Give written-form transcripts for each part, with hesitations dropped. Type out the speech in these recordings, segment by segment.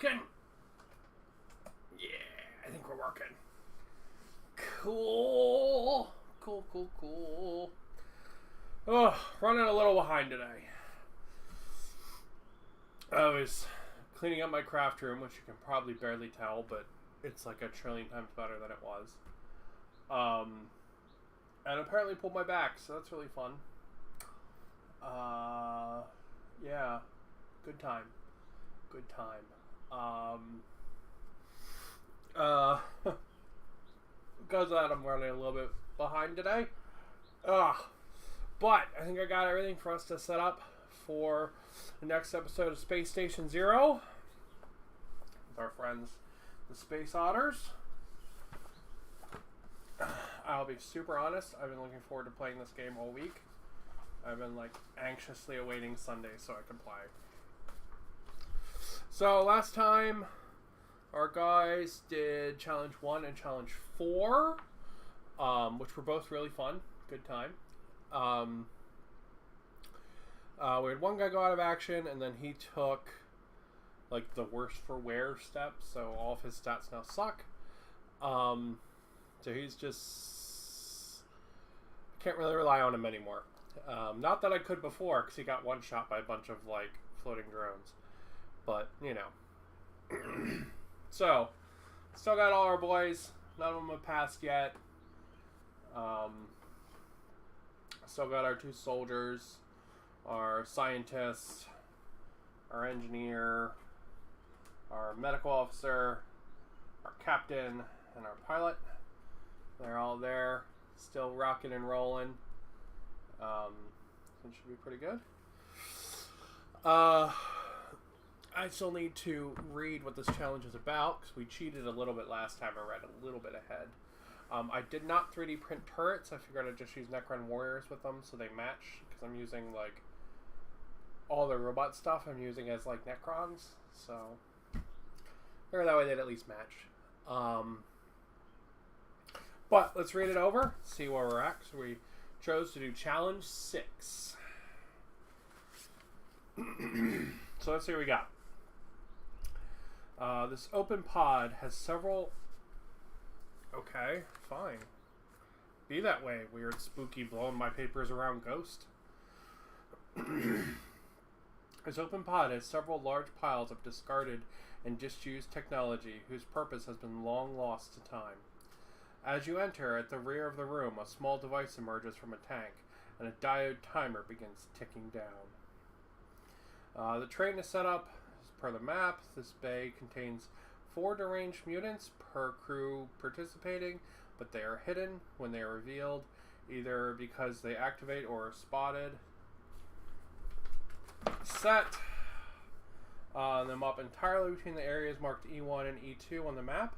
working? Yeah, I think we're working. Cool. Oh, running a little behind today. I was cleaning up my craft room, which you can probably barely tell, but it's like a trillion times better than it was. And apparently pulled my back, so that's really fun. Yeah, good time. Because of that, I'm running a little bit behind today. But I think I got everything for us to set up for the next episode of Space Station Zero with our friends, the Space Otters. I'll be super honest, I've been looking forward to playing this game all week. I've been anxiously awaiting Sunday so I can play. So last time our guys did Challenge 1 and Challenge 4, which were both really fun. Good time. We had one guy go out of action, and then he took the worst for wear step, so all of his stats now suck. So he's just can't really rely on him anymore. Not that I could before, because he got one shot by a bunch of floating drones, but So still got all our boys. None of them have passed yet. Still got our 2 soldiers, our scientist, our engineer, our medical officer, our captain, and our pilot. They're all there, still rocking and rolling. It should be pretty good. I still need to read what this challenge is about, because we cheated a little bit last time. I read a little bit ahead. I did not 3D print turrets. I figured I'd just use Necron Warriors with them so they match, because I'm using all the robot stuff I'm using as Necrons, so figure that way they'd at least match. But let's read it over, see where we're at. So we chose to do Challenge 6. So let's see what we got. This open pod has several... Okay, fine. Be that way, weird, spooky, blowing my papers around ghost. This open pod has several large piles of discarded and disused technology whose purpose has been long lost to time. As you enter, at the rear of the room, a small device emerges from a tank, and a diode timer begins ticking down. The train is set up as per the map. This bay contains 4 deranged mutants per crew participating, but they are hidden when they are revealed, either because they activate or are spotted. Set them up entirely between the areas marked E1 and E2 on the map.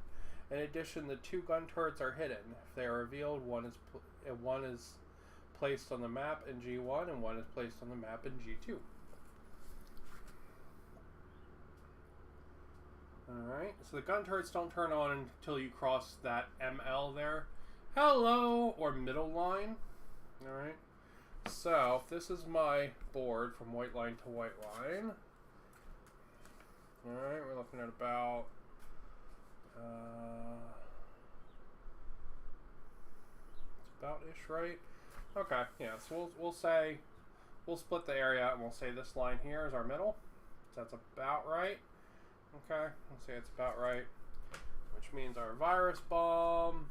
In addition, the 2 gun turrets are hidden. If they are revealed, one is placed on the map in G1 and one is placed on the map in G2. Alright, so the gun turrets don't turn on until you cross that ML there. Hello, or middle line. Alright, so this is my board from white line to white line. Alright, we're looking at about it's about-ish, right? Okay, yeah, so we'll say, we'll split the area and we'll say this line here is our middle. So that's about right. Okay, let's say it's about right. Which means our virus bomb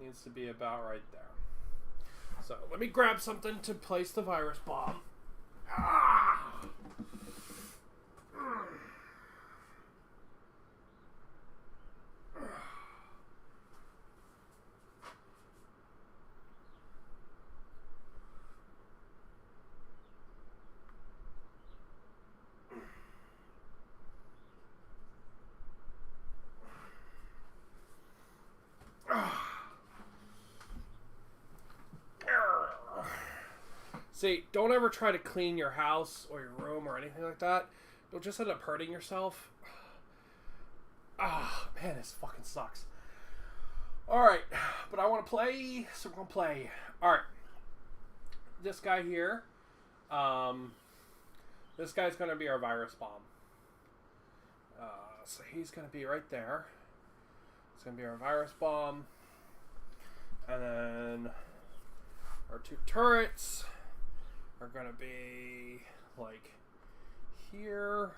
needs to be about right there. So let me grab something to place the virus bomb. See, don't ever try to clean your house or your room or anything like that. You'll just end up hurting yourself. Man, this fucking sucks. Alright, but I want to play, so we're going to play. Alright. This guy here. This guy's going to be our virus bomb. So he's going to be right there. It's going to be our virus bomb. And then our 2 turrets are going to be like here.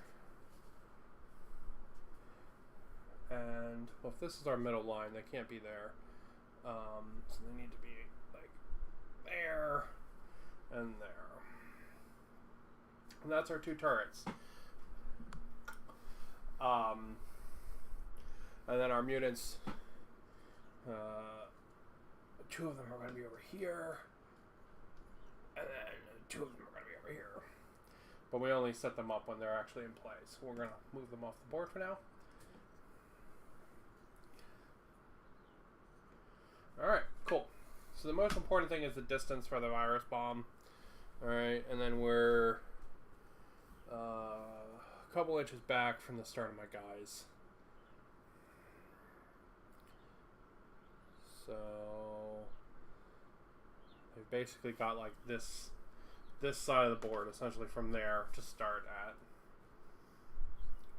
And, well, if this is our middle line, they can't be there. So they need to be like there and there. And that's our 2 turrets. And then our mutants, 2 of them are going to be over here, and then 2 of them are going to be over here. But we only set them up when they're actually in place. So we're going to move them off the board for now. Alright, cool. So the most important thing is the distance for the virus bomb. Alright, and then we're a couple inches back from the start of my guys. So they've basically got like this side of the board essentially from there to start at.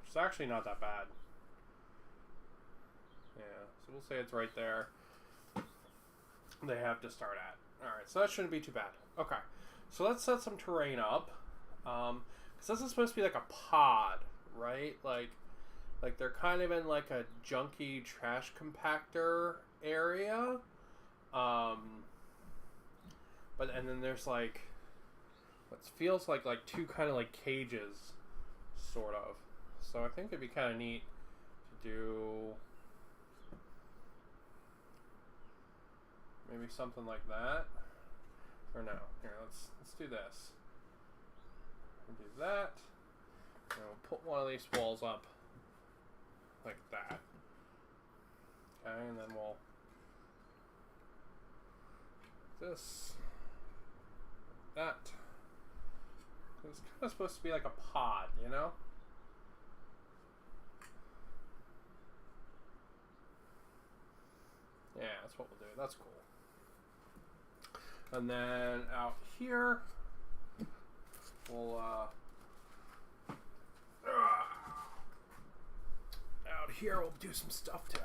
Which is actually not that bad. Yeah, so we'll say it's right there. They have to start at. Alright, so that shouldn't be too bad. Okay, so let's set some terrain up. Because this is supposed to be like a pod, right? Like they're kind of in like a junky trash compactor area. But and then there's like what feels like 2 kind of like cages, sort of. So I think it'd be kind of neat to do maybe something like that. Or no, here let's do this. We'll do that. And we'll put one of these walls up like that. Okay, and then we'll this, that. It's kind of supposed to be like a pod, you know? Yeah, that's what we'll do. That's cool. And then out here, we'll out here we'll do some stuff too.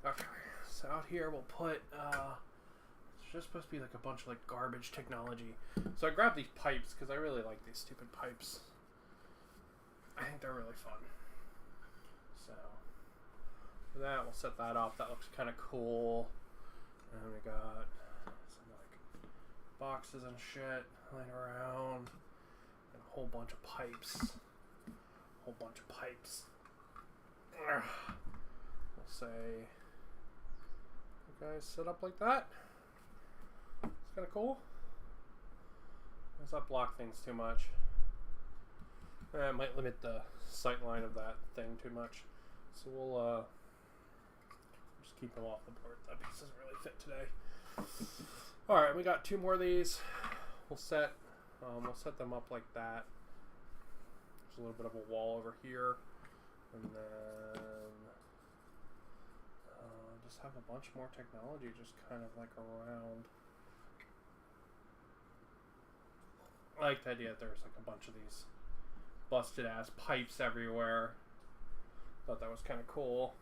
Okay, so out here we'll put it's just supposed to be like a bunch of like garbage technology. So I grabbed these pipes because I really like these stupid pipes. I think they're really fun. So for that we'll set that up. That looks kind of cool. And we got some like boxes and shit laying around, and a whole bunch of pipes. We'll say, you guys set up like that. It's kind of cool. Does that block things too much? It might limit the sight line of that thing too much. So we'll just keep them off the board. That piece doesn't really fit today. Alright, we got 2 more of these. We'll set them up like that. There's a little bit of a wall over here. And then just have a bunch more technology just kind of like around. I like the idea that there's like a bunch of these busted ass pipes everywhere. Thought that was kind of cool.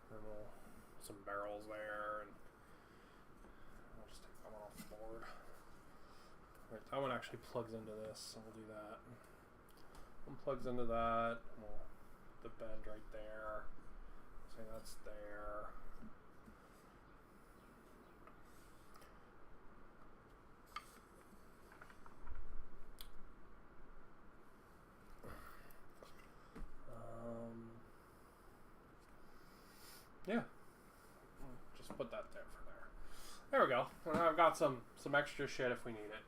And we'll some barrels there, and I'll just take that one off the board. Right, that one actually plugs into this, so we'll do that. One plugs into that. We'll put the bed right there. Say that's there. Yeah. Just put that there for there. There we go. And I've got some extra shit if we need it.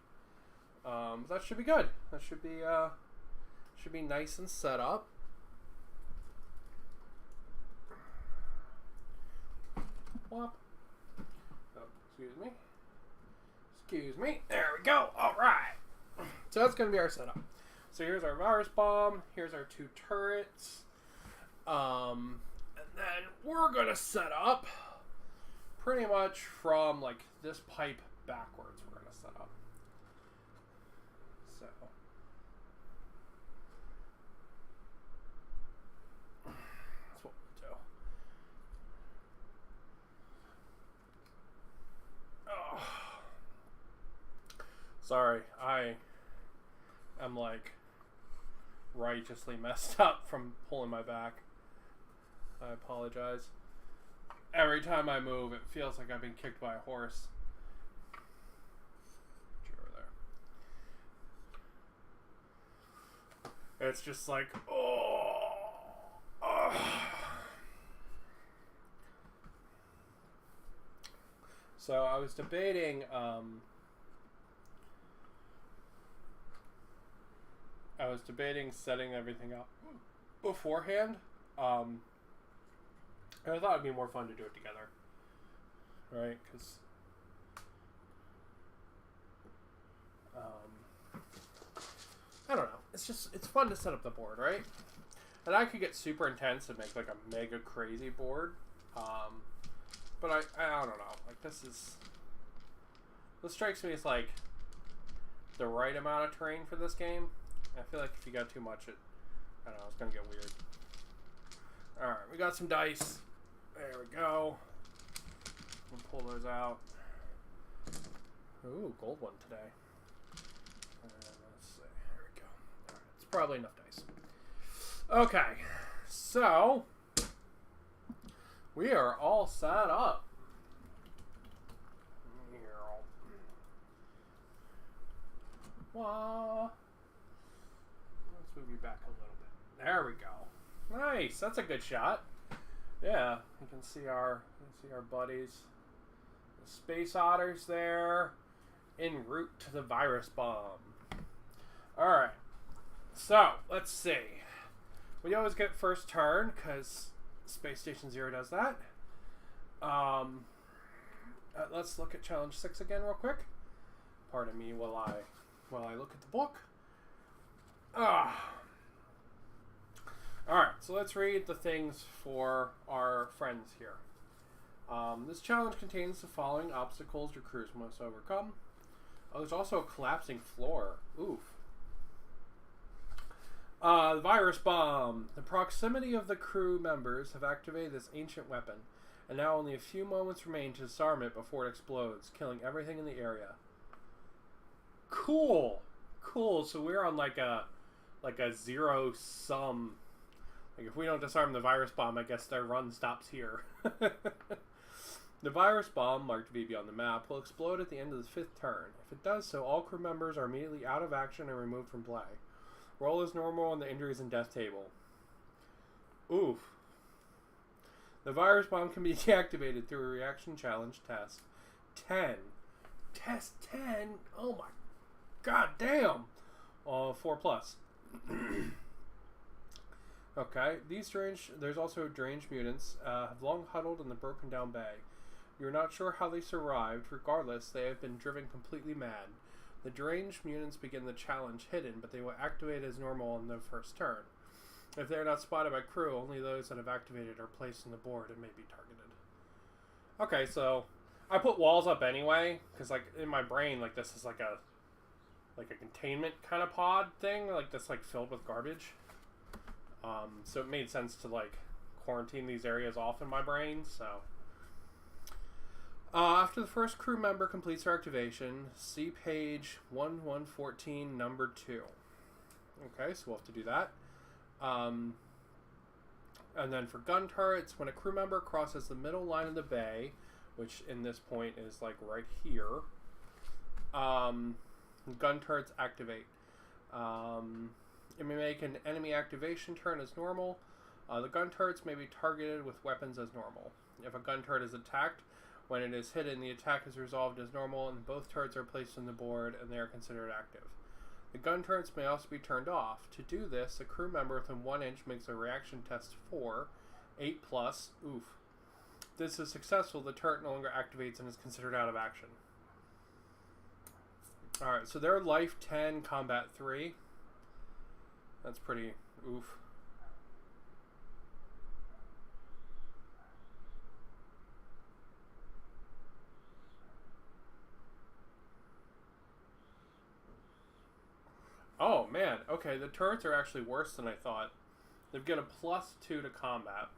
That should be good. That should be nice and set up. Whop. Oh, excuse me. There we go. All right. So that's going to be our setup. So here's our virus bomb. Here's our 2 turrets. And then we're going to set up pretty much from like this pipe backwards. We're going to set up. So Sorry, I am like righteously messed up from pulling my back. I apologize. Every time I move, it feels like I've been kicked by a horse. Over there. It's just like, oh. So I was debating. Setting everything up beforehand. And I thought it'd be more fun to do it together, right? Because I don't know. It's fun to set up the board, right? And I could get super intense and make like a mega crazy board, but I don't know. Like this strikes me as like the right amount of terrain for this game. I feel like if you got too much, I don't know, it's gonna get weird. All right, we got some dice. There we go. We'll pull those out. Ooh, gold one today. Let's see. There we go. All right, it's probably enough dice. Okay, so we are all set up. Wow. Let's move you back a little bit. There we go. Nice. That's a good shot. Yeah, you can see our buddies, the space otters there, en route to the virus bomb. All right. So let's see. We always get first turn because Space Station Zero does that. Let's look at Challenge 6 again real quick. Pardon me while I look at the book. Alright, so let's read the things for our friends here. This challenge contains the following obstacles your crews must overcome. Oh, there's also a collapsing floor. Oof. The virus bomb. The proximity of the crew members have activated this ancient weapon, and now only a few moments remain to disarm it before it explodes, killing everything in the area. Cool. So we're on like a zero sum. Like if we don't disarm the virus bomb, I guess their run stops here. The virus bomb, marked VB on the map, will explode at the end of the 5th turn. If it does so, all crew members are immediately out of action and removed from play. Roll as normal on the injuries and death table. Oof. The virus bomb can be deactivated through a reaction challenge test. 10. Test 10? Oh my god damn! 4+. Okay, there's also deranged mutants, have long huddled in the broken down bay. You're not sure how they survived. Regardless, they have been driven completely mad. The deranged mutants begin the challenge hidden, but they will activate as normal on their first turn. If they are not spotted by crew, only those that have activated are placed on the board and may be targeted. Okay, so I put walls up anyway, because like in my brain, like this is like a containment kind of pod thing, like that's like filled with garbage. So it made sense to like quarantine these areas off in my brain. So after the first crew member completes their activation, see page 1114, number 2. Okay, so we'll have to do that. And then for gun turrets, when a crew member crosses the middle line of the bay, which in this point is like right here, gun turrets activate. It may make an enemy activation turn as normal. The gun turrets may be targeted with weapons as normal. If a gun turret is attacked, when it is hidden, the attack is resolved as normal, and both turrets are placed on the board, and they are considered active. The gun turrets may also be turned off. To do this, a crew member within 1 inch makes a reaction test 4, 8+. Oof. If this is successful, the turret no longer activates and is considered out of action. Alright, so they're life 10, combat 3. That's pretty oof. Oh man, okay, the turrets are actually worse than I thought. They've got a +2 to combat.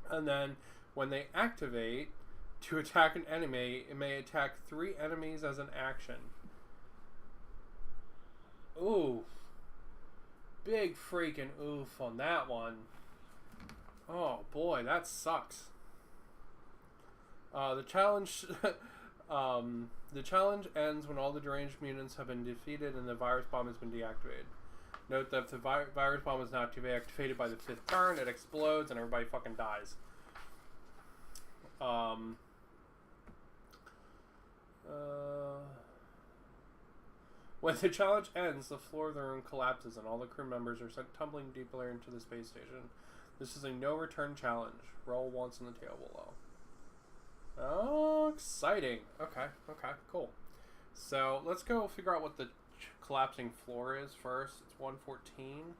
And then when they activate to attack an enemy, it may attack 3 enemies as an action. Ooh. Big freaking oof on that one. Oh boy, that sucks. The challenge the challenge ends when all the deranged mutants have been defeated and the virus bomb has been deactivated. Note that if the virus bomb is not deactivated by the 5th turn, it explodes and everybody fucking dies. When the challenge ends, the floor of the room collapses and all the crew members are sent tumbling deeper into the space station. This is a no-return challenge. Roll once in the table below. Oh, exciting. Okay, cool. So, let's go figure out what the collapsing floor is first. It's 114.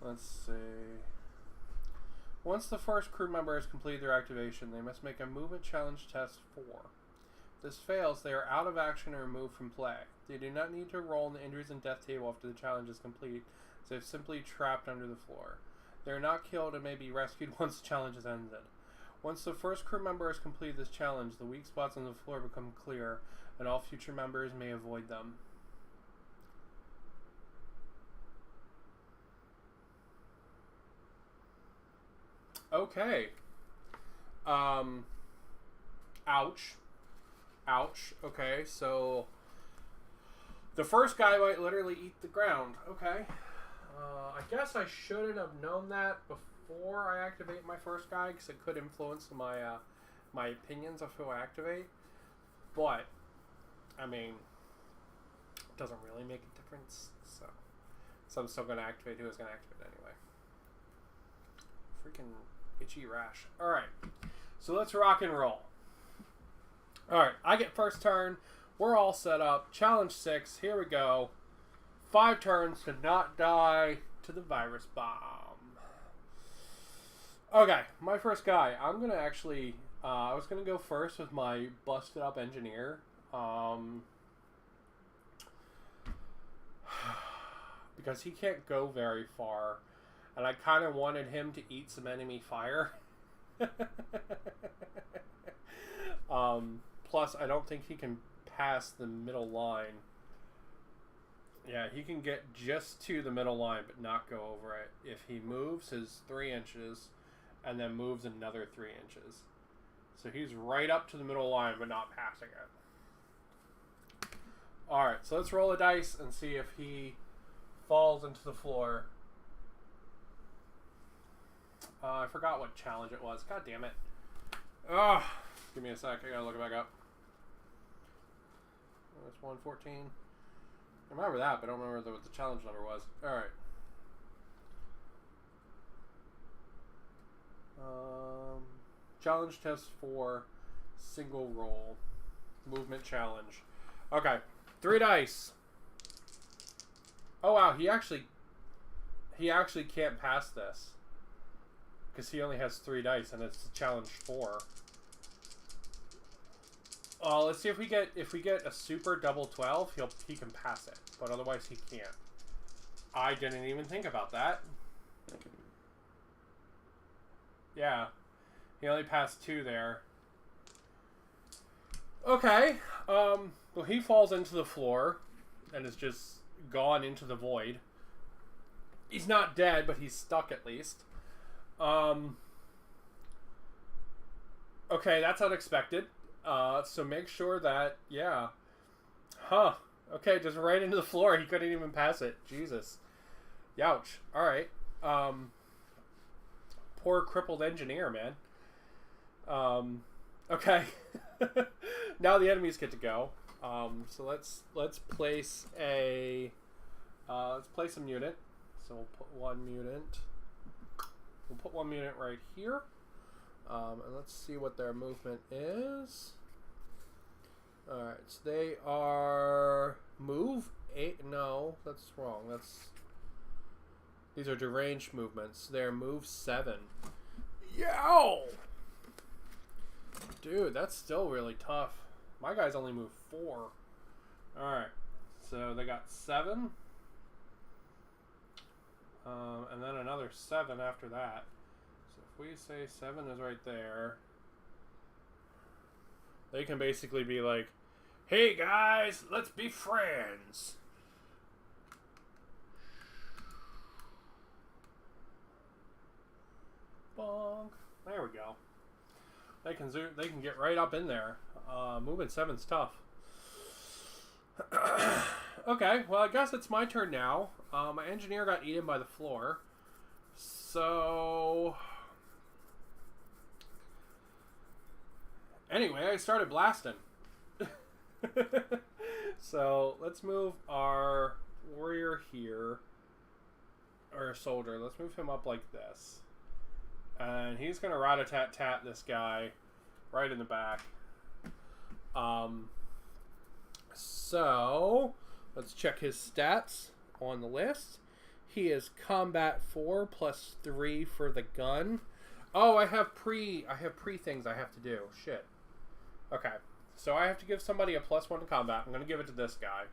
Let's see. Once the first crew member has completed their activation, they must make a movement challenge test 4. If this fails, they are out of action and removed from play. They do not need to roll in the injuries and death table after the challenge is complete, so they're simply trapped under the floor. They are not killed and may be rescued once the challenge is ended. Once the first crew member has completed this challenge, the weak spots on the floor become clear, and all future members may avoid them. Okay. Ouch. Okay, so the first guy might literally eat the ground. Okay. I guess I shouldn't have known that before I activate my first guy, because it could influence my my opinions of who I activate. But I mean, it doesn't really make a difference. So I'm still going to activate who I was going to activate anyway. Freaking itchy rash. Alright, so let's rock and roll. Alright, I get first turn. We're all set up. Challenge 6. Here we go. 5 turns to not die to the virus bomb. Okay, my first guy. I'm going to actually... I was going to go first with my busted up engineer. Because he can't go very far. And I kind of wanted him to eat some enemy fire. Plus, I don't think he can pass the middle line. Yeah, he can get just to the middle line, but not go over it. If he moves his 3 inches, and then moves another 3 inches. So he's right up to the middle line, but not passing it. Alright, so let's roll a dice and see if he falls into the floor. I forgot what challenge it was. God damn it. Ugh. Give me a sec. I gotta look it back up. It's 114. I remember that, but I don't remember what the challenge number was. Alright. Challenge test 4. Single roll. Movement challenge. Okay. 3 dice. Oh wow, he actually can't pass this. Because he only has 3 dice and it's challenge 4. Let's see if we get a super double 12, he can pass it, but otherwise he can't. I didn't even think about that. Yeah, he only passed 2 there. Okay, well he falls into the floor and is just gone into the void. He's not dead, but he's stuck at least. Okay, that's unexpected. So make sure that, yeah. Huh. Okay, just right into the floor. He couldn't even pass it. Jesus. Youch. Alright. Poor crippled engineer, man. Okay. Now the enemies get to go. So let's place a mutant. So we'll put 1 mutant. We'll put 1 mutant right here. And let's see what their movement is. Alright, so they are move 8. No, that's wrong. These are deranged movements. They're move 7. Yow! Dude, that's still really tough. My guys only move 4. Alright, so they got 7. And then another 7 after that. So we say 7 is right there, they can basically be like, hey guys, let's be friends. Bonk. There we go. They can zoom. They can get right up in there. Moving 7's tough. Okay, well I guess it's my turn now. My engineer got eaten by the floor, so anyway, I started blasting. So let's move our warrior here, or soldier. Let's move him up like this. And he's going to rat-a-tat-tat this guy right in the back. So, let's check his stats on the list. He is combat 4 plus 3 for the gun. Oh, I have pre things I have to do. Shit. Okay. So I have to give somebody a +1 to combat. I'm going to give it to this guy.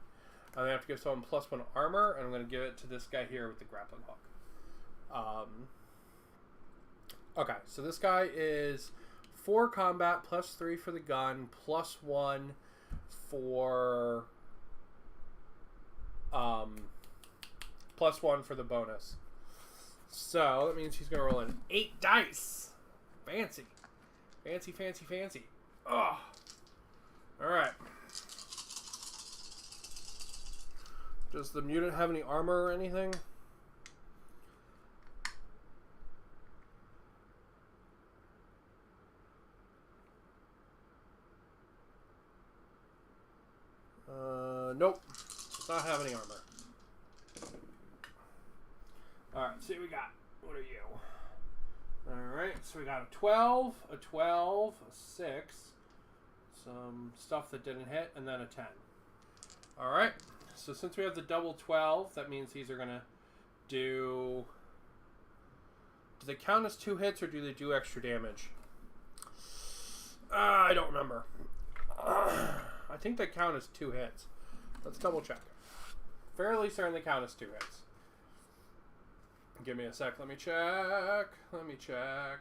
And I have to give someone +1 armor, and I'm going to give it to this guy here with the grappling hook. Okay, so this guy is 4 combat, +3 for the gun, +1 for +1 for the bonus. So that means he's gonna roll in 8 dice. Fancy, fancy, fancy, fancy. Oh, all right. Does the mutant have any armor or anything? Nope. Does not have any armor. Alright, see what we got. What are you? Alright, so we got a 12, a 12, a 6, some stuff that didn't hit, and then a 10. Alright, so since we have the double 12, that means these are going to do... Do they count as 2 hits, or do they do extra damage? I don't remember. I think they count as 2 hits. Let's double check. Fairly certain they count as 2 hits. Give me a sec. Let me check. Let me check.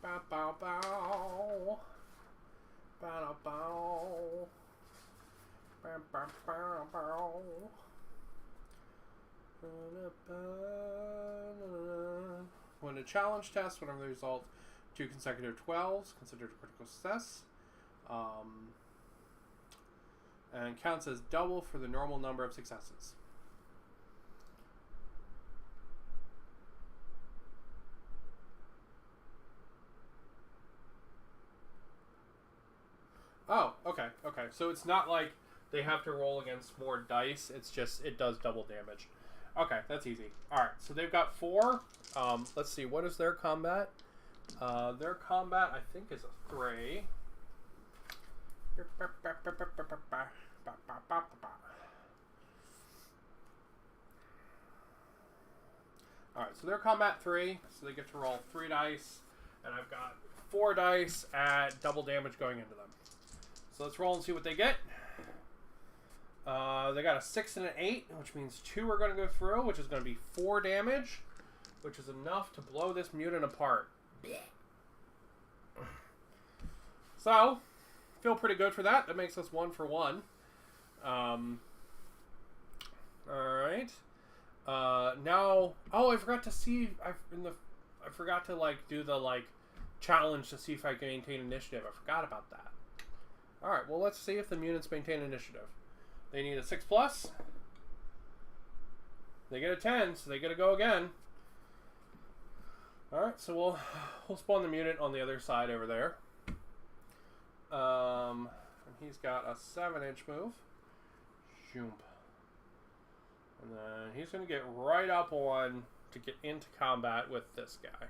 Bow, bow, bow. Bow, bow. Bow, bow, bow, bow. When a challenge test, whenever the result 2 consecutive 12s, considered a critical success. And counts as double for the normal number of successes. Oh, okay, okay. So it's not like they have to roll against more dice. It's just, it does double damage. Okay, that's easy. Alright, so they've got 4. Let's see, what is their combat? Their combat, I think, is a 3. Alright, so they're combat 3, so they get to roll 3 dice, and I've got 4 dice at double damage going into them. So let's roll and see what they get. They got a 6 and an 8, which means 2 are going to go through, which is going to be 4 damage, which is enough to blow this mutant apart. So, feel pretty good for that. That makes us 1 for 1. Alright. Now, oh, I forgot to see, I forgot to, like, do the, like, challenge to see if I can maintain initiative. I forgot about that. Alright, well, let's see if the mutants maintain initiative. They need a 6+. They get a 10, so they get to go again. Alright, so we'll spawn the mutant on the other side over there. And he's got a 7-inch move. Shoomp. And then he's going to get right up on to get into combat with this guy.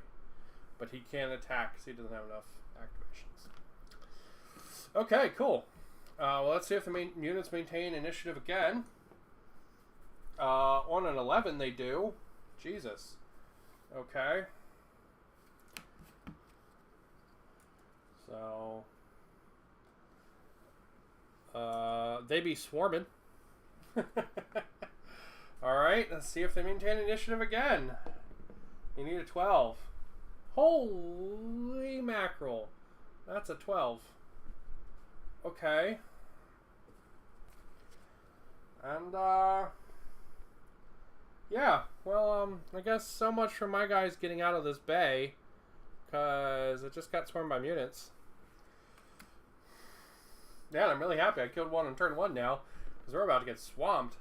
But he can't attack because he doesn't have enough activations. Okay, cool. Well, let's see if the mutants maintain initiative again. On an 11, they do. Jesus. Okay. So... they be swarming. Alright, let's see if they maintain initiative again. You need a 12. Holy mackerel. That's a 12. Okay. And, yeah. Well, I guess so much for my guys getting out of this bay. Because it just got swarmed by mutants. Yeah, I'm really happy I killed one on turn 1 now. Because we're about to get swamped.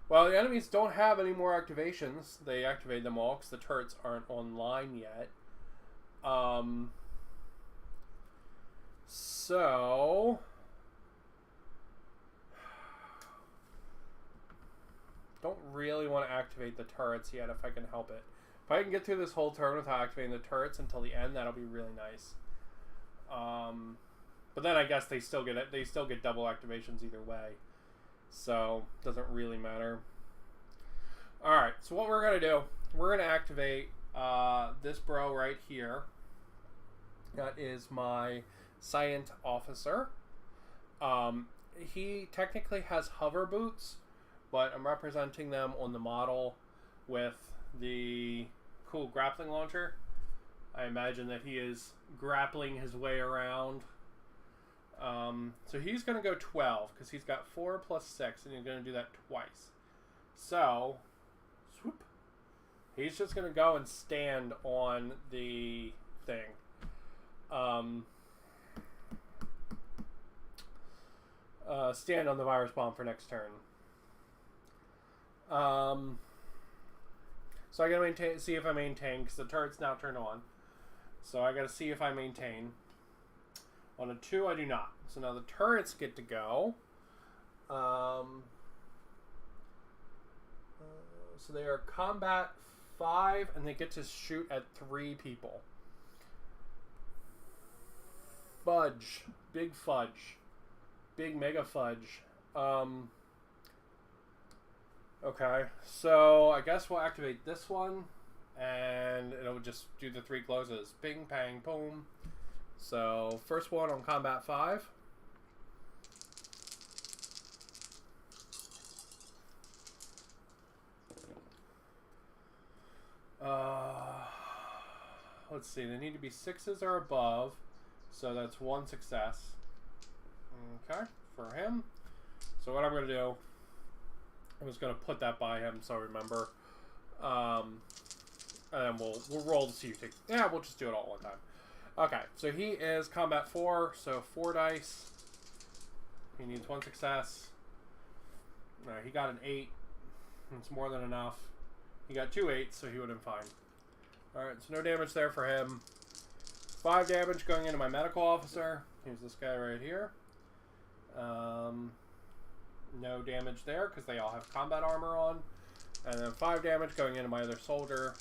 Well, the enemies don't have any more activations. They activated them all because the turrets aren't online yet. So... don't really want to activate the turrets yet if I can help it. If I can get through this whole turn without activating the turrets until the end, that'll be really nice. But then I guess they still get it. They still get double activations either way. So, doesn't really matter. Alright, so what we're going to do, we're going to activate this bro right here. That is my Scient Officer. He technically has hover boots, but I'm representing them on the model with the cool grappling launcher. I imagine that he is grappling his way around. So he's going to go 12 because he's got 4 plus 6, and he's going to do that twice. So, swoop. He's just going to go and stand on the thing. Stand on the virus bomb for next turn. So I gotta see if I maintain, because the turret's now turned on. So I gotta see if I maintain. On a 2, I do not. So now the turrets get to go. So they are combat 5, and they get to shoot at 3 people. Fudge. Big fudge. Big mega fudge. Okay, so I guess we'll activate this one, and it'll just do the 3 closes. Bing, bang, boom. So, first one on combat 5. Let's see, they need to be 6s or above, so that's 1 success. Okay, for him. So what I'm going to do, I'm just going to put that by him so I remember. And then we'll roll to see you take... yeah, we'll just do it all at one time. Okay, so he is combat 4, so 4 dice. He needs 1 success. He got an 8. It's more than enough. He got 2 8s, so he would have been fine. Alright, so no damage there for him. 5 damage going into my medical officer. Here's this guy right here. No damage there because they all have combat armor on. And then 5 damage going into my other soldier.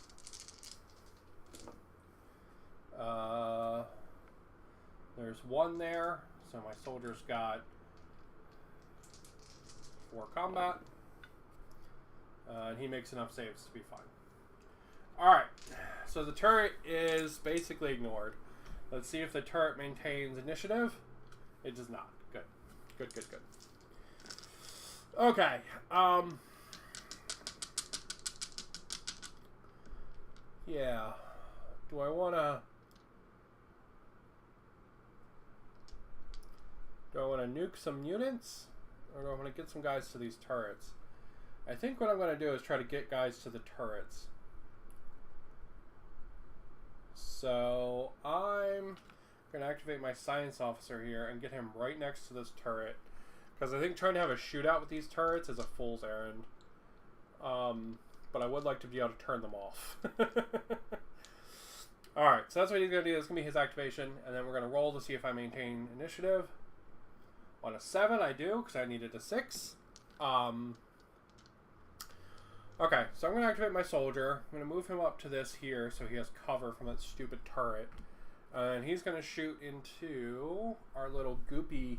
There's 1 there, so my soldier's got 4 combat. And he makes enough saves to be fine. Alright, so the turret is basically ignored. Let's see if the turret maintains initiative. It does not. Good. Good, good, good. Okay. Yeah. Do I want to... do I want to nuke some units? Or do I want to get some guys to these turrets? I think what I'm going to do is try to get guys to the turrets. So, I'm going to activate my science officer here and get him right next to this turret. Because I think trying to have a shootout with these turrets is a fool's errand. But I would like to be able to turn them off. Alright, so that's what he's going to do. That's going to be his activation. And then we're going to roll to see if I maintain initiative. On a 7, I do, because I needed a 6. Okay, so I'm going to activate my soldier. I'm going to move him up to this here so he has cover from that stupid turret. And he's going to shoot into our little goopy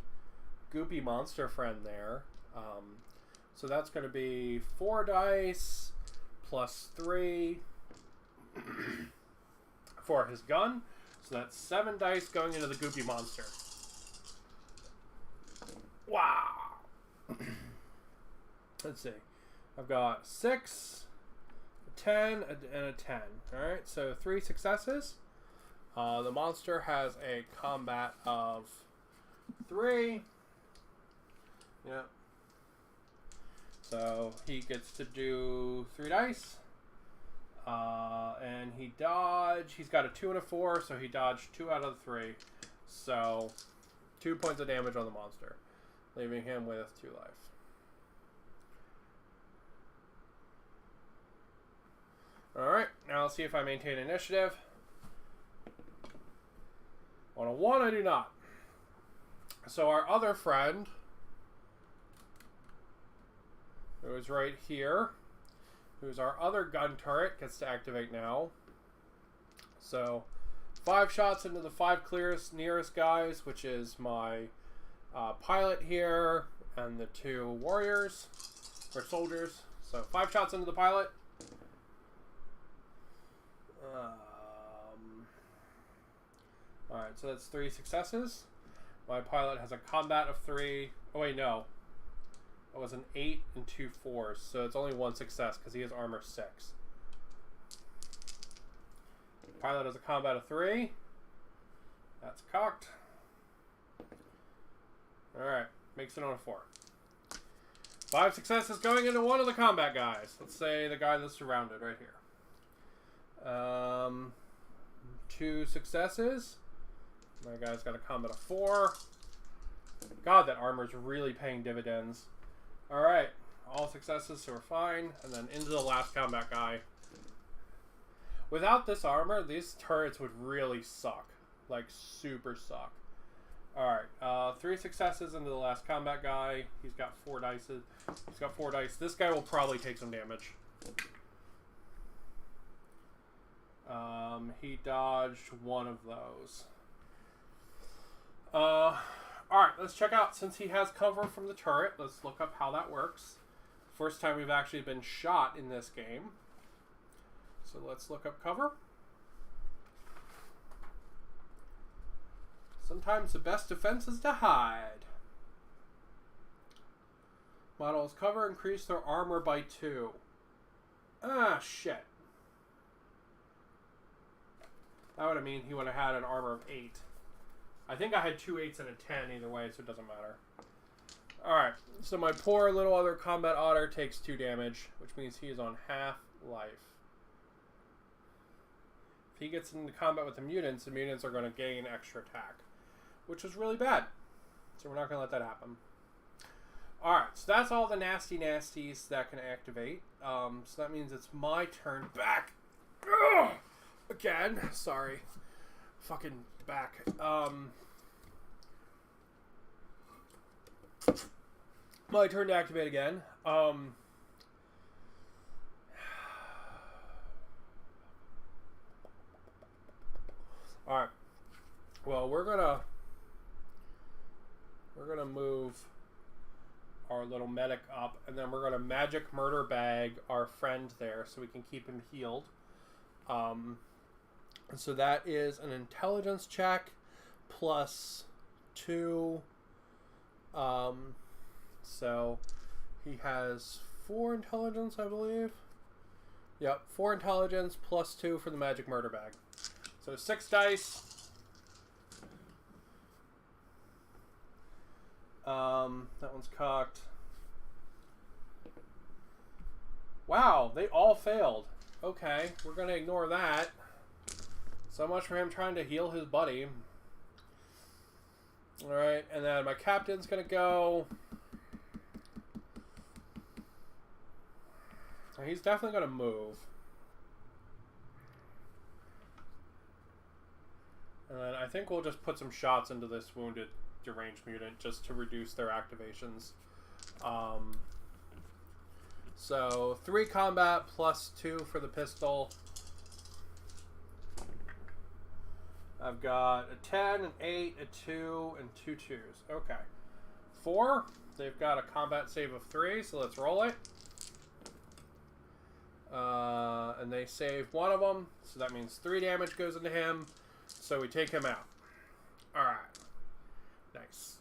monster friend there. So that's going to be 4 dice plus 3 for his gun. So that's 7 dice going into the goopy monster. Wow. Let's see. I've got 6, 10, and a 10. Alright, so 3 successes. The monster has a combat of 3. Yep. So he gets to do 3 dice. And he dodged. He's got a 2 and a 4, so he dodged 2 out of the 3. So 2 points of damage on the monster, leaving him with 2 life. Alright, now let's see if I maintain initiative. On a 1, I do not. So our other friend, who is right here, who's our other gun turret, gets to activate now. So 5 shots into the 5 nearest guys, which is my pilot here and the 2 warriors, or soldiers. So 5 shots into the pilot. Alright, so that's 3 successes. My pilot has a combat of 3. Oh wait, no. That was an 8 and 2 4s, so it's only 1 success because he has armor 6. Pilot has a combat of 3. That's cocked. Alright, makes it on a 4. 5 successes going into one of the combat guys. Let's say the guy that's surrounded right here. 2 successes. My guy's got a combat of 4. God, that armor's really paying dividends. Alright, all successes, so we're fine. And then into the last combat guy. Without this armor, these turrets would really suck. Like, super suck. Alright, 3 successes into the last combat guy. He's got 4 dice. He's got 4 dice. This guy will probably take some damage. He dodged 1 of those. Alright, let's check out, since he has cover from the turret, let's look up how that works. First time we've actually been shot in this game. So let's look up cover. Sometimes the best defense is to hide. Models cover increase their armor by 2. Ah, shit. That would have mean he would have had an armor of 8. I think I had 2 8s and a 10 either way, so it doesn't matter. Alright, so my poor little other combat otter takes 2 damage, which means he is on half life. If he gets into combat with the mutants are going to gain extra attack, which is really bad. So we're not going to let that happen. Alright, so that's all the nasty nasties that can activate. So that means it's my turn back. Ugh! Again, sorry. Fucking back. My turn to activate again. Alright. Well, we're gonna move our little medic up, and then we're gonna magic murder bag our friend there so we can keep him healed. So that is an intelligence check plus 2. So he has 4 intelligence, I believe. Yep, 4 intelligence plus 2 for the magic murder bag. So 6 dice. That one's cocked. Wow, they all failed. Okay, we're gonna ignore that. So much for him trying to heal his buddy. Alright, and then my captain's gonna go. He's definitely gonna move. And then I think we'll just put some shots into this wounded deranged mutant just to reduce their activations. So 3 combat plus 2 for the pistol. I've got a 10, an 8, a 2, and 2 2s. Okay. 4. They've got a combat save of 3, so let's roll it. And they save 1 of them, so that means 3 damage goes into him. So we take him out. Alright. Nice.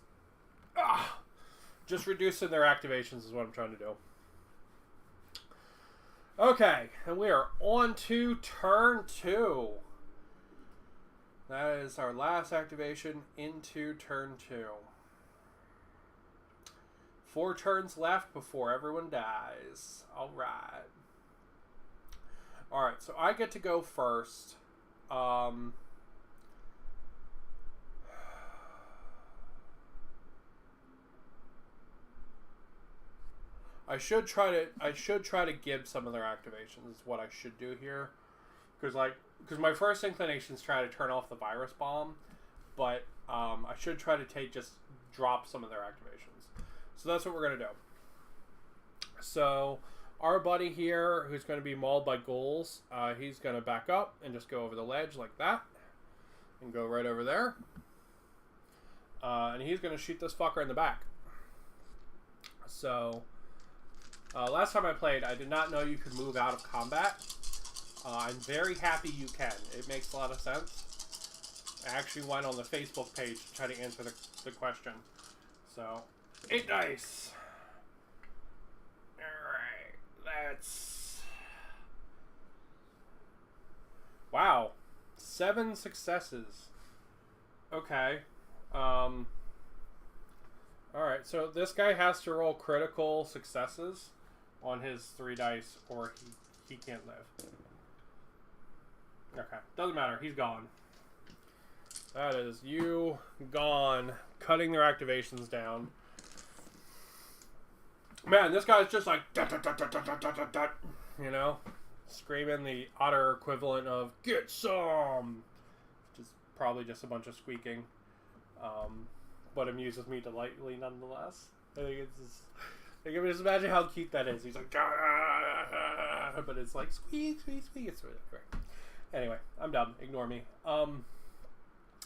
Just reducing their activations is what I'm trying to do. Okay, and we are on to turn 2. That is our last activation into turn 2. 4 turns left before everyone dies. Alright. Alright, so I get to go first. I should try to give some of their activations. Is what I should do here, because my first inclination is try to turn off the virus bomb, but I should try to just drop some of their activations. So that's what we're gonna do. So our buddy here, who's going to be mauled by ghouls, he's gonna back up and just go over the ledge like that, and go right over there, and he's gonna shoot this fucker in the back. So. Last time I played, I did not know you could move out of combat. I'm very happy you can. It makes a lot of sense. I actually went on the Facebook page to try to answer the question. So, 8 dice. Alright, that's... Wow. 7 successes. Okay. Alright, so this guy has to roll critical successes on his 3 dice, or he can't live. Okay, doesn't matter. He's gone. That is you gone. Cutting their activations down. Man, this guy's just like, you know, screaming the otter equivalent of "get some," which is probably just a bunch of squeaking, but amuses me delightfully nonetheless. I think it's just. I can just imagine how cute that is. He's like, but it's like squeak, squeak, squeak. It's really great. Anyway, I'm done. Ignore me.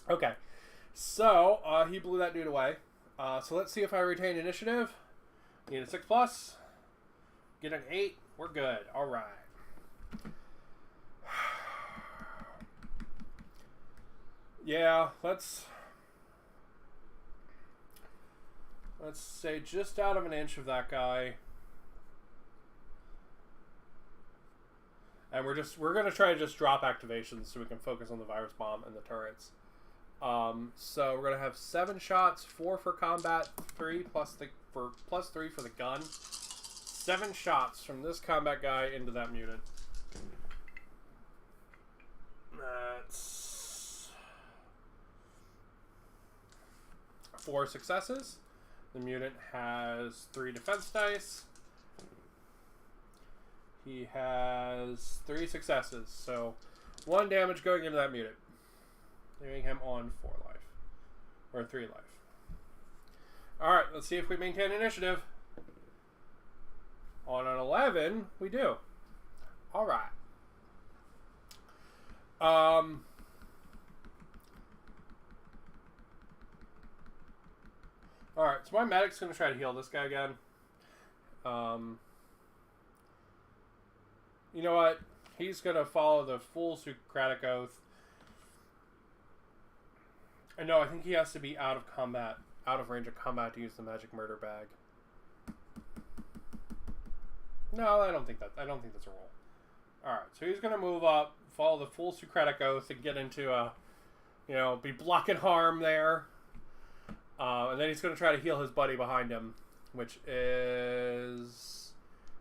Okay. So, he blew that dude away. So let's see if I retain initiative. Need a 6+. Get an 8. We're good. Alright. Yeah, let's say just out of an inch of that guy. And we're gonna try to just drop activations so we can focus on the virus bomb and the turrets. So we're gonna have 7 shots, 4 for combat, 3 plus 3 for the gun. 7 shots from this combat guy into that mutant. That's 4 successes. The mutant has 3 defense dice. He has 3 successes, so 1 damage going into that mutant, leaving him on 4 life, or 3 life. Alright, let's see if we maintain initiative. On an 11, we do. Alright. Alright, so my medic's going to try to heal this guy again. You know what? He's going to follow the full Socratic Oath. And no, I think he has to be out of combat, out of range of combat to use the magic murder bag. No, I don't think that's a rule. Alright, so he's going to move up, follow the full Socratic Oath, and get into a, be blocking harm there. And then he's going to try to heal his buddy behind him, which is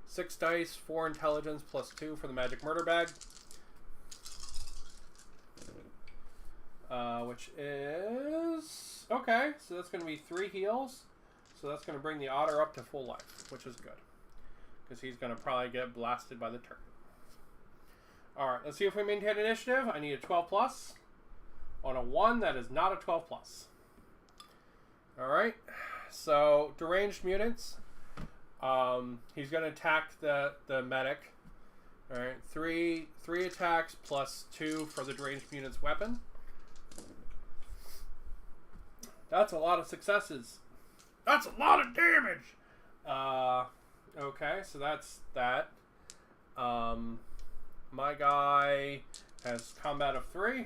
6 dice, 4 intelligence, plus 2 for the magic murder bag. Which is... Okay, so that's going to be 3 heals. So that's going to bring the otter up to full life, which is good. Because he's going to probably get blasted by the turret. Alright, let's see if we maintain initiative. I need a 12+. On a 1, that is not a 12+. Alright, so deranged mutants. He's going to attack the medic. Alright, 3 attacks plus 2 for the deranged mutant's weapon. That's a lot of successes. That's a lot of damage! Okay, so that's that. My guy has combat of 3.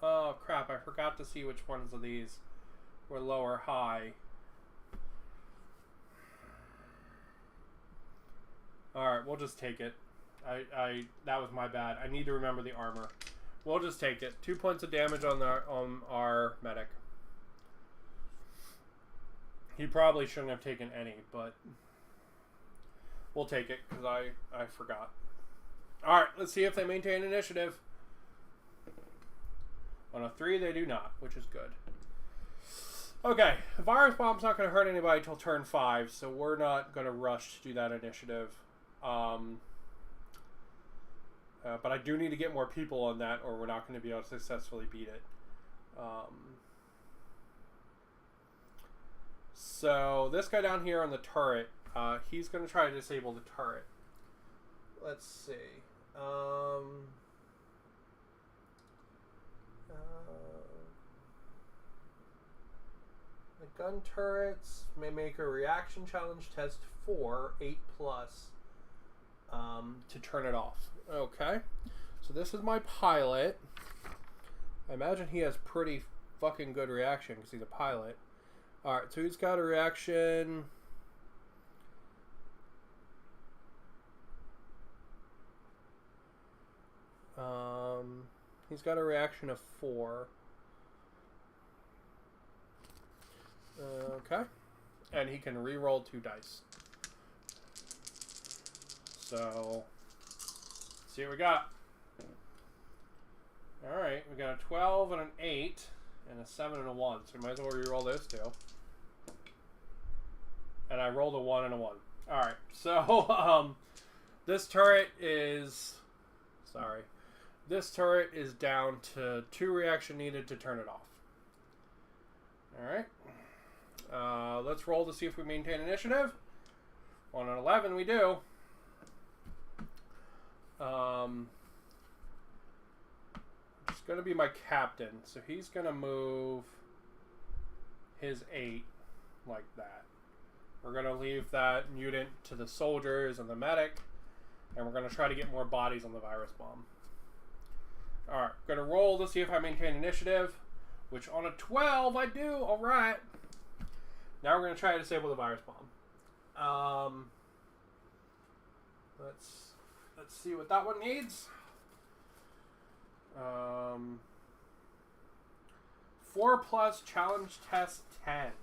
Oh crap, I forgot to see which ones of these were low or high. Alright, we'll just take it. That was my bad. I need to remember the armor. We'll just take it. 2 points of damage on our medic. He probably shouldn't have taken any, but we'll take it because I forgot. Alright, let's see if they maintain initiative. On a 3, they do not, which is good. Okay, Virus Bomb's not going to hurt anybody till turn 5, so we're not going to rush to do that initiative. But I do need to get more people on that, or we're not going to be able to successfully beat it. So this guy down here on the turret, he's going to try to disable the turret. Let's see. The gun turrets may make a reaction challenge test 4, 8+, to turn it off. Okay. So this is my pilot. I imagine he has pretty fucking good reaction because he's a pilot. Alright, so he's got a reaction. He's got a reaction of 4. Okay. And he can re-roll 2 dice. So, let's see what we got. Alright, we got a 12 and an 8, and a 7 and a 1. So we might as well re-roll those 2. And I rolled a 1 and a 1. Alright, so, this turret is... Sorry. This turret is down to 2 reaction needed to turn it off. Alright. Let's roll to see if we maintain initiative. 1 and 11, we do. It's going to be my captain, so he's going to move his 8 like that. We're going to leave that mutant to the soldiers and the medic, and we're going to try to get more bodies on the virus bomb. Alright, going to roll to see if I maintain initiative, which on a 12 I do. Alright. Now we're going to try to disable the virus bomb. Let's see what that one needs. 4+ challenge test 10.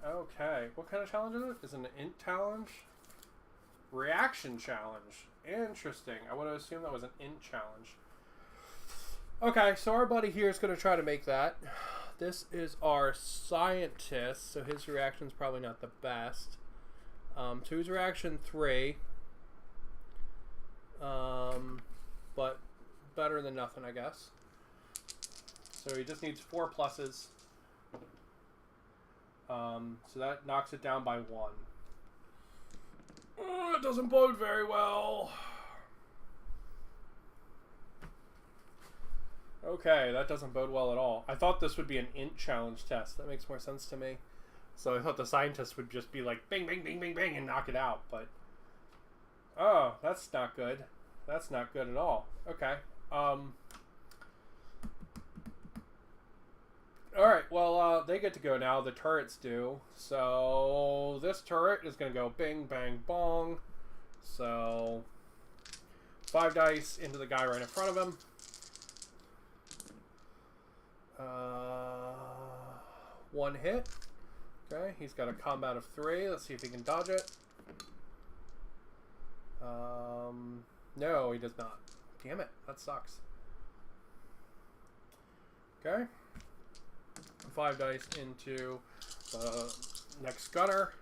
Okay, what kind of challenge is it? Is it an int challenge? Reaction challenge. Interesting. I would have assumed that was an int challenge. Okay, so our buddy here is going to try to make that. This is our scientist, so his reaction's probably not the best. So his reaction 3. But better than nothing, I guess. So he just needs 4 pluses. So that knocks it down by 1. Oh, it doesn't bode very well. Okay, that doesn't bode well at all. I thought this would be an int challenge test. That makes more sense to me. So I thought the scientist would just be like, bing, bing, bing, bing, bing, and knock it out. But, oh, that's not good. That's not good at all. Okay. Alright, well, they get to go now. The turrets do. So, this turret is going to go bing, bang, bong. So, 5 dice into the guy right in front of him. 1 hit. Okay, he's got a combat of 3. Let's see if he can dodge it. No, he does not. Damn it, that sucks. Okay. 5 dice into the next gunner.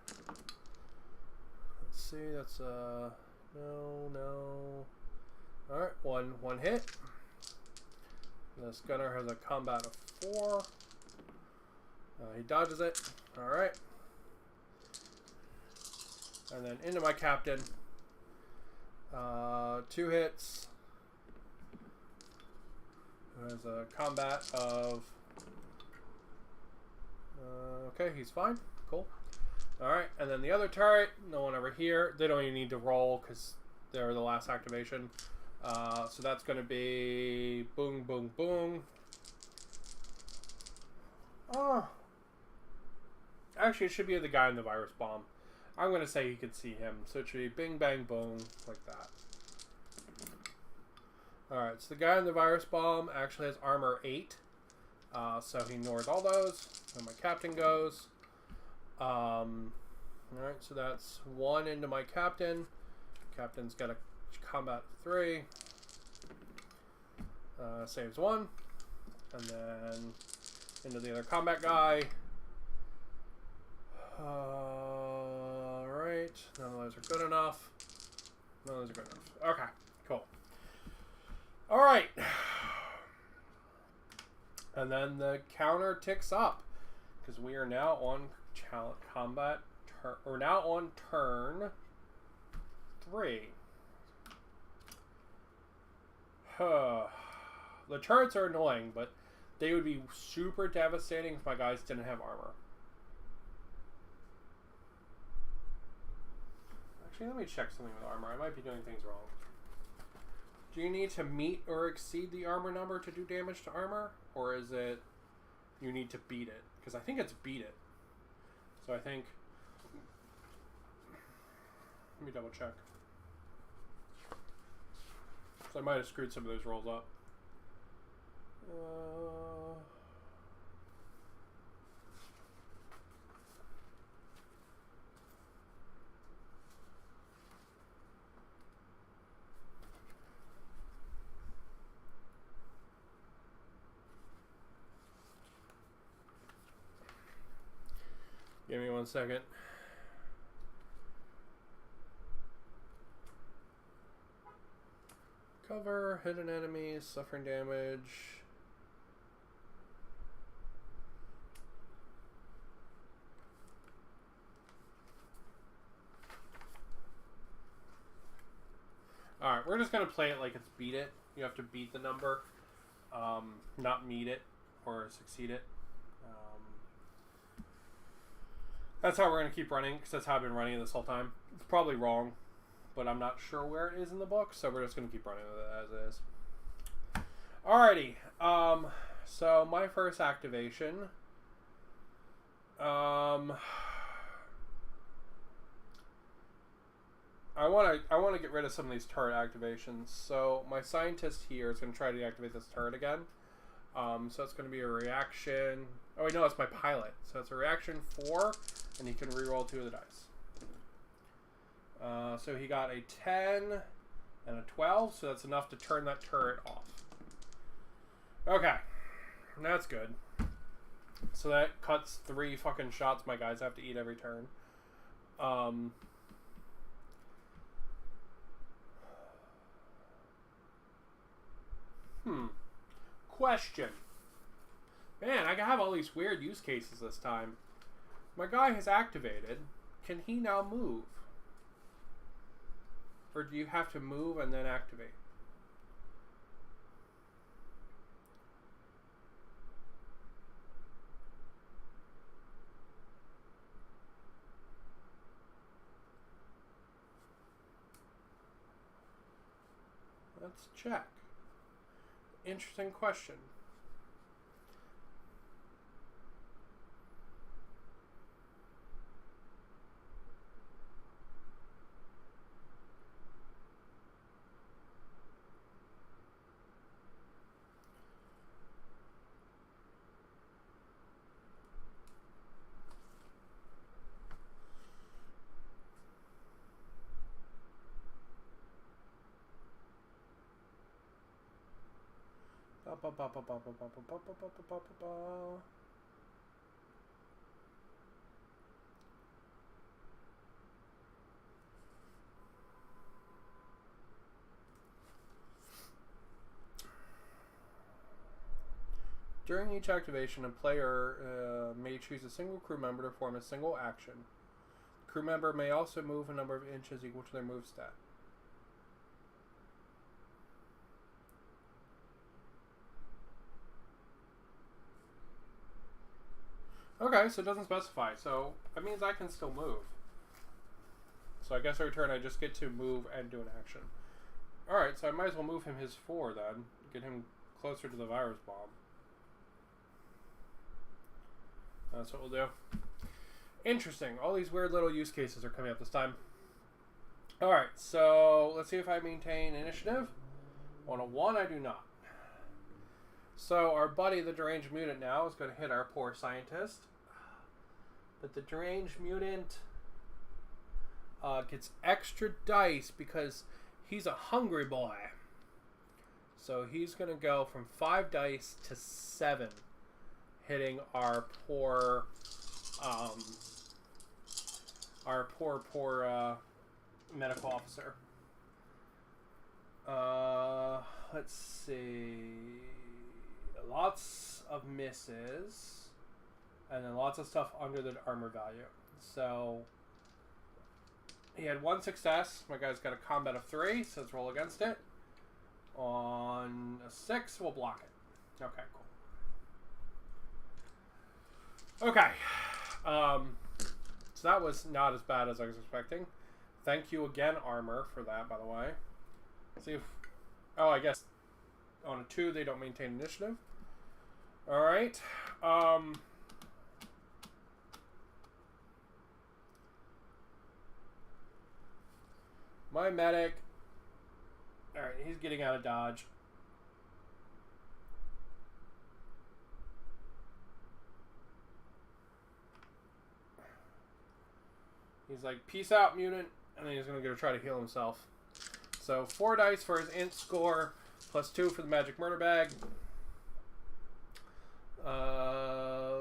Let's see, that's no. Alright, one hit. This gunner has a combat of 4. He dodges it. Alright. And then into my captain. 2 hits. There's a combat of... okay, he's fine. Cool. Alright, and then the other turret, no one over here. They don't even need to roll because they're the last activation. So that's going to be boom, boom, boom. Oh. Actually, it should be the guy in the virus bomb. I'm going to say he could see him. So it should be bing, bang, boom, like that. Alright, so the guy in the virus bomb actually has armor 8. So he ignores all those. And my captain goes. Alright, so that's 1 into my captain. Captain's got a combat 3. Saves 1. And then into the other combat guy. Alright, none of those are good enough. None of those are good enough. Okay, cool. Alright. And then the counter ticks up. Because we are now on combat. We're now on turn 3. The turrets are annoying, but they would be super devastating if my guys didn't have armor. Actually, let me check something with armor. I might be doing things wrong. Do you need to meet or exceed the armor number to do damage to armor? Or is it you need to beat it? Because I think it's beat it. So I think... Let me double check. So I might have screwed some of those rolls up. Give me 1 second. Cover, hidden enemies, suffering damage. Alright, we're just going to play it like it's beat it. You have to beat the number, not meet it or succeed it. That's how we're going to keep running, because that's how I've been running it this whole time. It's probably wrong, but I'm not sure where it is in the book, so we're just going to keep running with it as is. Alrighty, so my first activation, I want to get rid of some of these turret activations. So my scientist here is going to try to deactivate this turret again. So it's going to be a reaction. Oh wait, no, it's my pilot. So it's a reaction 4, and he can reroll 2 of the dice. So he got a 10 and a 12, so that's enough to turn that turret off. Okay, that's good. So that cuts 3 fucking shots my guys have to eat every turn. Question. Man, I have all these weird use cases this time. My guy has activated. Can he now move? Or do you have to move and then activate? Let's check. Interesting question. During each activation, a player may choose a single crew member to perform a single action. The crew member may also move a number of inches equal to their move stat. Okay, so it doesn't specify. So that means I can still move. So I guess every turn I just get to move and do an action. Alright, so I might as well move him his 4 then. Get him closer to the virus bomb. That's what we'll do. Interesting. All these weird little use cases are coming up this time. Alright, so let's see if I maintain initiative. On a 1, I do not. So our buddy, the deranged mutant, now is going to hit our poor scientist. But the deranged mutant gets extra dice because he's a hungry boy. So he's going to go from 5 dice to 7, hitting our poor medical officer. Let's see. Lots of misses, and then lots of stuff under the armor value. So he had 1 success. My guy's got a combat of 3, so let's roll against it. On a 6, we'll block it. Okay, cool. Okay. So that was not as bad as I was expecting. Thank you again, armor, for that, by the way. Let's see if... Oh, I guess on a 2, they don't maintain initiative. Alright. My medic... Alright, he's getting out of dodge. He's like, peace out, mutant. And then he's going to go try to heal himself. So 4 dice for his int score, plus 2 for the magic murder bag.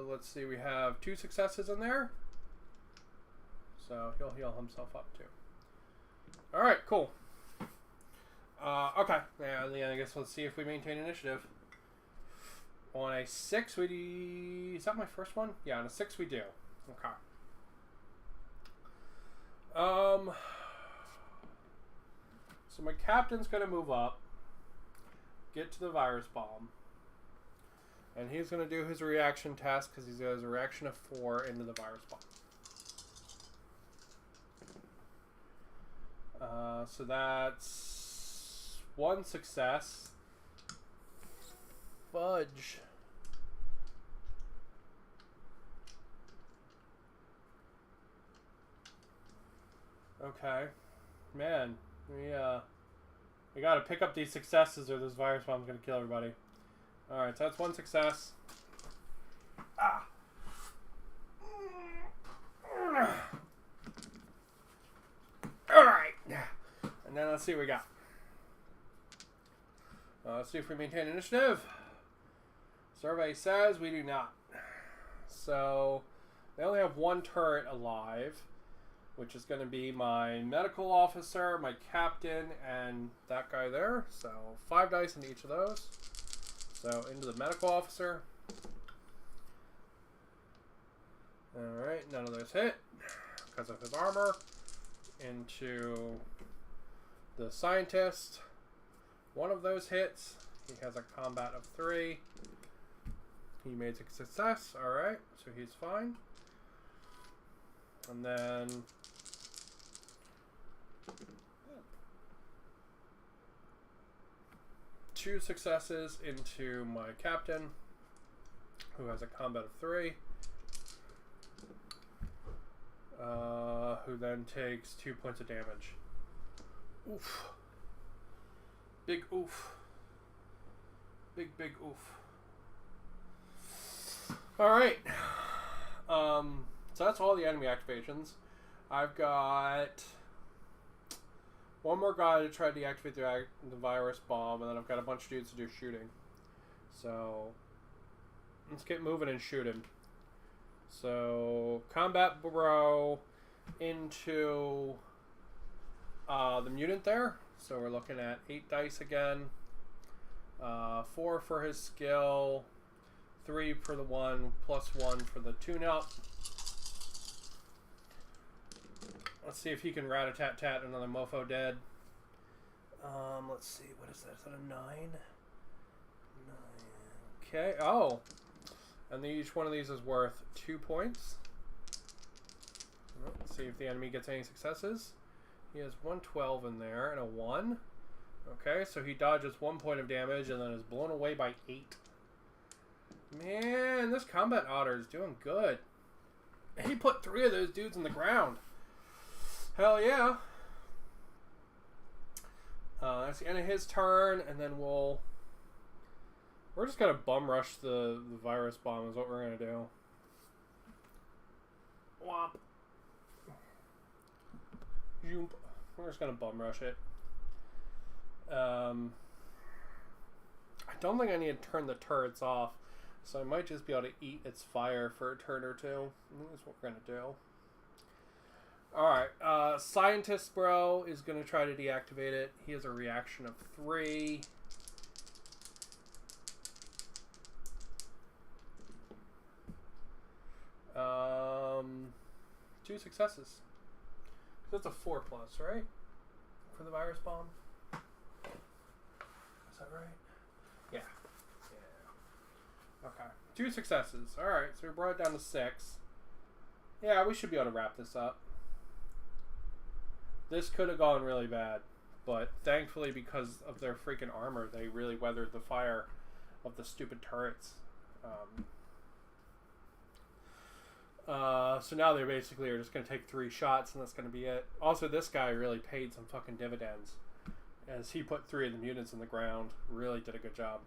Let's see, we have 2 successes in there. So he'll heal himself up too. Alright, cool. Okay, and I guess let's see if we maintain initiative. On a 6, is that my first one? Yeah, on a 6 we do. Okay. So my captain's going to move up, get to the virus bomb, and he's going to do his reaction task because he has a reaction of 4 into the virus bomb. So that's 1 success. Fudge. Okay. Man, we gotta pick up these successes or this virus bomb's gonna kill everybody. Alright, so that's 1 success. Ah! Alright! And then let's see what we got. Let's see if we maintain initiative. Survey says we do not. So, they only have 1 turret alive, which is going to be my medical officer, my captain, and that guy there. So 5 dice in each of those. So into the medical officer. Alright, none of those hit because of his armor. Into the scientist. 1 of those hits. He has a combat of 3. He made a success. Alright, so he's fine. And then 2 successes into my captain, who has a combat of 3, who then takes 2 points of damage. Oof. Big oof. Big oof. Alright. So that's all the enemy activations. I've got 1 more guy to try to deactivate the virus bomb, and then I've got a bunch of dudes to do shooting. So let's get moving and shoot him. So combat bro into the mutant there. So we're looking at 8 dice again. 4 for his skill, 3 for the 1, plus 1 for the tune-up. Let's see if he can rat-a-tat-tat another mofo dead. Let's see, what is that? Is that a 9? 9. Okay, oh. And each one of these is worth 2 points. Let's see if the enemy gets any successes. He has 112 in there and a 1. Okay, so he dodges 1 point of damage and then is blown away by 8. Man, this combat otter is doing good. He put 3 of those dudes in the ground. Hell yeah. That's the end of his turn, and then we're just gonna bum rush the virus bomb is what we're gonna do. Womp. Joomp. We're just gonna bum rush it. I don't think I need to turn the turrets off, so I might just be able to eat its fire for a turn or two. I think that's what we're gonna do. Alright, Scientist Bro is going to try to deactivate it. He has a reaction of 3. Two successes. That's a 4+, right? For the virus bomb? Is that right? Yeah. Okay. 2 successes. Alright, so we brought it down to 6. Yeah, we should be able to wrap this up. This could have gone really bad, but thankfully because of their freaking armor, they really weathered the fire of the stupid turrets. So now they basically are just going to take 3 shots, and that's going to be it. Also, this guy really paid some fucking dividends, as he put 3 of the mutants in the ground. Really did a good job.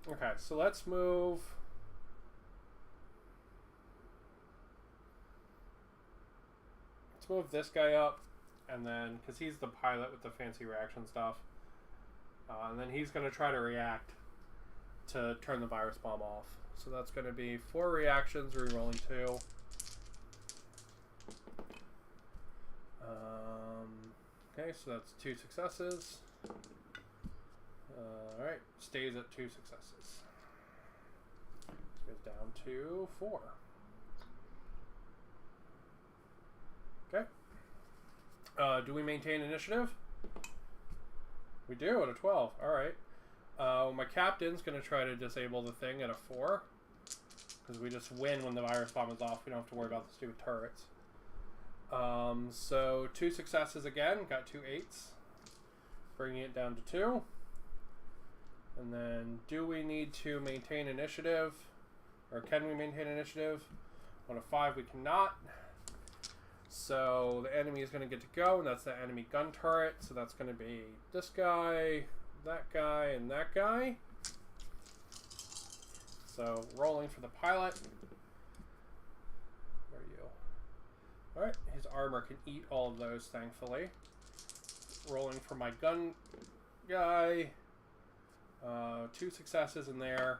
Okay, so let's move... move this guy up, and then because he's the pilot with the fancy reaction stuff, and then he's going to try to react to turn the virus bomb off. So that's going to be 4 reactions, re-rolling 2. Okay, so that's 2 successes. Alright, stays at 2 successes. Goes down to 4. Okay. Do we maintain initiative? We do at a 12. Alright. My captain's going to try to disable the thing at a 4. Because we just win when the virus bomb is off. We don't have to worry about the stupid turrets. So 2 successes again. Got 2 8s. Bringing it down to 2. And then do we need to maintain initiative? Or can we maintain initiative? On a 5 we cannot. So the enemy is going to get to go, and that's the enemy gun turret. So that's going to be this guy, that guy, and that guy. So rolling for the pilot. Where are you? Alright, his armor can eat all of those, thankfully. Rolling for my gun guy. 2 successes in there.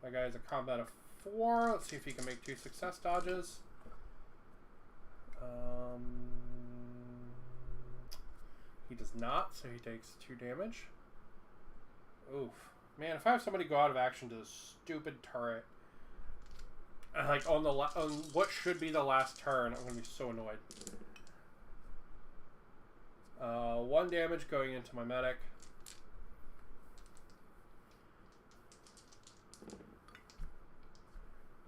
My guy's a combat of 4. Let's see if he can make 2 success dodges. He does not, so he takes 2 damage. Oof. Man, if I have somebody go out of action to this stupid turret, like on what should be the last turn, I'm going to be so annoyed. 1 damage going into my medic.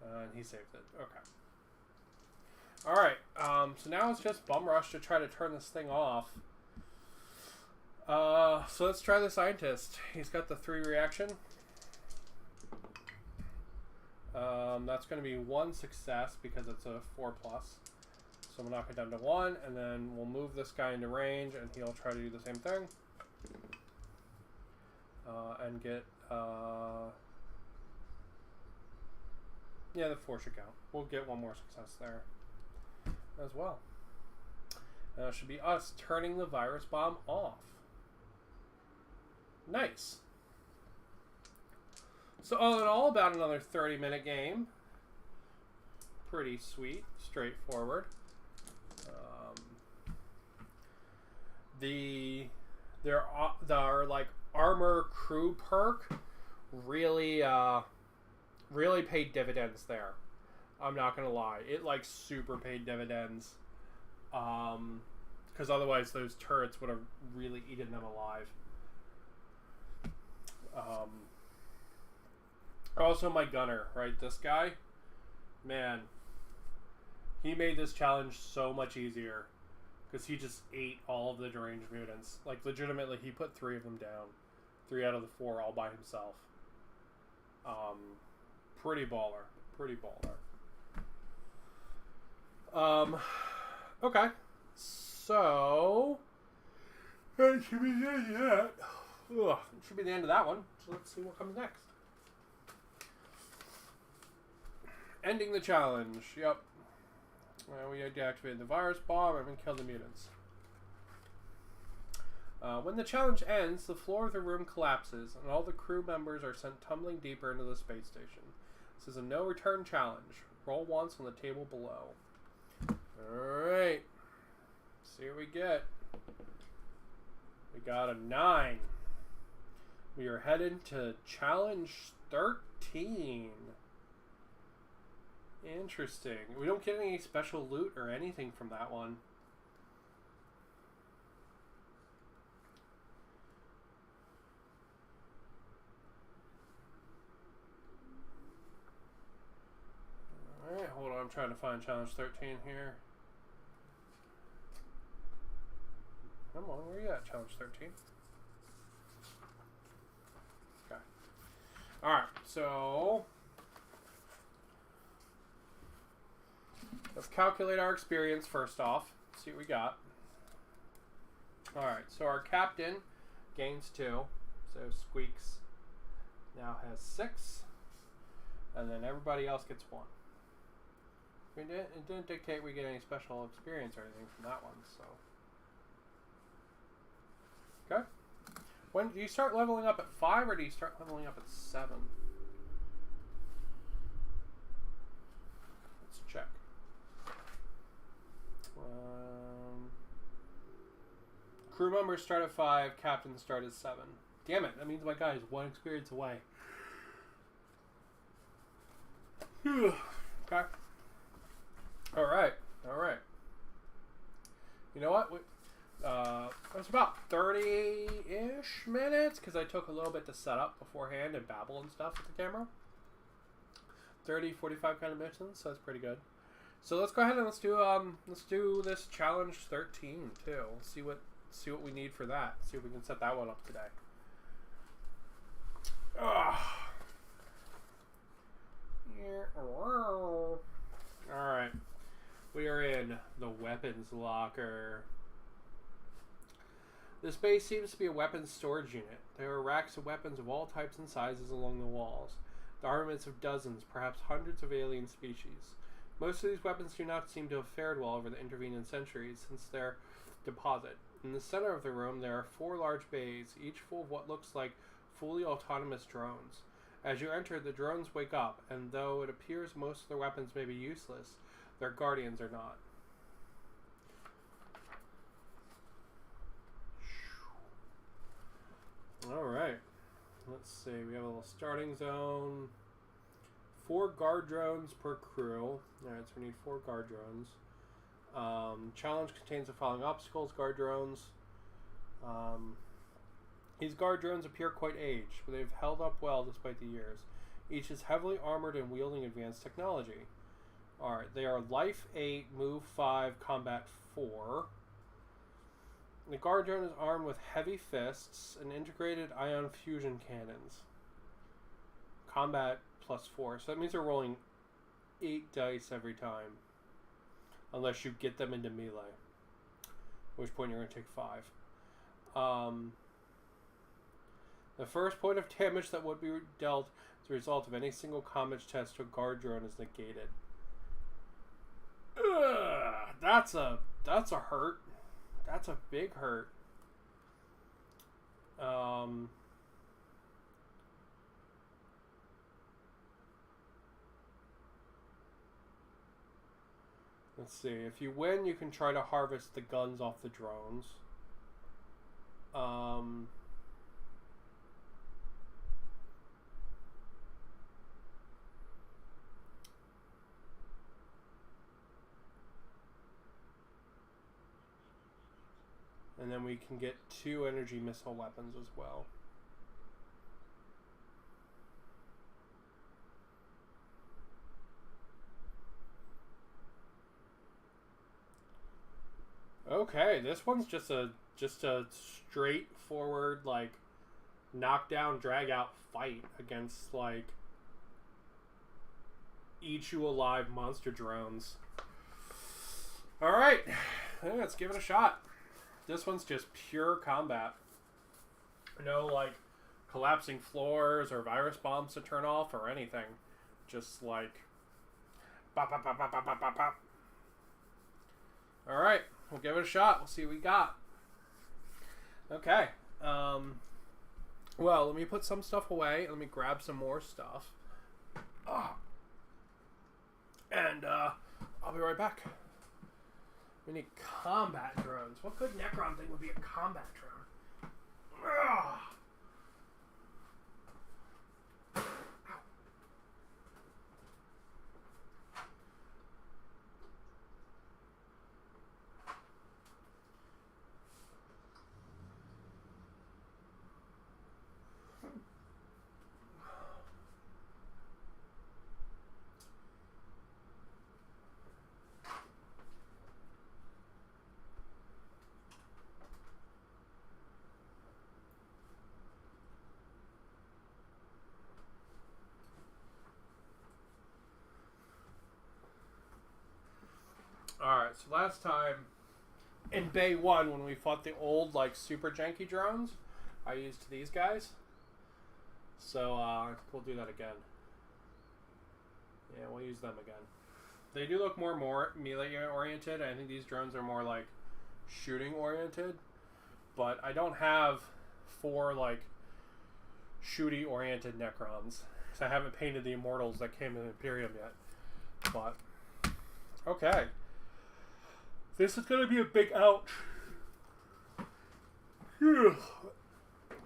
And he saved it. Okay. Alright, so now it's just bum rush to try to turn this thing off. So let's try the scientist. He's got the 3 reaction. That's going to be 1 success because it's a 4+. So we'll knock it down to 1, and then we'll move this guy into range, and he'll try to do the same thing. And get, yeah, the 4 should count. We'll get 1 more success there as well. It should be us turning the virus bomb off. Nice. So all in all, about another 30-minute game. Pretty sweet, straightforward. There are like armor crew perk really really paid dividends there. I'm not gonna lie, it like super paid dividends. Because otherwise those turrets would have really eaten them alive. Also my gunner, right? This guy, man, he made this challenge so much easier because he just ate all of the deranged mutants. Like legitimately, he put 3 of them down, 3 out of the 4 all by himself. Pretty baller. Pretty baller. Okay. So that should be the end of that. Ugh, it should be the end of that one. So let's see what comes next. Ending the challenge. Yep. We deactivated the virus bomb and killed the mutants. When the challenge ends, the floor of the room collapses and all the crew members are sent tumbling deeper into the space station. This is a no return challenge. Roll once on the table below. Alright. See what we get. We got a 9. We are headed to challenge 13. Interesting. We don't get any special loot or anything from that one. Alright, hold on. I'm trying to find challenge 13 here. Come on, where are you at, challenge 13? Okay. Alright, so let's calculate our experience first off. See what we got. Alright, so our captain gains 2. So Squeaks now has 6. And then everybody else gets 1. It didn't dictate we get any special experience or anything from that one, so. Okay. When do you start leveling up at 5 or do you start leveling up at 7? Let's check. Crew members start at 5, captains start at 7. Damn it, that means my guy is 1 experience away. Okay. Alright, alright. You know what? It was about 30-ish minutes, because I took a little bit to set up beforehand and babble and stuff with the camera. 30, 45 kind of missions, so that's pretty good. So let's go ahead and let's do this challenge 13 too. See what we need for that. See if we can set that one up today. Alright. We are in the weapons locker. This base seems to be a weapons storage unit. There are racks of weapons of all types and sizes along the walls. The armaments of dozens, perhaps hundreds of alien species. Most of these weapons do not seem to have fared well over the intervening centuries since their deposit. In the center of the room there are 4 large bays, each full of what looks like fully autonomous drones. As you enter, the drones wake up, and though it appears most of their weapons may be useless, their guardians are not. Alright. Let's see. We have a little starting zone. 4 guard drones per crew. Alright, so we need 4 guard drones. Challenge contains the following obstacles. Guard drones. These guard drones appear quite aged, but they've held up well despite the years. Each is heavily armored and wielding advanced technology. Alright, they are Life 8, Move 5, Combat 4. The guard drone is armed with heavy fists and integrated ion fusion cannons. Combat +4. So that means they're rolling 8 dice every time. Unless you get them into melee. At which point you're going to take 5. The first point of damage that would be dealt as a result of any single combat test to a guard drone is negated. Ugh, that's a hurt. That's a big hurt. Let's see. If you win, you can try to harvest the guns off the drones. And then we can get 2 energy missile weapons as well. Okay, this one's just a straightforward, like, knockdown, drag out fight against, like, eat you alive monster drones. Alright, let's give it a shot. This one's just pure combat. No, like, collapsing floors or virus bombs to turn off or anything. Just like... Bop, bop, bop, bop, bop, bop, bop, bop. Alright, we'll give it a shot. We'll see what we got. Okay. Well, let me put some stuff away. Let me grab some more stuff. And I'll be right back. We need combat drones. What good Necron thing would be a combat drone? Ugh. Alright, so last time in Bay 1 when we fought the old, like, super janky drones, I used these guys. So, we'll do that again. Yeah, we'll use them again. They do look more melee-oriented. I think these drones are more, like, shooting-oriented. But I don't have 4, like, shooty-oriented Necrons. Because I haven't painted the Immortals that came in Imperium yet. But, okay. This is going to be a big ouch.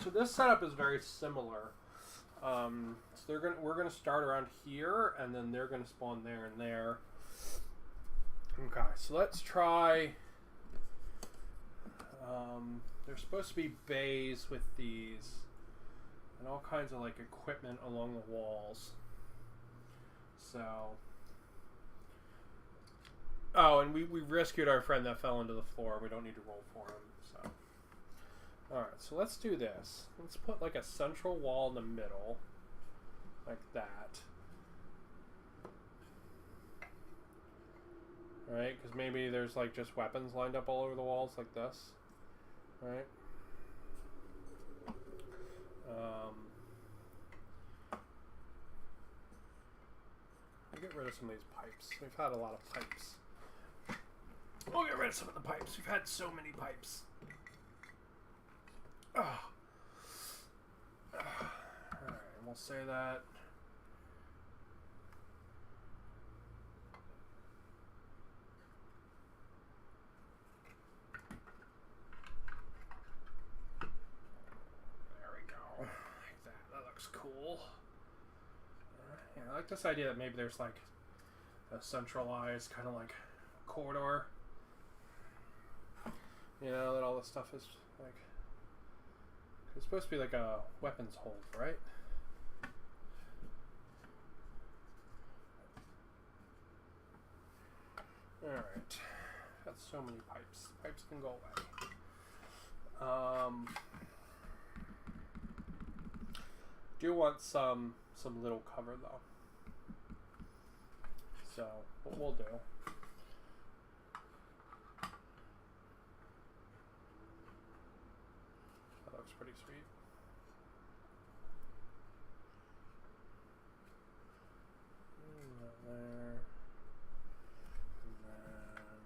So this setup is very similar. So we're gonna start around here, and then they're gonna spawn there and there. Okay, so let's try. There's supposed to be bays with these, and all kinds of like equipment along the walls. So. Oh, and we rescued our friend that fell into the floor. We don't need to roll for him, so. Alright, so let's do this. Let's put like a central wall in the middle. Like that. Right? Because maybe there's like just weapons lined up all over the walls like this. Right? I'll get rid of some of these pipes. We've had a lot of pipes. We'll get rid of some of the pipes. We've had so many pipes. Alright, we'll say that. There we go. Like that. That looks cool. Yeah, I like this idea that maybe there's like a centralized kind of like corridor. You know, that all this stuff is like... It's supposed to be like a weapons hold, right? Alright. Got so many pipes. Pipes can go away. Do want some little cover though. So, what we'll do. Pretty sweet. There. And then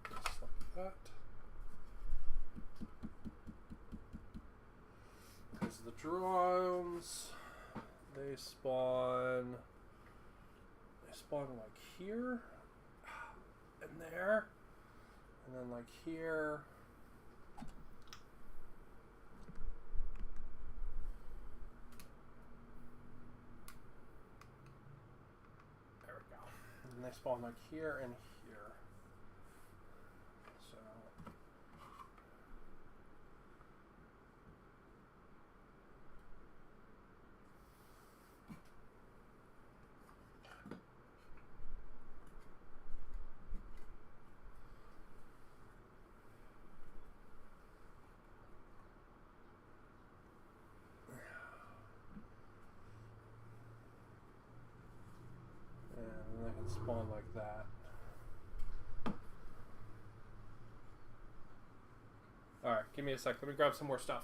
just like that. Because the drones, they spawn like here and there, and then like here. And they spawn like here and here. So spawn like that. Alright, give me a sec. Let me grab some more stuff.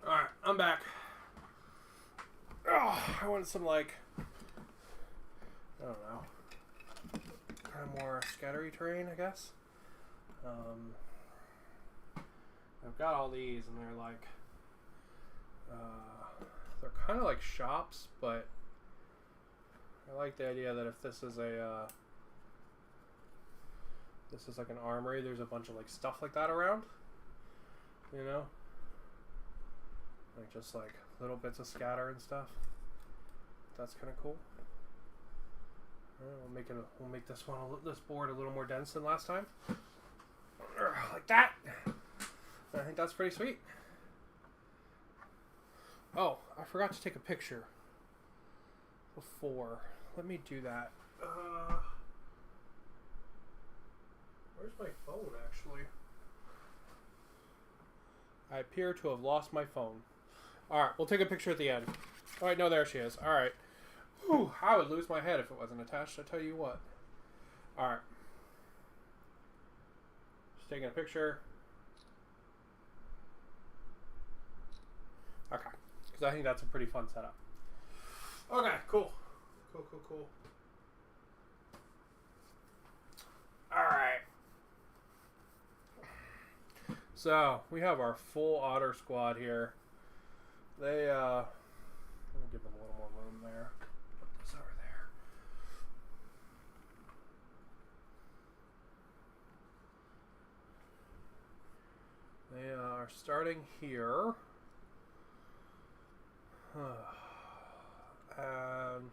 Alright, I'm back. Oh, I wanted some, like, I don't know, kind of more scattery terrain, I guess. I've got all these, and they're like, they're kind of like shops, but I like the idea that if this is a, this is like an armory, there's a bunch of like stuff like that around, you know? Like just like little bits of scatter and stuff. That's kind of cool. We'll make it. We'll make this one, this board, a little more dense than last time. Like that. I think that's pretty sweet. Oh, I forgot to take a picture before. Let me do that. Where's my phone, actually? I appear to have lost my phone. Alright, we'll take a picture at the end. Alright, no, there she is. Alright. Whew, I would lose my head if it wasn't attached, I tell you what. Alright. Just taking a picture. Okay. Because I think that's a pretty fun setup. Okay, cool. Cool. Alright. So, we have our full otter squad here. They, let me give them a little more room there. Put this over there. They are starting here. And I'm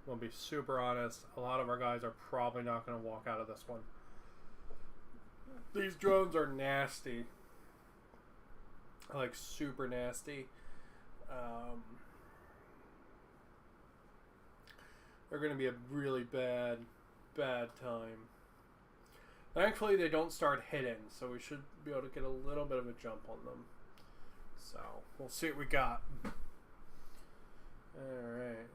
going to be super honest, a lot of our guys are probably not going to walk out of this one. These drones are nasty. Like, super nasty. They're going to be a really bad time. Thankfully, they don't start hitting, so we should be able to get a little bit of a jump on them. So, we'll see what we got. Alright.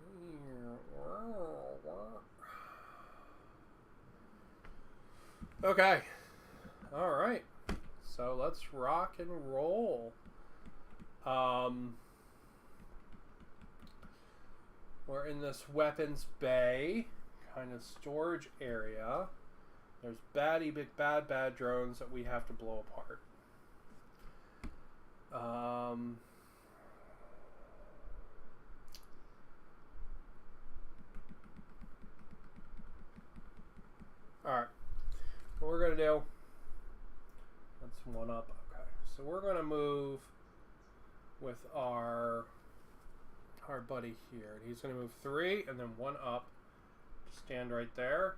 Okay. Alright. So, let's rock and roll. We're in this weapons bay kind of storage area. There's big bad drones that we have to blow apart. Alright. What we're going to do, that's one up. Okay. So we're going to move with our buddy here. He's going to move 3 and then 1 up. Stand right there.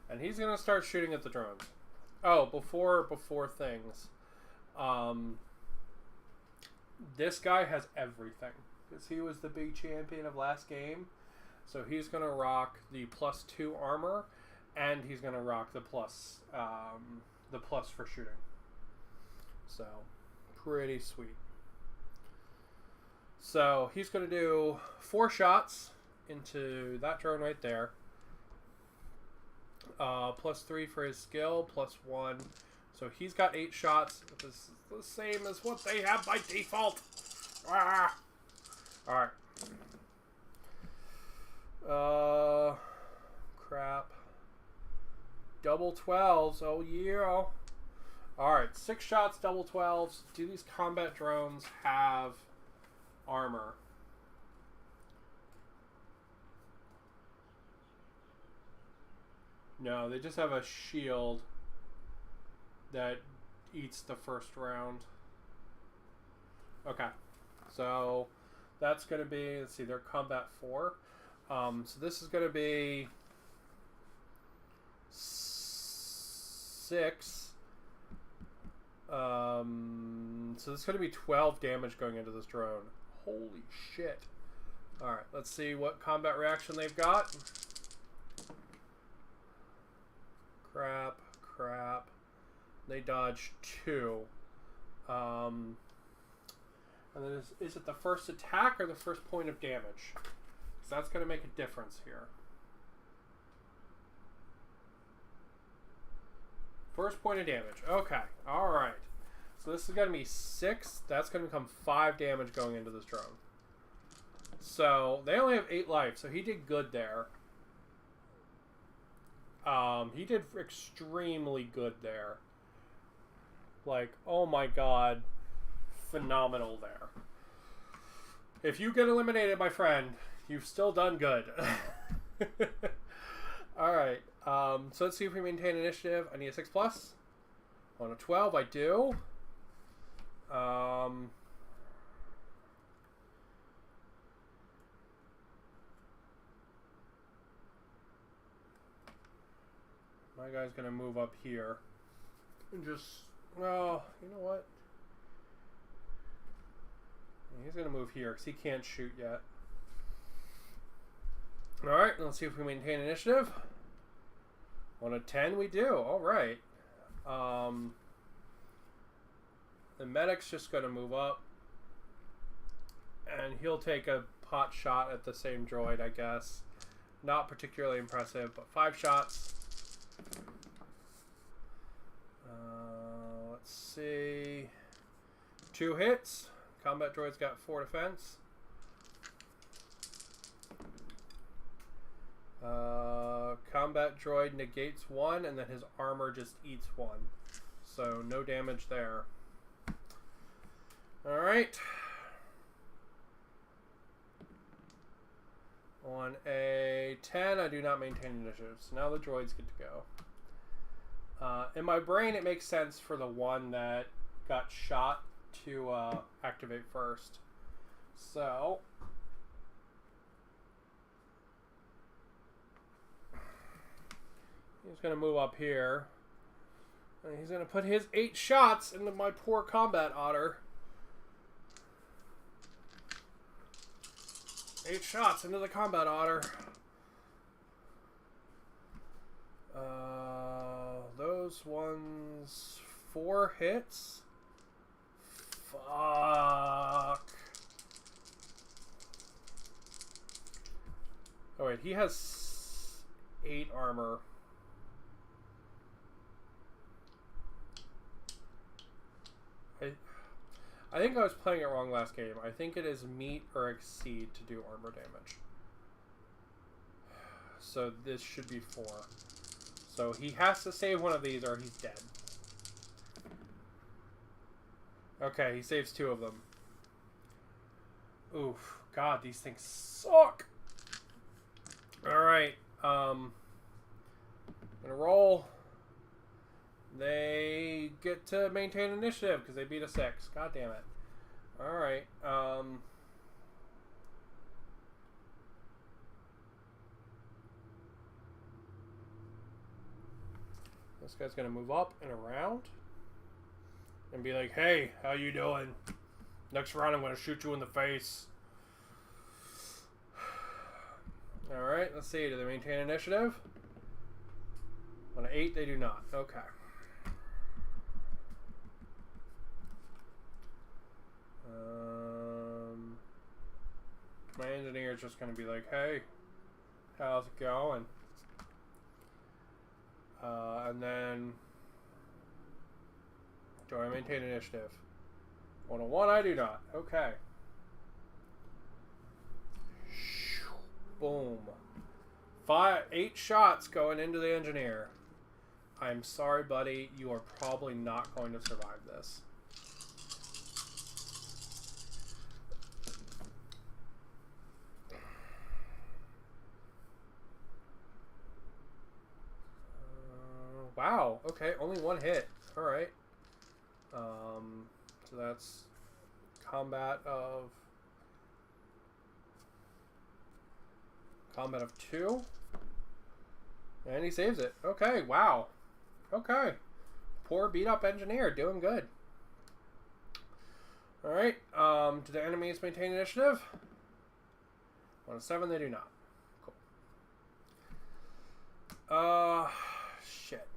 And he's going to start shooting at the drones. Oh, before things. This guy has everything. Because he was the big champion of last game. So he's going to rock the +2 armor. And he's going to rock the plus for shooting. So, pretty sweet. So, he's going to do 4 shots into that drone right there. +3 for his skill, +1. So, he's got 8 shots. This is the same as what they have by default. Ah! Alright. crap. Double 12s. Oh, yeah. Alright, 6 shots, double 12s. Do these combat drones have armor? No, they just have a shield that eats the first round. Okay. So that's going to be, let's see, they're combat 4. So this is going to be 6. So this is going to be 12 damage going into this drone. Holy shit. Alright, let's see what combat reaction they've got. Crap, crap. They dodged 2. And then is it the first attack or the first point of damage? Because that's going to make a difference here. First point of damage. Okay. Alright. So this is going to be 6. That's going to become 5 damage going into this drone. So they only have 8 life. So he did good there. He did extremely good there. Like, oh my god. Phenomenal there. If you get eliminated, my friend, you've still done good. Alright. So let's see if we maintain initiative. I need a 6+. On a 12, I do. My guy's gonna move up here. And just, well, you know what? He's gonna move here because he can't shoot yet. Alright, let's see if we maintain initiative. On a 10, we do. Alright. The medic's just gonna move up. And he'll take a pot shot at the same droid, I guess. Not particularly impressive, but 5 shots. Let's see. 2 hits. Combat droid's got 4 defense. Combat droid negates 1, and then his armor just eats 1. So no damage there. Alright. On a 10, I do not maintain initiative. So now the droids get to go. In my brain, it makes sense for the one that got shot to activate first. So he's going to move up here. And he's going to put his 8 shots into my poor combat otter. 8 shots into the combat otter. Those ones, 4 hits. Fuck. Oh wait, he has 8 armor. I think I was playing it wrong last game. I think it is meet or exceed to do armor damage. So this should be 4. So he has to save one of these or he's dead. Okay, he saves 2 of them. Oof. God, these things suck. Alright. I'm gonna roll. They get to maintain initiative because they beat a 6. God damn it. Alright. This guy's gonna move up and around and be like, hey, how you doing? Next round I'm gonna shoot you in the face. Alright, let's see. Do they maintain initiative? On an 8, they do not. Okay. My engineer is just going to be like, hey, how's it going? And then, do I maintain initiative? 1 on 1, I do not. Okay. Boom. 8 shots going into the engineer. I'm sorry, buddy. You are probably not going to survive this. Wow. Okay, only 1 hit. All right. So that's combat of 2, and he saves it. Okay. Wow. Okay. Poor beat up engineer doing good. All right. Do the enemies maintain initiative? On a 7, they do not. Cool. Shit.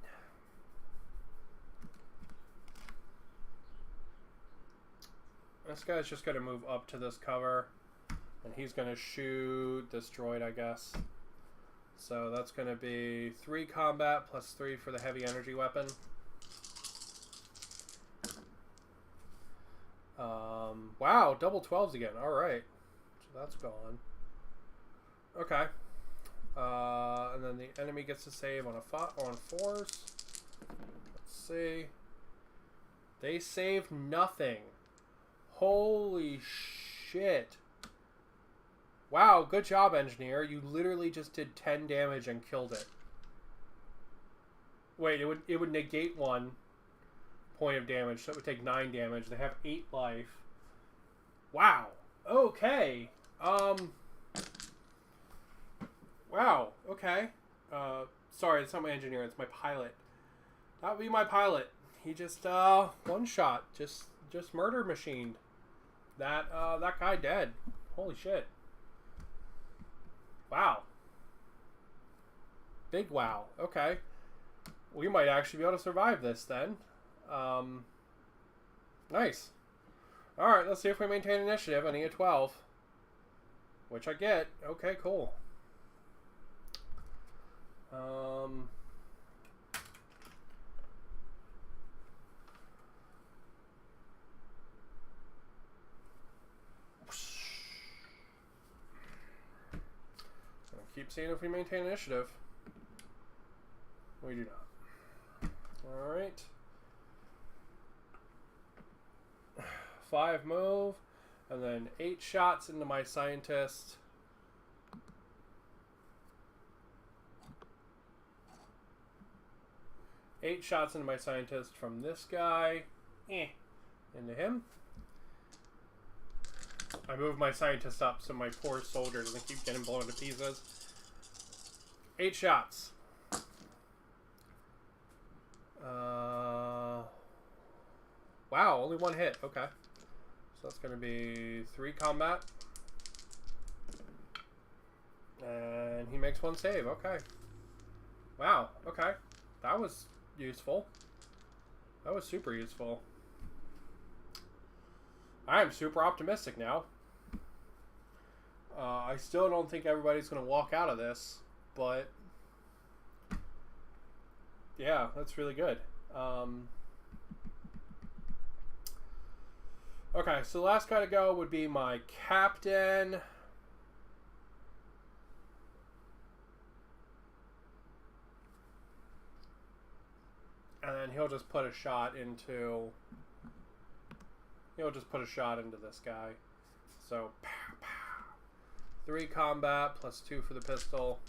This guy's just going to move up to this cover, and he's going to shoot this droid, I guess. So that's going to be 3 combat plus 3 for the heavy energy weapon. Wow, double 12s again. All right. So that's gone. Okay. And then the enemy gets to save on 4s. Let's see. They saved nothing. Holy shit. Wow, good job, engineer. You literally just did 10 damage and killed it. Wait, it would negate 1 point of damage, so it would take 9 damage. They have 8 life. Wow. Okay. Wow. Okay. Sorry, it's not my engineer, it's my pilot. That would be my pilot. He just one shot, just murder machined. That guy dead. Holy shit. Wow. Big wow. Okay. We might actually be able to survive this then. Nice. Alright, let's see if we maintain initiative. I need a 12. Which I get. Okay, cool. Keep seeing if we maintain initiative. We do not. Alright. 5 move, and then 8 shots into my scientist. Eight shots into my scientist from this guy. Into him. I moved my scientist up so my poor soldier doesn't keep getting blown to pieces. 8 shots. Wow, only 1 hit. Okay. So that's going to be 3 combat. And he makes 1 save. Okay. Wow. Okay. That was useful. That was super useful. I'm super optimistic now. I still don't think everybody's going to walk out of this, but yeah, that's really good. Okay, so the last guy to go would be my captain. And then he'll just put a shot into... He'll just put a shot into this guy. So, pow, pow. 3 combat plus 2 for the pistol.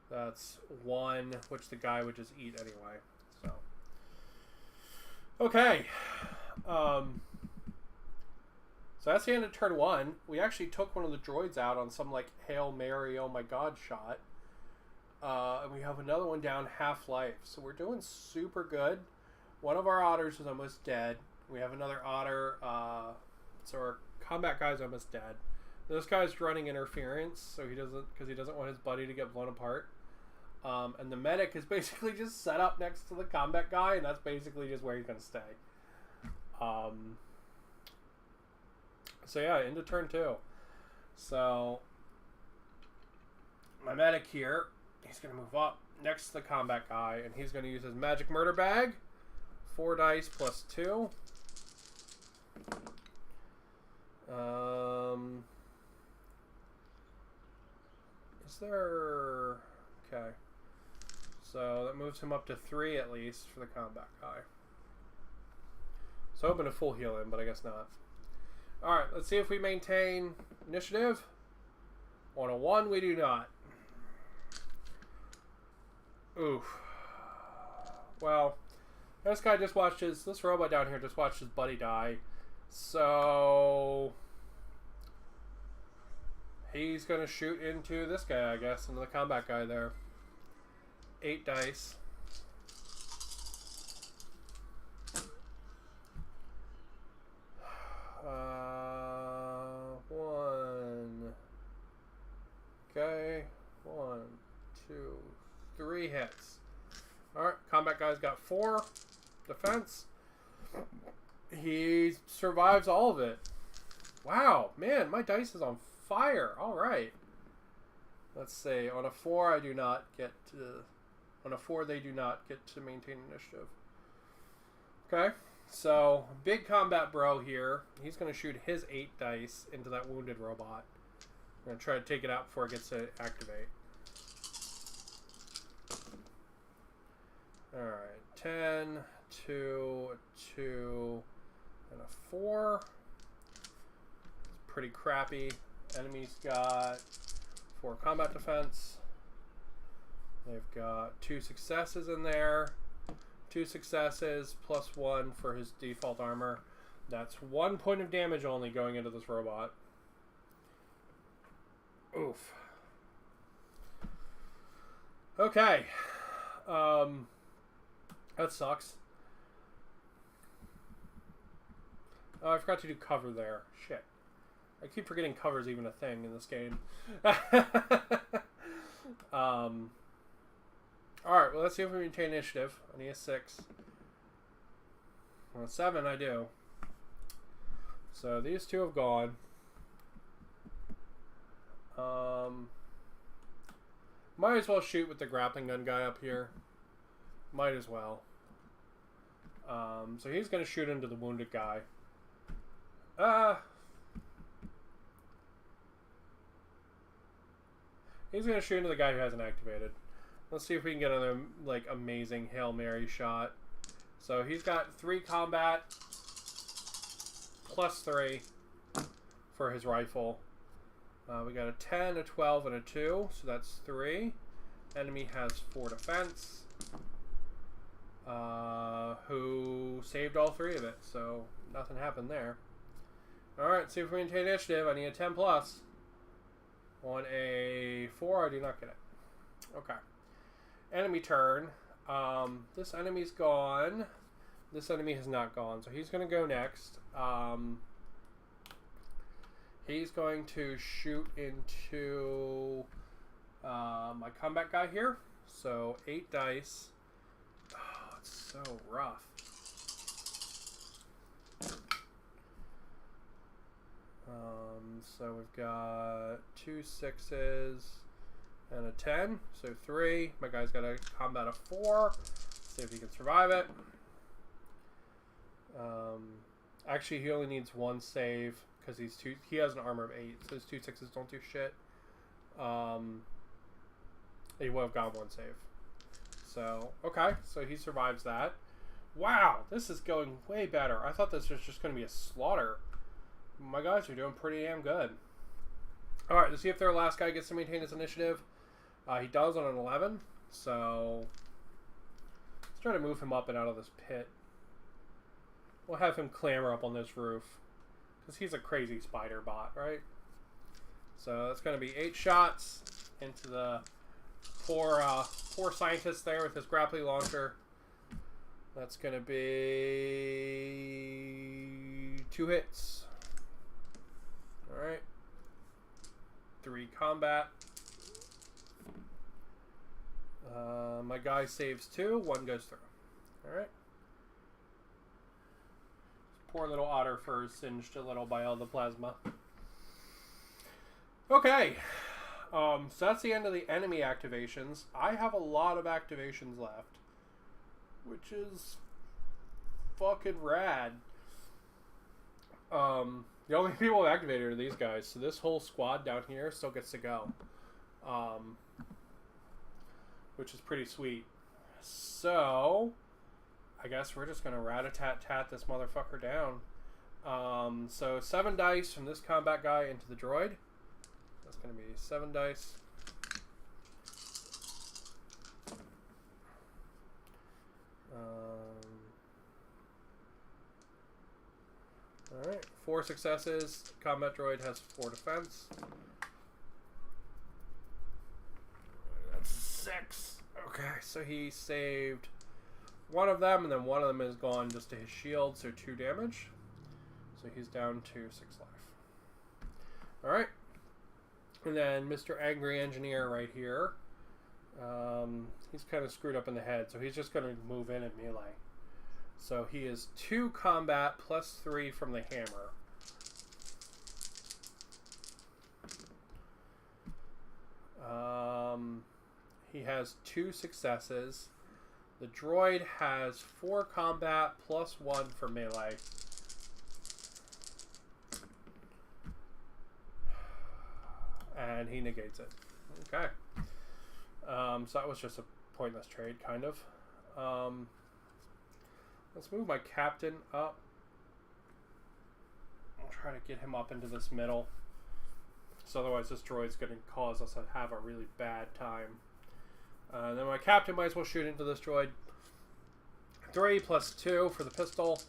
That's 1, which the guy would just eat anyway. So, okay. So that's the end of turn 1. We actually took one of the droids out on some like Hail Mary, oh my god shot. And we have another one down half life. So we're doing super good. One of our otters is almost dead. We have another otter. So our combat guy's almost dead. This guy's running interference, so he doesn't want his buddy to get blown apart. And the medic is basically just set up next to the combat guy, and that's basically just where he's gonna stay. So yeah, into turn 2. So my medic here, he's gonna move up next to the combat guy, and he's gonna use his magic murder bag. 4 dice plus 2. Is there... Okay. So that moves him up to 3 at least for the combat guy. So hoping to full heal him, but I guess not. Alright, let's see if we maintain initiative. On a 1, we do not. Oof. Well, this robot down here just watched his buddy die. So he's going to shoot into this guy, I guess, into the combat guy there. 8 dice. One. Okay. 1, 2, 3 hits. Alright, combat guy's got 4 defense. He survives all of it. Wow, man, my dice is on fire. Alright. Let's see. On a 4, I do not get to... On a 4, they do not get to maintain initiative. Okay, so big combat bro here. He's going to shoot his 8 dice into that wounded robot. I'm going to try to take it out before it gets to activate. Alright, 10, 2, 2, and a 4. It's pretty crappy. Enemy's got 4 combat defense. They've got 2 successes in there. 2 successes plus 1 for his default armor. That's 1 point of damage only going into this robot. Oof. Okay. That sucks. Oh, I forgot to do cover there. Shit. I keep forgetting cover's even a thing in this game. Alright, well, let's see if we maintain initiative. I need a 6. Well, 7 I do. So these 2 have gone. Might as well shoot with the grappling gun guy up here. Might as well. So he's going to shoot into the wounded guy. He's going to shoot into the guy who hasn't activated. Let's see if we can get another, like, amazing Hail Mary shot. So he's got 3 combat plus 3 for his rifle. We got a 10, a 12, and a 2, so that's 3. Enemy has 4 defense. Who saved all 3 of it, so nothing happened there. Alright, see if we maintain initiative. I need a 10 plus. On a 4, I do not get it. Okay. Enemy turn. This enemy's gone. This enemy has not gone, so he's going to go next. He's going to shoot into my combat guy here. So 8 dice. Oh, it's so rough. So we've got 2 6s and a 10. So 3. My guy's got a combat of 4. See if he can survive it. Actually, he only needs 1 save because he has an armor of 8. So his 2 6s don't do shit. He would have gotten 1 save. So, okay. So he survives that. Wow, this is going way better. I thought this was just going to be a slaughter. My guys are doing pretty damn good. Alright, let's see if their last guy gets to maintain his initiative. He does on an 11. So let's try to move him up and out of this pit. We'll have him clamber up on this roof. Because he's a crazy spider bot, right? So that's going to be 8 shots into the poor scientist there with his grappling launcher. That's going to be 2 hits. Alright. 3 combat. My guy saves 2. 1 goes through. Alright. Poor little otter fur is singed a little by all the plasma. Okay. So that's the end of the enemy activations. I have a lot of activations left. Which is fucking rad. The only people activated are these guys, so this whole squad down here still gets to go. Which is pretty sweet. So, I guess we're just going to rat-a-tat-tat this motherfucker down. So 7 dice from this combat guy into the droid. That's going to be 7 dice. Alright, 4 successes. Combat droid has 4 defense. That's 6. Okay, so he saved one of them, and then one of them is gone just to his shield, so 2 damage. So he's down to 6 life. Alright. And then Mr. Angry Engineer right here. He's kind of screwed up in the head, so he's just going to move in at melee. So he is 2 combat plus 3 from the hammer. He has 2 successes. The droid has 4 combat plus 1 for melee. And he negates it. Okay. So that was just a pointless trade, kind of. Let's move my captain up. I'll try to get him up into this middle. So otherwise this droid's going to cause us to have a really bad time. Then my captain might as well shoot into this droid. 3 plus 2 for the pistol.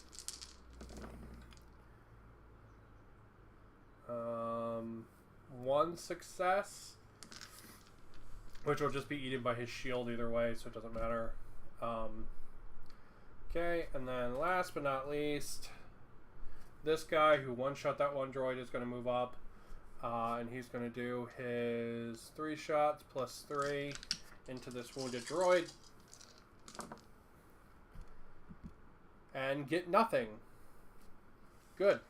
1 success. Which will just be eaten by his shield either way, so it doesn't matter. Okay, and then last but not least, this guy who one-shot that one droid is going to move up. And he's going to do his 3 shots plus 3 into this wounded droid. And get nothing. Good.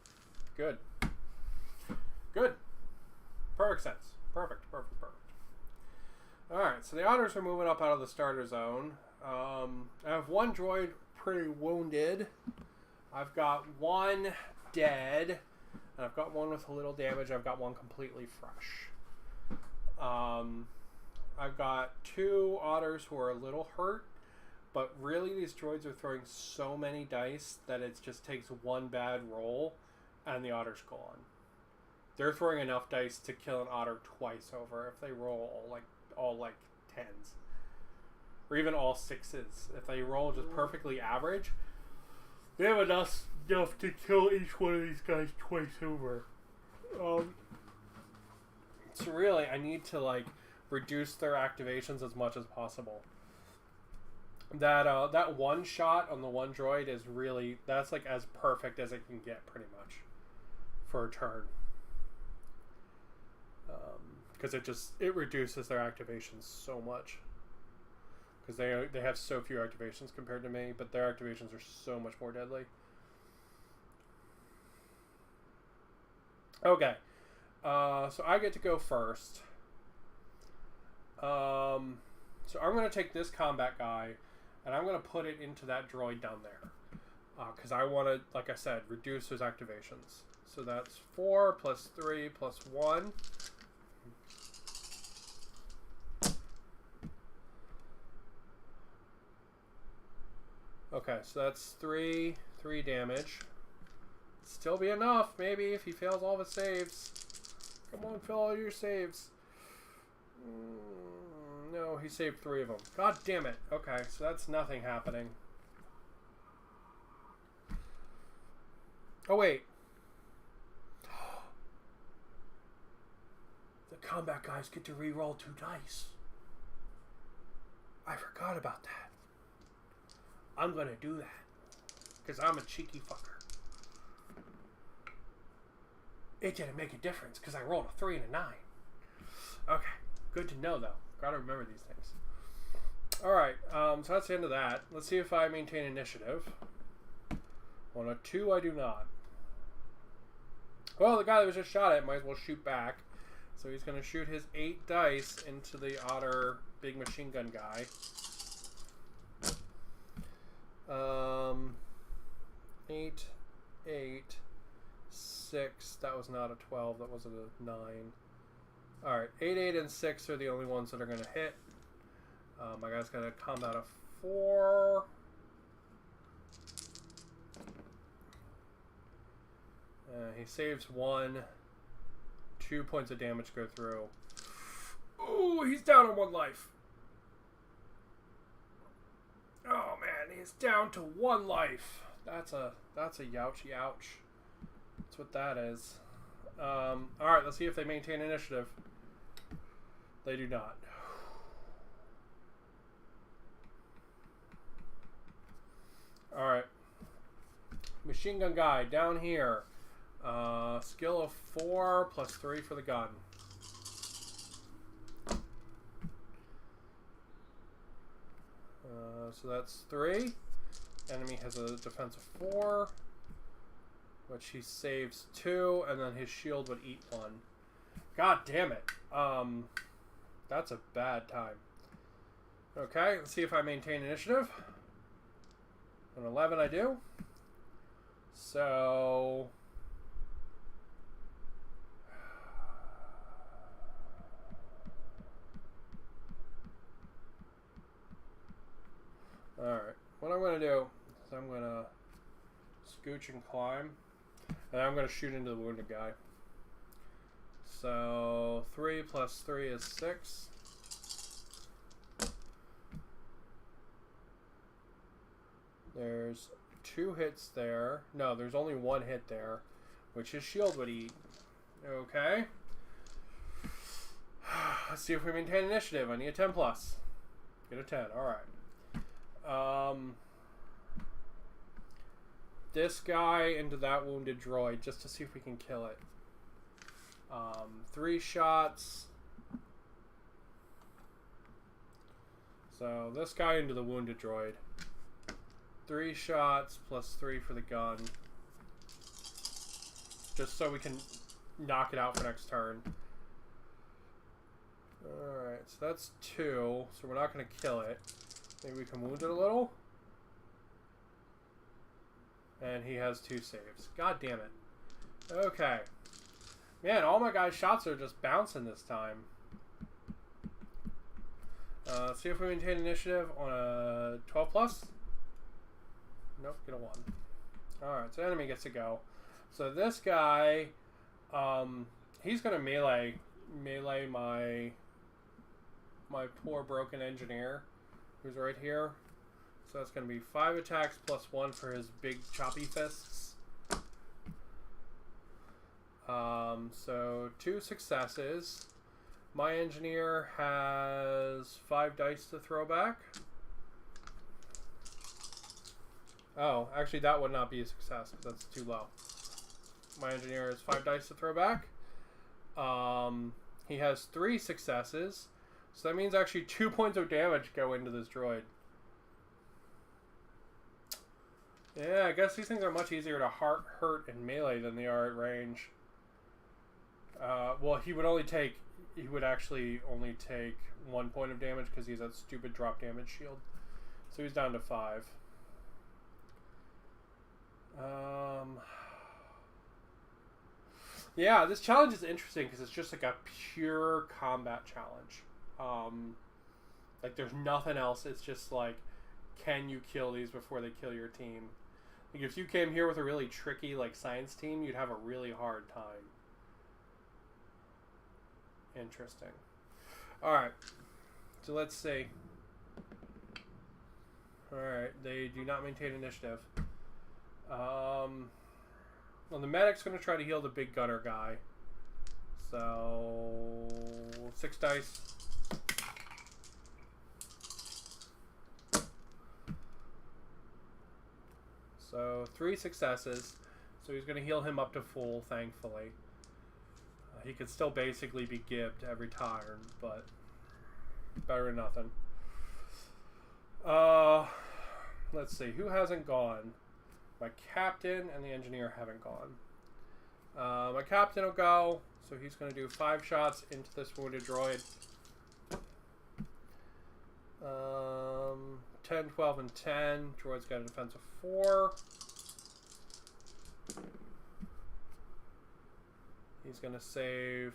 Good. Good. Perfect sense. Perfect, perfect, perfect. Alright, so the otters are moving up out of the starter zone. I have 1 droid pretty wounded. I've got 1 dead. And I've got 1 with a little damage. I've got 1 completely fresh. I've got 2 otters who are a little hurt. But really, these droids are throwing so many dice that it just takes 1 bad roll and the otter's gone. They're throwing enough dice to kill an otter twice over if they roll all 10s. Or even all 6s. If they roll just perfectly average, they have enough to kill each one of these guys twice over. So really, I need to reduce their activations as much as possible. That 1 shot on the 1 droid is really, that's as perfect as it can get pretty much for a turn. Because it reduces their activations so much. Because they have so few activations compared to me, but their activations are so much more deadly. Okay, so I get to go first. So I'm going to take this combat guy, and I'm going to put it into that droid down there. Because I want to, like I said, reduce his activations. So that's 4 plus 3 plus 1. Okay, so that's 3 damage. Still be enough, maybe, if he fails all of his saves. Come on, fill all your saves. No, he saved 3 of them. God damn it. Okay, so that's nothing happening. Oh, wait. The combat guys get to re-roll 2 dice. I forgot about that. I'm going to do that. Because I'm a cheeky fucker. It didn't make a difference because I rolled a 3 and a 9. Okay. Good to know, though. Gotta remember these things. Alright. So that's the end of that. Let's see if I maintain initiative. On a 2, I do not. Well, the guy that was just shot at might as well shoot back. So he's going to shoot his 8 dice into the otter big machine gun guy. 8, 8, 6. That was not a 12. That wasn't a 9. Alright, 8, 8, and 6 are the only ones that are going to hit. My guy's got a combat of 4. He saves 1. 2 points of damage go through. Ooh, he's down on 1 life. Oh man, he's down to 1 life. That's a youchy ouch. That's what that is. Alright, let's see if they maintain initiative. They do not. Alright. Machine gun guy down here. Skill of 4 plus 3 for the gun. So that's 3. Enemy has a defense of 4, which he saves 2, and then his shield would eat 1. God damn it. That's a bad time. Okay, let's see if I maintain initiative. An 11 I do. So... Alright, what I'm going to do is I'm going to scooch and climb, and I'm going to shoot into the wounded guy. So 3 plus 3 is 6. There's 2 hits there. No, there's only 1 hit there, which his shield would eat. Okay. Let's see if we maintain initiative. I need a 10 plus. Get a 10. Alright. This guy into that wounded droid just to see if we can kill it. 3 shots. So this guy into the wounded droid. 3 shots plus 3 for the gun. Just so we can knock it out for next turn. Alright, so that's 2. So we're not going to kill it. Maybe we can wound it a little. And he has 2 saves. God damn it. Okay. Man, all my guys' shots are just bouncing this time. Let's see if we maintain initiative on a 12 plus. Nope, get a 1. Alright, so enemy gets to go. So this guy, he's going to melee my poor broken engineer, who's right here. So that's going to be 5 attacks plus 1 for his big choppy fists. So 2 successes. My engineer has 5 dice to throw back. Oh, actually that would not be a success because that's too low. My engineer has 5 dice to throw back. He has 3 successes. So that means actually 2 points of damage go into this droid. Yeah, I guess these things are much easier to hurt in melee than they are at range. Well, he would actually only take 1 point of damage because he's that stupid drop damage shield. So he's down to 5. Yeah, this challenge is interesting because it's just like a pure combat challenge. Like there's nothing else. It's just like, can you kill these before they kill your team? Like if you came here with a really tricky like science team, you'd have a really hard time. Interesting. Alright. So let's see. Alright, they do not maintain initiative. Well, the medic's going to try to heal the big gunner guy. So 6 dice. So 3 successes. So he's going to heal him up to full, thankfully. He could still basically be gibbed every turn, but better than nothing. Let's see. Who hasn't gone? My captain and the engineer haven't gone. My captain will go, so he's going to do 5 shots into this wounded droid. 10, 12, and 10. Droid's got a defense of 4. He's going to save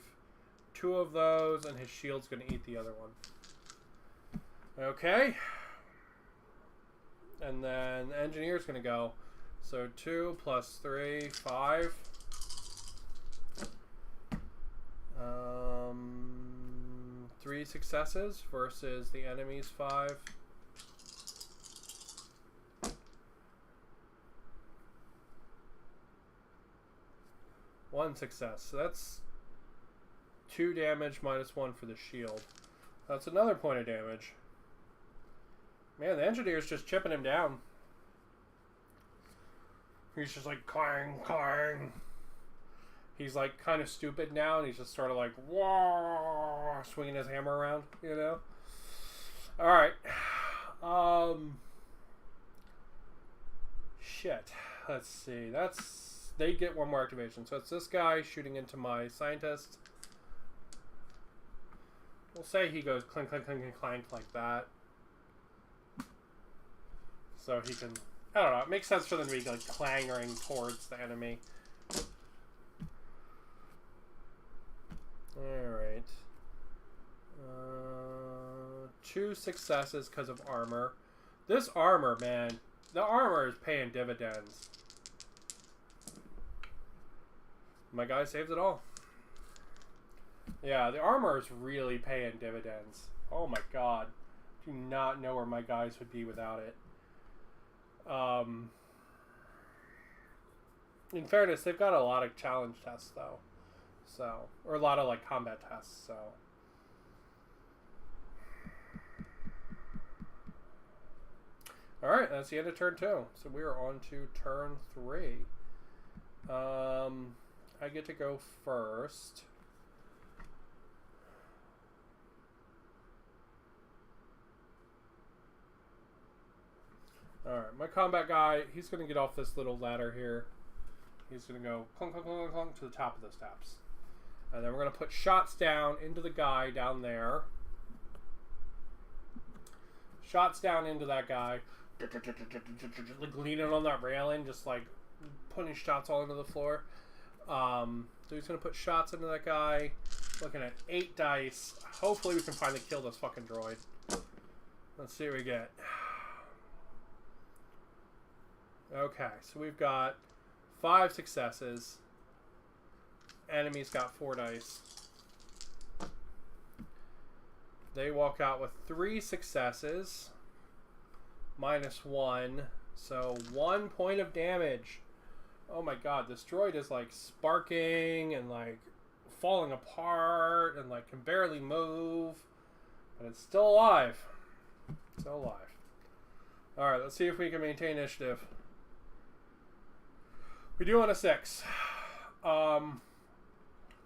2 of those, and his shield's going to eat the other one. Okay. And then the engineer's going to go. So 2 plus 3, 5. 3 successes versus the enemy's 5. 1 success. So that's 2 damage minus 1 for the shield. That's another point of damage. Man, the engineer's just chipping him down. He's just like clang, clang. He's like kind of stupid now, and he's just sort of like whoa, swinging his hammer around, you know. All right. Shit. Let's see. They get 1 more activation, so it's this guy shooting into my scientist. We'll say he goes clink, clink, clink, clink, clank like that. So he can, I don't know, it makes sense for them to be like clangering towards the enemy. Alright. 2 successes because of armor. This armor, man, the armor is paying dividends. My guy saved it all. Yeah, the armor is really paying dividends. Oh my god. Do not know where my guys would be without it. In fairness, they've got a lot of challenge tests though. So, or a lot of like combat tests, so. Alright, that's the end of turn 2. So we are on to turn 3. I get to go first. Alright, my combat guy, he's going to get off this little ladder here. He's going to go clunk, clunk, clunk, clunk to the top of the steps. And then we're going to put shots down into the guy down there. Shots down into that guy. Like leaning on that railing, just like putting shots all into the floor. So he's going to put shots into that guy. Looking at 8 dice. Hopefully we can finally kill this fucking droid. Let's see what we get. Okay, so we've got 5 successes. Enemy's got 4 dice. They walk out with 3 successes. Minus 1. So 1 point of damage. Oh my god, this droid is like sparking and like falling apart and like can barely move. But it's still alive. Still alive. Alright, let's see if we can maintain initiative. We do on a 6.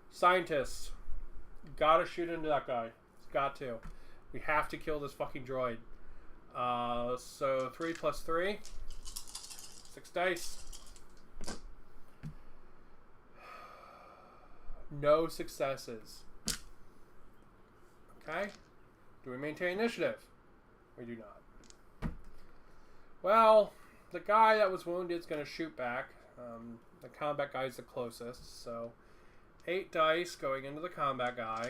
Scientists. Gotta shoot into that guy. Got to. We have to kill this fucking droid. So 3 plus 3. 6 dice. No successes. Okay. Do we maintain initiative? We do not. Well, the guy that was wounded is going to shoot back. The combat guy is the closest. So 8 dice going into the combat guy.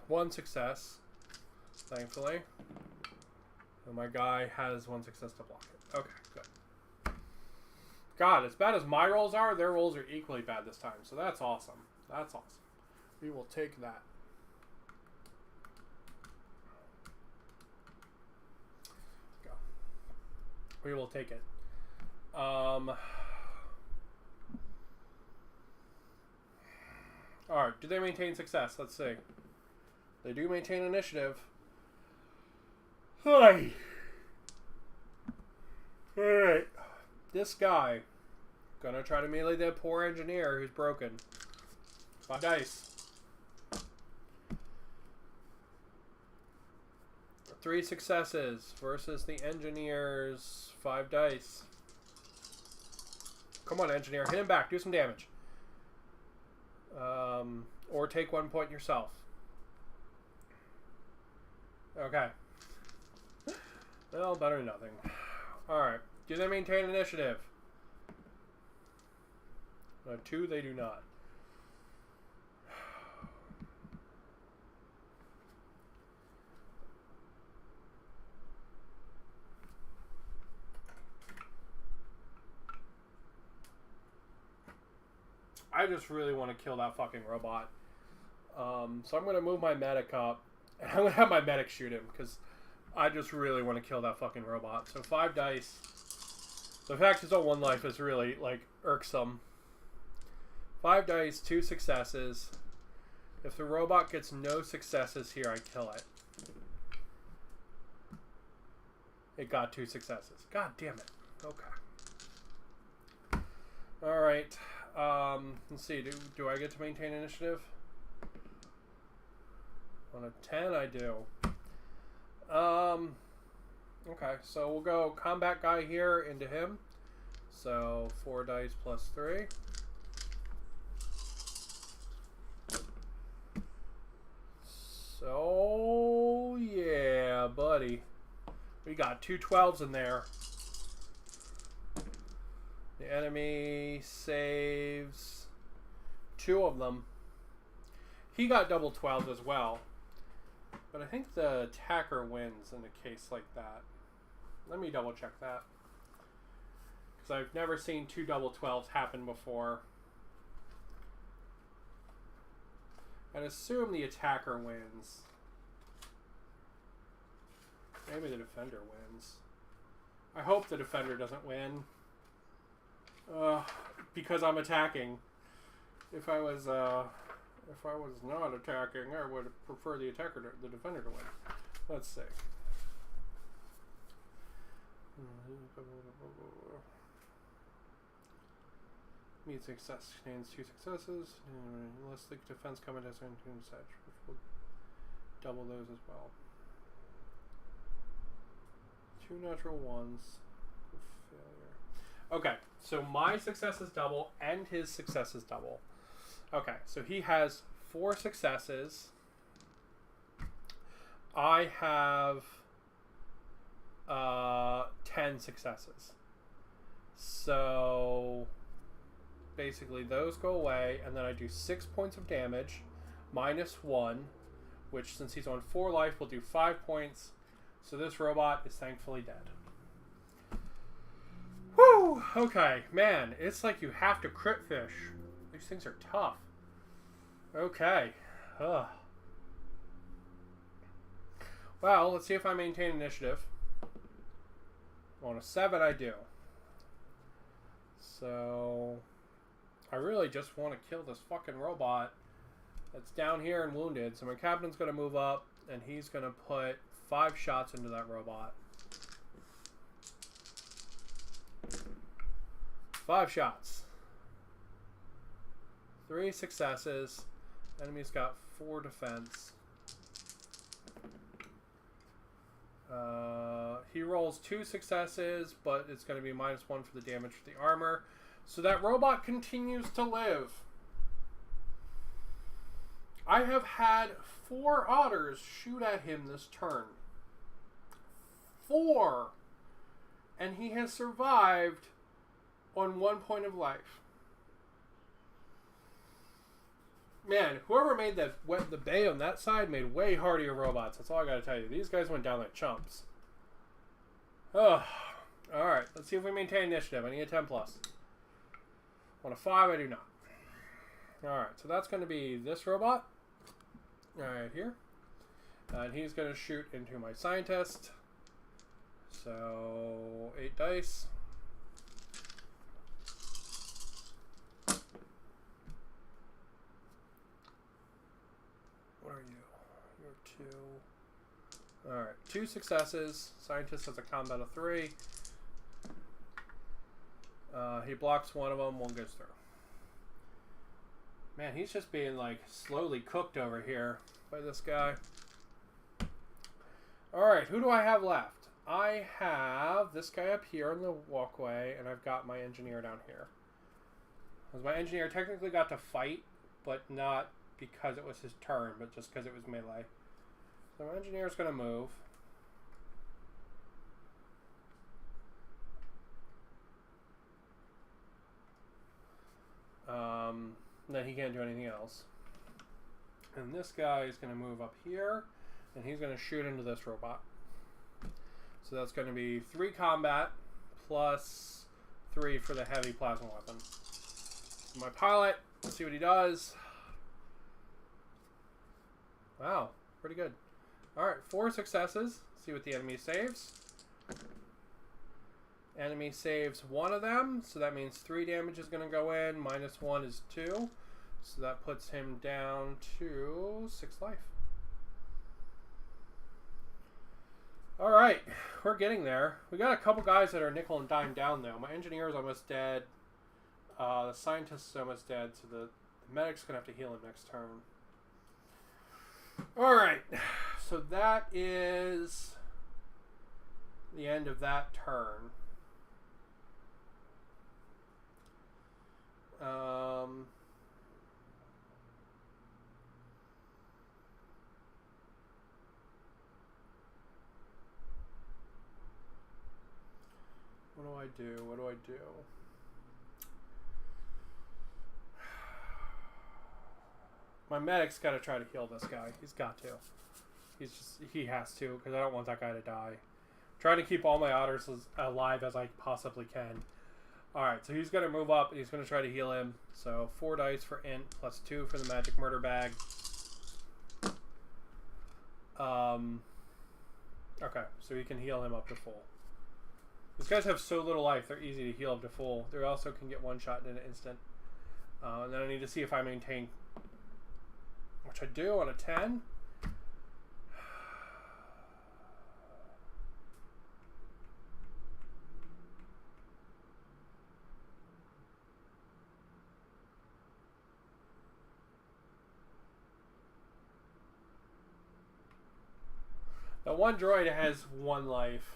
One success, thankfully. And my guy has 1 success to block it. Okay, good. God, as bad as my rolls are, their rolls are equally bad this time. So that's awesome. That's awesome. We will take that. Go. We will take it. Alright, do they maintain success? Let's see. They do maintain initiative. Hi. Alright. This guy. Gonna try to melee that poor engineer who's broken. 5 dice. 3 successes versus the engineer's 5 dice. Come on, engineer. Hit him back. Do some damage. Or take 1 point yourself. Okay. Well, better than nothing. Alright. Do they maintain initiative? 2, they do not. I just really want to kill that fucking robot. So I'm going to move my medic up. And I'm going to have my medic shoot him. Because I just really want to kill that fucking robot. So 5 dice. The fact he's on 1 life is really, like, irksome. 5 dice, 2 successes. If the robot gets no successes here, I kill it. It got 2 successes. God damn it. Okay. Alright. Let's see. Do I get to maintain initiative? On a 10, I do. Okay, so we'll go combat guy here into him. So 4 dice plus 3. So yeah, buddy. We got 2 12s in there. The enemy saves 2 of them. He got double 12s as well. But I think the attacker wins in a case like that. Let me double check that. Because I've never seen 2 double 12s happen before. I'd assume the attacker wins. Maybe the defender wins. I hope the defender doesn't win. Because I'm attacking. If I was not attacking, I would prefer the defender to win. Let's see. Meet success contains 2 successes. Unless the defense combat has anything such, which will double those as well. 2 natural ones. Failure. Okay, so my success is double and his success is double. Okay, so he has 4 successes. I have 10 successes. So basically those go away, and then I do 6 points of damage minus 1, which since he's on 4 life will do 5 points. So this robot is thankfully dead. Whew! Okay, man, it's like you have to crit fish. These things are tough. Okay. Ugh. Well, let's see if I maintain initiative. On a 7, I do. So I really just want to kill this fucking robot that's down here and wounded. So my captain's going to move up, and he's going to put 5 shots into that robot. 5 shots. 3 successes. Enemy's got 4 defense. He rolls 2 successes, but it's going to be -1 for the damage for the armor. So that robot continues to live. I have had 4 otters shoot at him this turn. 4! And he has survived on 1 point of life. Man, whoever made the bay on that side made way hardier robots. That's all I gotta tell you. These guys went down like chumps. Oh, alright. Let's see if we maintain initiative. I need a 10 plus. On a 5, I do not. Alright, so that's going to be this robot. Right here. And he's going to shoot into my scientist. So, 8 dice. What are you? You're 2. Alright, 2 successes. Scientist has a combat of 3. He blocks 1 of them, 1 goes through. Man, he's just being like slowly cooked over here by this guy. Alright, who do I have left? I have this guy up here on the walkway, and I've got my engineer down here. Because my engineer technically got to fight, but not because it was his turn, but just because it was melee. So my engineer's going to move. Then he can't do anything else. And this guy is going to move up here, and he's going to shoot into this robot. So that's going to be 3 combat plus 3 for the heavy plasma weapon. My pilot, let's see what he does. Wow, pretty good. Alright, 4 successes. See what the enemy saves. Enemy saves 1 of them, so that means 3 damage is going to go in. Minus 1 is 2. So that puts him down to 6 life. Alright, we're getting there. We got a couple guys that are nickel and dime down though. My engineer is almost dead. The scientist is almost dead, so the medic's going to have to heal him next turn. Alright, so that is the end of that turn. What do I do? What do I do? My medic's got to try to heal this guy. He's got to. He has to, because I don't want that guy to die. Trying to keep all my otters as alive as I possibly can. Alright, so he's going to move up, and he's going to try to heal him. So 4 dice for int, plus 2 for the magic murder bag. Okay, so he can heal him up to full. These guys have so little life, they're easy to heal up to full. They also can get one shot in an instant. And then I need to see if I maintain, which I do on a 10. The one droid has 1 life.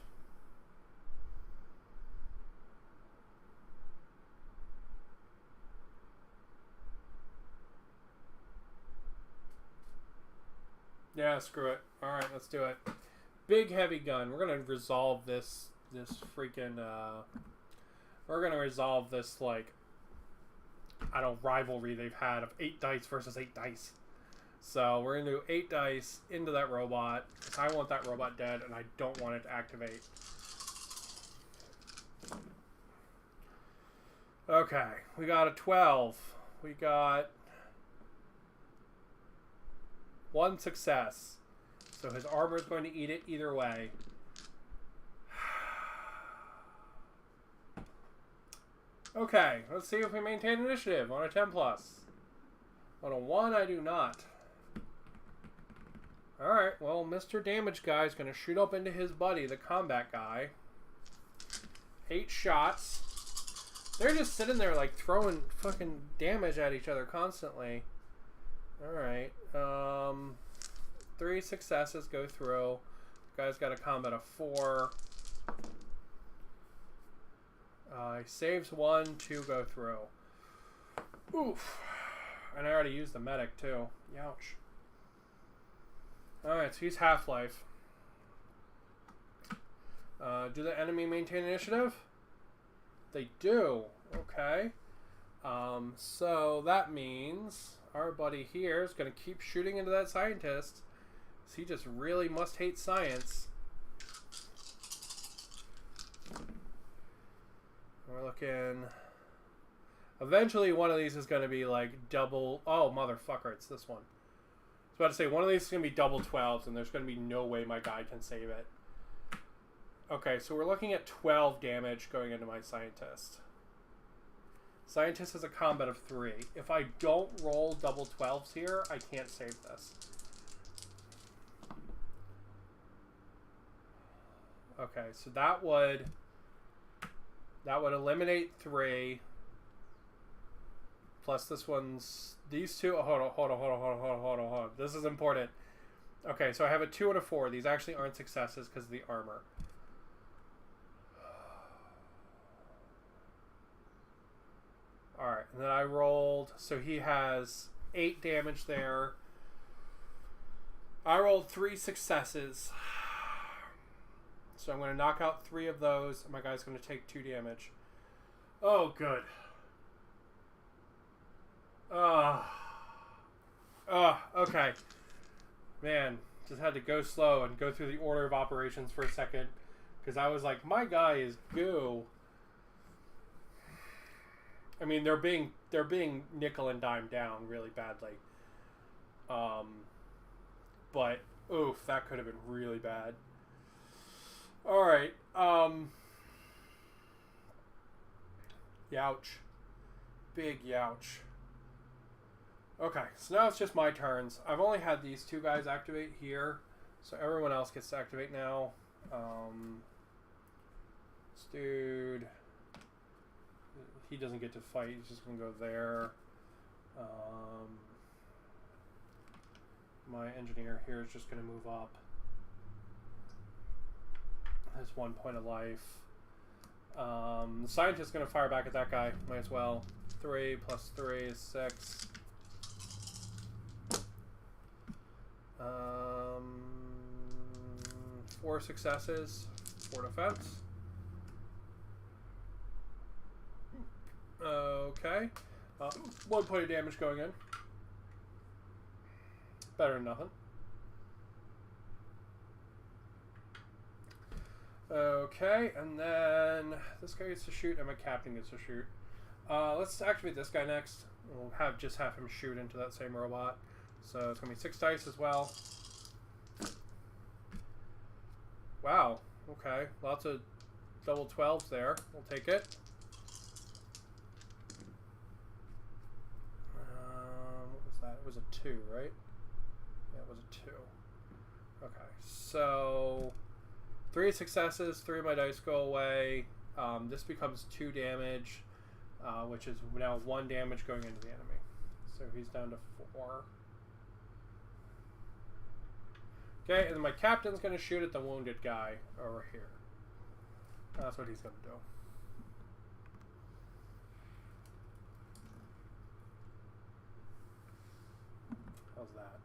Yeah, screw it. Alright, let's do it. Big heavy gun. We're gonna resolve this freaking we're gonna resolve this, like, I don't know, rivalry they've had of 8 dice versus 8 dice. So we're gonna do 8 dice into that robot, because I want that robot dead and I don't want it to activate. Okay, we got a 12. We got 1 success. So his armor is going to eat it either way. Okay, let's see if we maintain initiative on a 10+. On a 1, I do not. Alright, well, Mr. Damage Guy is going to shoot up into his buddy, the combat guy. 8 shots. They're just sitting there, like, throwing fucking damage at each other constantly. Alright. 3 successes go through. Guy's got a combat of 4. He saves 1, 2 go through. Oof. And I already used the medic, too. Youch. Alright, so he's half-life. Do the enemy maintain initiative? They do. Okay. So that means our buddy here is going to keep shooting into that scientist. So he just really must hate science. We're looking... Eventually one of these is going to be like double... Oh, motherfucker, it's this one. I was about to say, one of these is going to be double 12s, and there's going to be no way my guy can save it. Okay, so we're looking at 12 damage going into my scientist. Scientist has a combat of 3. If I don't roll double 12s here, I can't save this. Okay, so that would eliminate 3. Plus this one's... These two... Oh, hold on. This is important. Okay, so I have a 2 and a 4. These actually aren't successes because of the armor. Alright, and then I rolled... So he has 8 damage there. I rolled 3 successes. So I'm going to knock out 3 of those. And my guy's going to take 2 damage. Oh, good. Okay. Man, just had to go slow and go through the order of operations for a second. Because I was like, my guy is goo. I mean, they're being nickel and dime down really badly. But, oof, that could have been really bad. Alright, youch. Big youch. Okay, so now it's just my turns. I've only had these two guys activate here, so everyone else gets to activate now. This dude, he doesn't get to fight, he's just going to go there. My engineer here is just going to move up. Has 1 point of life. The scientist is going to fire back at that guy. Might as well. 3 plus 3 is 6. 4 successes. 4 defense. Okay. 1 point of damage going in. Better than nothing. Okay, and then this guy gets to shoot, and my captain gets to shoot. Let's activate this guy next. We'll just have him shoot into that same robot. So it's gonna be 6 dice as well. Wow. Okay, lots of double 12s there. We'll take it. What was that? It was a 2, right? Yeah, it was a 2. Okay, so 3 successes, 3 of my dice go away. This becomes 2 damage, which is now 1 damage going into the enemy. So he's down to 4. Okay, and then my captain's going to shoot at the wounded guy over here. That's what he's going to do. How's that?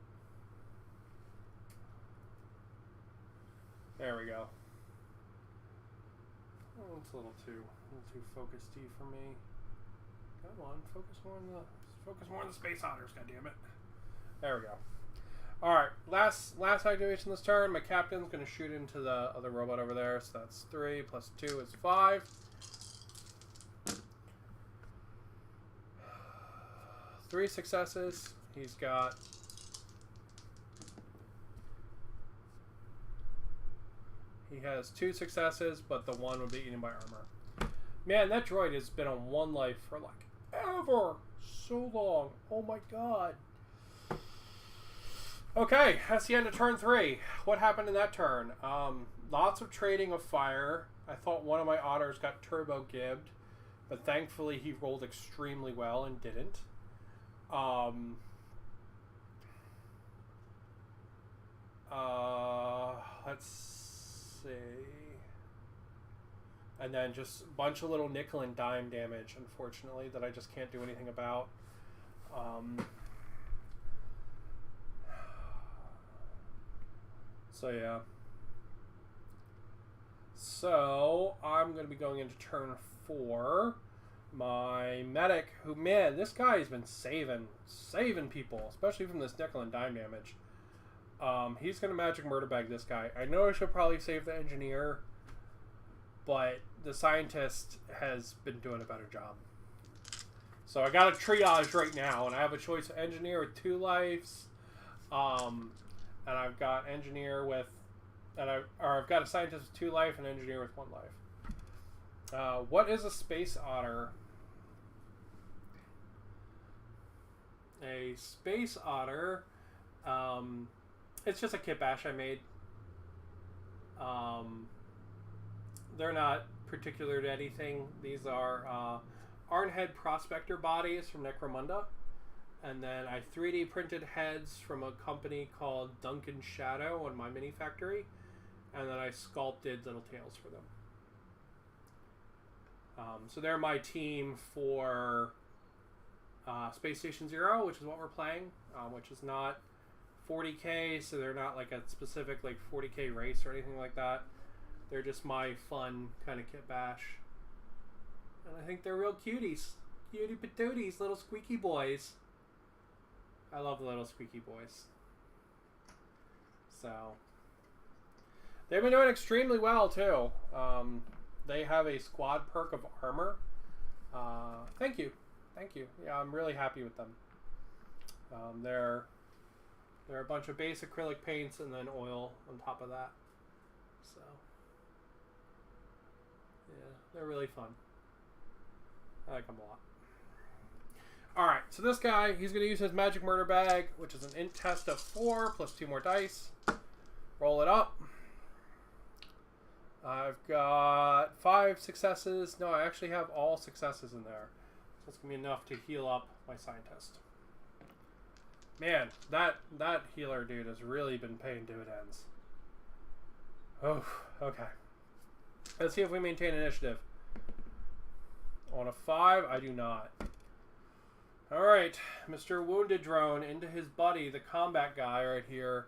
There we go. Oh, it's a little too focused-y for me. Come on, focus more on the space otters, goddammit. There we go. Alright, last activation this turn. My captain's going to shoot into the other robot over there. So that's 3 plus 2 is 5. 3 successes. He's got... He has 2 successes, but the 1 would be eaten by armor. Man, that droid has been on 1 life for like ever so long. Oh my god. Okay, that's the end of turn 3. What happened in that turn? Lots of trading of fire. I thought one of my otters got turbo gibbed, but thankfully he rolled extremely well and didn't. Let's see. And then just a bunch of little nickel and dime damage, unfortunately, that I just can't do anything about. So yeah. So I'm going to be going into turn 4. My medic, who, man, this guy has been saving people, especially from this nickel and dime damage. He's going to magic murder bag this guy. I know I should probably save the engineer, but the scientist has been doing a better job. So I got a triage right now, and I have a choice of engineer with 2 lives, and I've got engineer with, I've got a scientist with 2 life and engineer with 1 life. What is a space otter? A space otter, it's just a kit bash I made. They're not particular to anything. These are Arnhead Prospector bodies from Necromunda. And then I 3D printed heads from a company called Duncan Shadow on my mini factory. And then I sculpted little tails for them. So they're my team for Space Station Zero, which is what we're playing, which is not 40k, so they're not like a specific like 40k race or anything like that. They're just my fun kind of kit bash. And I think they're real cuties. Cutie patooties, little squeaky boys. I love the little squeaky boys. So they've been doing extremely well too. They have a squad perk of armor. Thank you. Yeah, I'm really happy with them. They're a bunch of base acrylic paints and then oil on top of that. So yeah, they're really fun. I like them a lot. Alright, so this guy, he's going to use his magic murder bag, which is an int test of 4 plus 2 more dice. Roll it up. I've got 5 successes. No, I actually have all successes in there. So it's going to be enough to heal up my scientist. Man, that healer dude has really been paying dividends. Oh, okay. Let's see if we maintain initiative. On a 5, I do not. Alright, Mr. Wounded Drone into his buddy, the combat guy right here.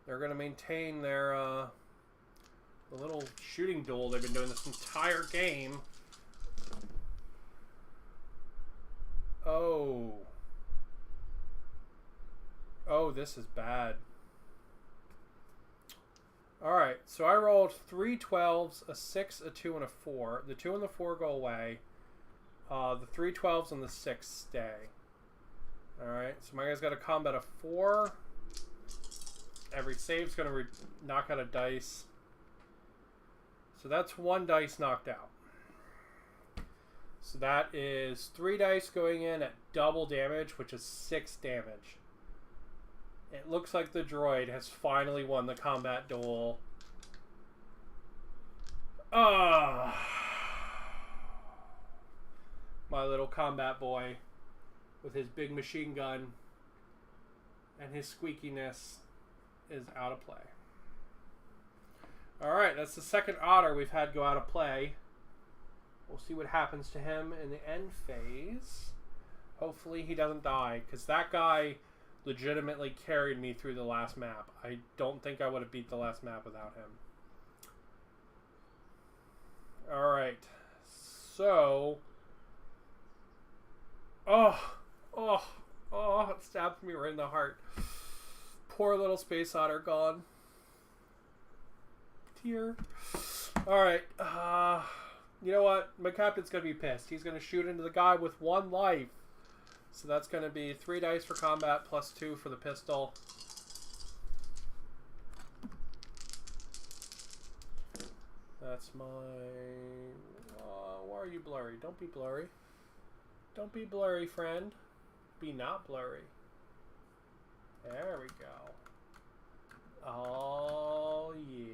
They're going to maintain their the little shooting duel they've been doing this entire game. Oh. Oh, this is bad. Alright, so I rolled 3 12s, a 6, a 2, and a 4. The 2 and the 4 go away. The 3 12s and the 6 stay. Alright, so my guy's got a combat of 4. Every save's going to knock out a dice. So that's 1 dice knocked out. So that is 3 dice going in at double damage, which is 6 damage. It looks like the droid has finally won the combat duel. My little combat boy with his big machine gun and his squeakiness is out of play. Alright, that's the second otter we've had go out of play. We'll see what happens to him in the end phase. Hopefully he doesn't die, because that guy legitimately carried me through the last map. I don't think I would have beat the last map without him. Alright, so... Oh, it stabbed me right in the heart. Poor little space otter gone. Tear. Alright, you know what? My captain's going to be pissed. He's going to shoot into the guy with 1 life. So that's going to be 3 dice for combat plus 2 for the pistol. That's my... why are you blurry? Don't be blurry. Don't be blurry, friend. Be not blurry. There we go. Oh, yeah.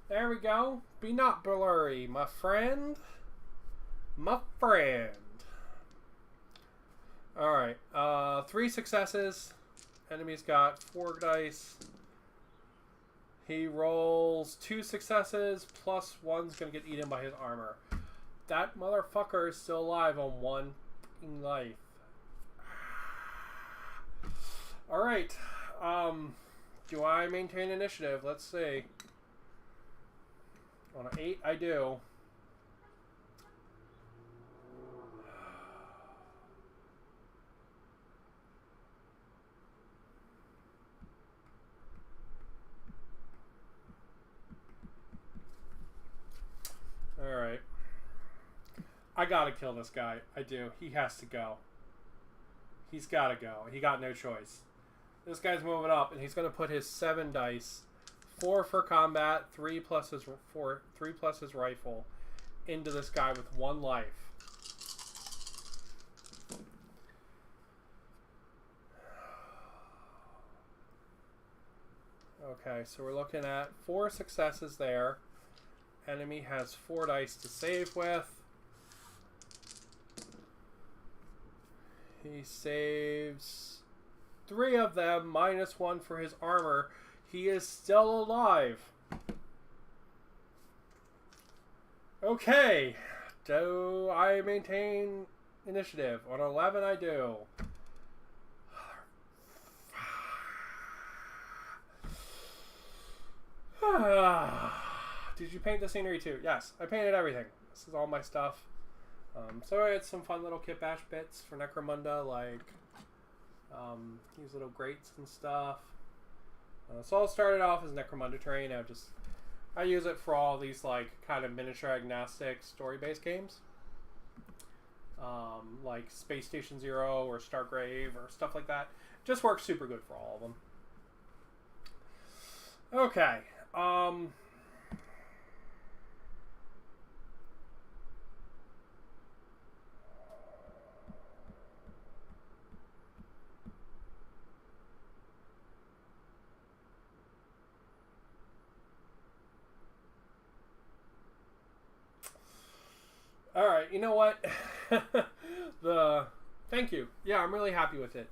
There we go. Be not blurry, my friend. My friend. Alright. 3 successes. Enemy's got 4 dice. He rolls 2 successes, plus 1's going to get eaten by his armor. That motherfucker is still alive on 1 life. Alright. Do I maintain initiative? Let's see. On an 8, I do. Alright. I gotta kill this guy. I do. He has to go. He's gotta go. He got no choice. This guy's moving up, and he's gonna put his 7 dice, 4 for combat, 3 plus his rifle, into this guy with 1 life. Okay, so we're looking at 4 successes there. Enemy has 4 dice to save with. He saves 3 of them, minus 1 for his armor. He is still alive. Okay. Do I maintain initiative? On 11, I do. Did you paint the scenery too? Yes, I painted everything. This is all my stuff. So I had some fun little kit bash bits for Necromunda, like these little grates and stuff. So I'll start it off as Necromunda Terrain. I use it for all these like kind of miniature agnostic story-based games. Like Space Station Zero or Stargrave or stuff like that. Just works super good for all of them. Okay. All right, you know what? Thank you. Yeah, I'm really happy with it.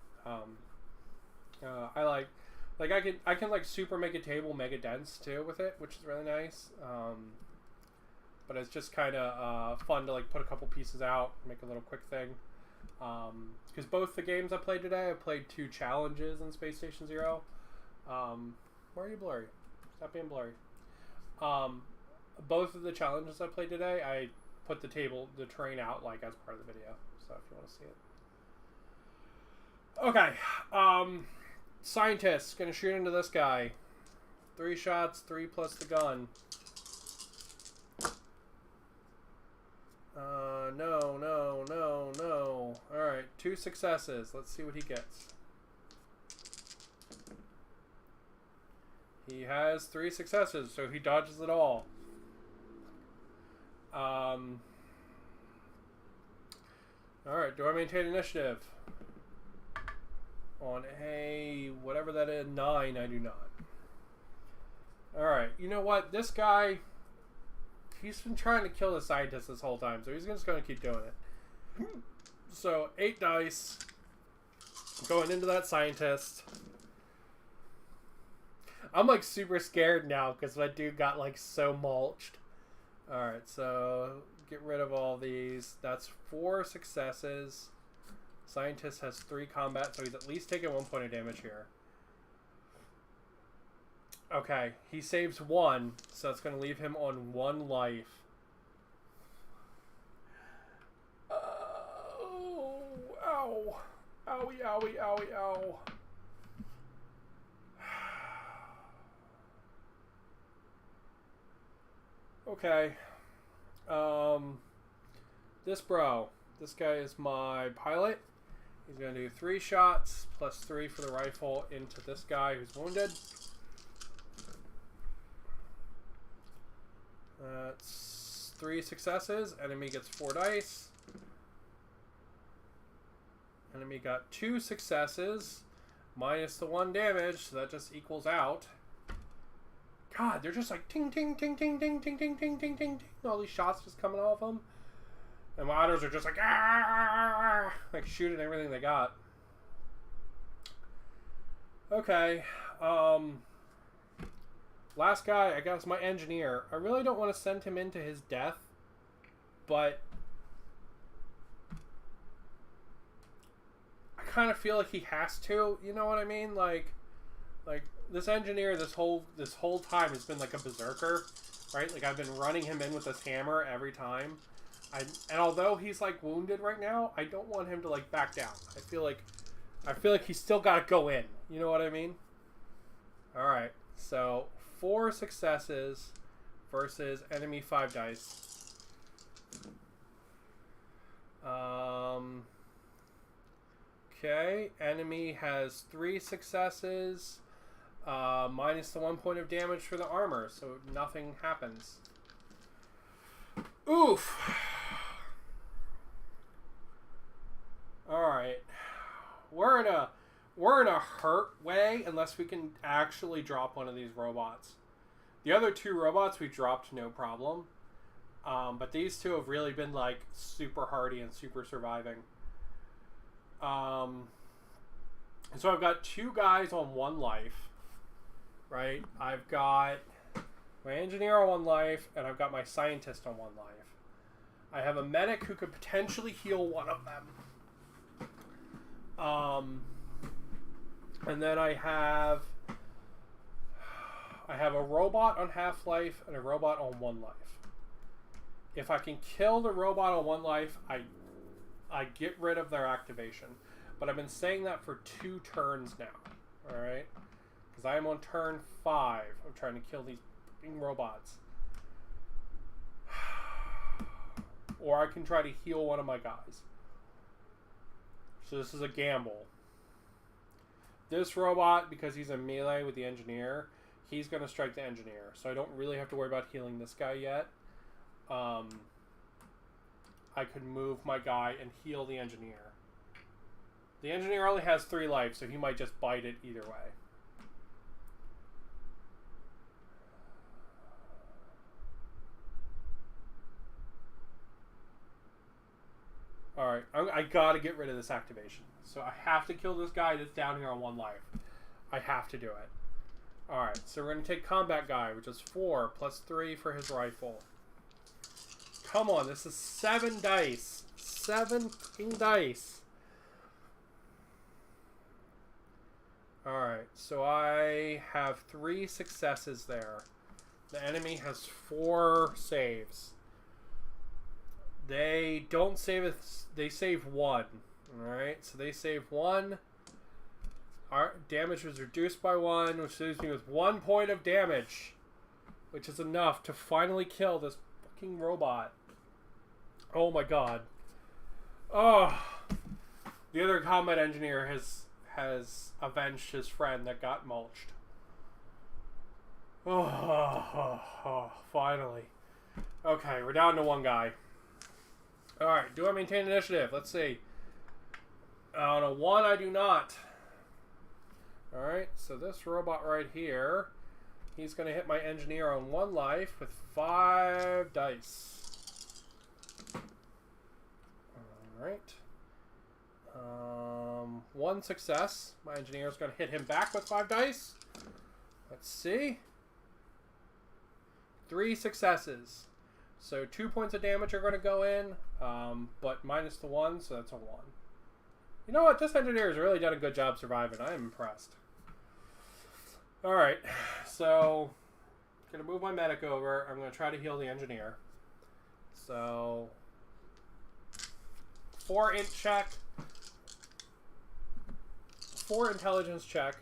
I can like super make a table mega dense too with it, which is really nice. But it's just kind of fun to like put a couple pieces out, make a little quick thing. Because both the games I played today, I played 2 challenges in Space Station Zero. Why are you blurry? Stop being blurry. Both of the challenges I played today, I put the terrain out like as part of the video. So if you want to see it. Okay. Scientist gonna shoot into this guy. 3 shots, 3 plus the gun. No. Alright, 2 successes. Let's see what he gets. He has 3 successes, so he dodges it all. Alright, do I maintain initiative? On a whatever that is, 9, I do not. Alright, you know what? This guy, he's been trying to kill the scientist this whole time, so he's just going to keep doing it. So, 8 dice. Going into that scientist. I'm like super scared now because that dude got like so mulched. Alright, so get rid of all these. That's 4 successes. Scientist has 3 combat, so he's at least taking 1 point of damage here. Okay, he saves 1, so it's going to leave him on 1 life. Oh, ow. Owie, owie, owie, ow. Okay. This guy is my pilot. He's going to do 3 shots plus 3 for the rifle into this guy who's wounded. That's 3 successes. Enemy gets 4 dice. Enemy got 2 successes minus the 1 damage, so that just equals out. God, they're just like ting, ting, ting, ting, ting, ting, ting, ting, ting, ting, ting. All these shots just coming off them. And my otters are just like, ah, like shooting everything they got. Okay. Last guy, I guess my engineer. I really don't want to send him into his death, but I kind of feel like he has to. You know what I mean? Like this engineer, this whole time has been like a berserker, right? Like I've been running him in with this hammer every time. And although he's like wounded right now, I don't want him to like back down. I feel like he's still got to go in. You know what I mean? All right. So 4 successes versus enemy 5 dice. Okay. Enemy has 3 successes. Minus the 1 point of damage for the armor, so nothing happens. Oof. Alright. We're in a hurt way unless we can actually drop one of these robots. The other 2 robots we dropped no problem. But these 2 have really been like super hardy and super surviving. So I've got 2 guys on 1 life. Right? I've got my engineer on 1 life, and I've got my scientist on 1 life. I have a medic who could potentially heal one of them. And then I have a robot on half-life and a robot on 1 life. If I can kill the robot on 1 life, I get rid of their activation. But I've been saying that for 2 turns now. Alright? Because I am on turn 5 of trying to kill these fucking robots. Or I can try to heal one of my guys. So this is a gamble. This robot, because he's in melee with the engineer, he's going to strike the engineer. So I don't really have to worry about healing this guy yet. I could move my guy and heal the engineer. The engineer only has 3 life, so he might just bite it either way. Alright, I gotta get rid of this activation. So I have to kill this guy that's down here on 1 life. I have to do it. Alright, so we're going to take combat guy, which is 4 plus 3 for his rifle. Come on, this is 7 dice. 7 fucking dice. Alright, so I have 3 successes there. The enemy has 4 saves. They don't save it, they save 1. Alright, so they save 1. Our damage was reduced by 1, which leaves me with 1 point of damage. Which is enough to finally kill this fucking robot. Oh my god. Oh. The other combat engineer has avenged his friend that got mulched. Oh, finally. Okay, we're down to 1 guy. Alright, do I maintain initiative? Let's see. On a 1, I do not. Alright, so this robot right here, he's going to hit my engineer on 1 life with 5 dice. Alright. 1 success. My engineer is going to hit him back with 5 dice. Let's see. 3 successes. So 2 points of damage are going to go in, but minus the 1, so that's a 1. You know what? This engineer has really done a good job surviving. I am impressed. Alright, so I'm going to move my medic over. I'm going to try to heal the engineer. So 4 int check, 4 intelligence check,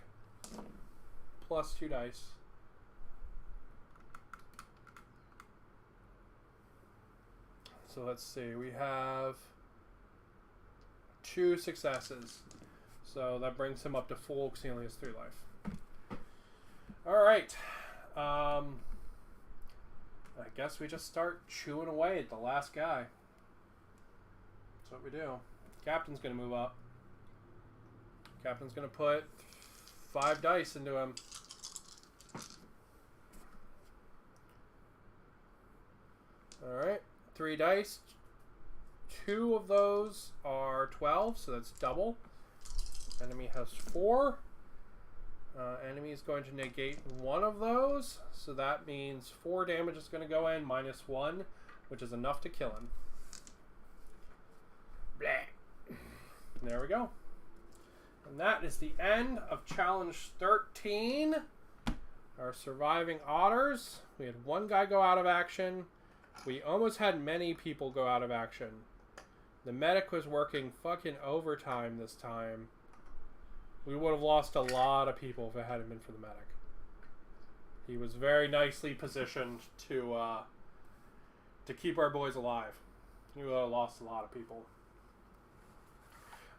plus 2 dice. So let's see, we have 2 successes. So that brings him up to full because he only has 3 life. Alright. I guess we just start chewing away at the last guy. That's what we do. Captain's going to move up. Captain's going to put 5 dice into him. Alright. 3 dice. 2 of those are 12, so that's double. Enemy has 4. Enemy is going to negate 1 of those, so that means 4 damage is going to go in, minus 1, which is enough to kill him. Bleh. There we go. And that is the end of Challenge 13. Our surviving otters. We had 1 guy go out of action. We almost had many people go out of action. The medic was working fucking overtime this time. We would have lost a lot of people if it hadn't been for the medic. He was very nicely positioned to keep our boys alive. We would have lost a lot of people.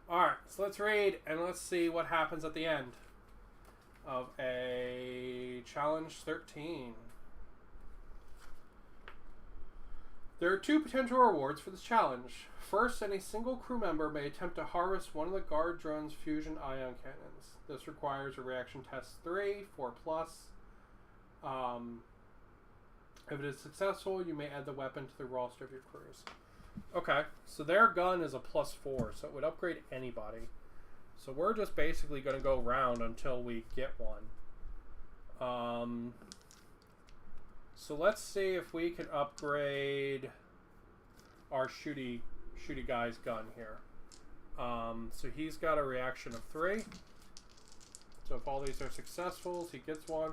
Alright, so let's read and let's see what happens at the end of a Challenge 13. There are 2 potential rewards for this challenge. First, any single crew member may attempt to harvest one of the guard drone's fusion ion cannons. This requires a reaction test 3, 4+. If it is successful, you may add the weapon to the roster of your crews. Okay, so their gun is a +4, so it would upgrade anybody. So we're just basically going to go round until we get one. So let's see if we can upgrade our shooty guy's gun here. So he's got a reaction of 3. So if all these are successful, he gets 1.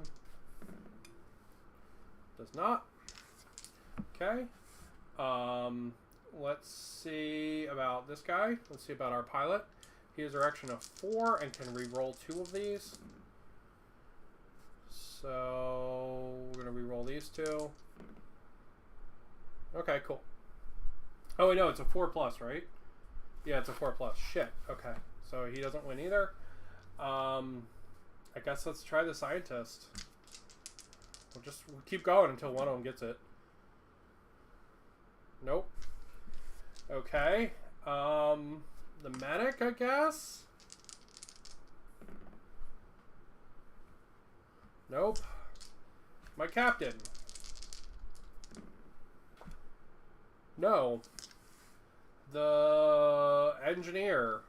Does not. Okay. Let's see about this guy. Let's see about our pilot. He has a reaction of 4 and can re-roll 2 of these. So we're gonna re-roll these two. Okay, cool. Oh wait, no, it's a 4+, right? Yeah, it's a 4+. Shit. Okay, so he doesn't win either. I guess let's try the scientist. We'll keep going until one of them gets it. Nope. Okay. The medic, I guess? Nope. My captain. No. The engineer.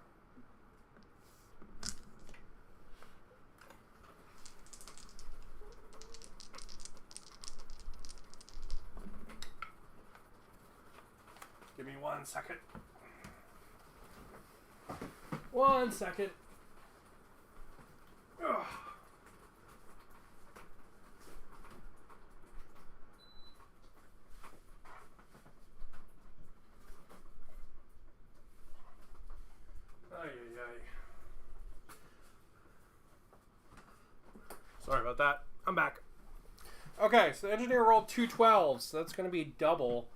Give me 1 second. 1 second. Ugh. Sorry about that. I'm back. Okay, so the engineer rolled 2 12s, so that's going to be double.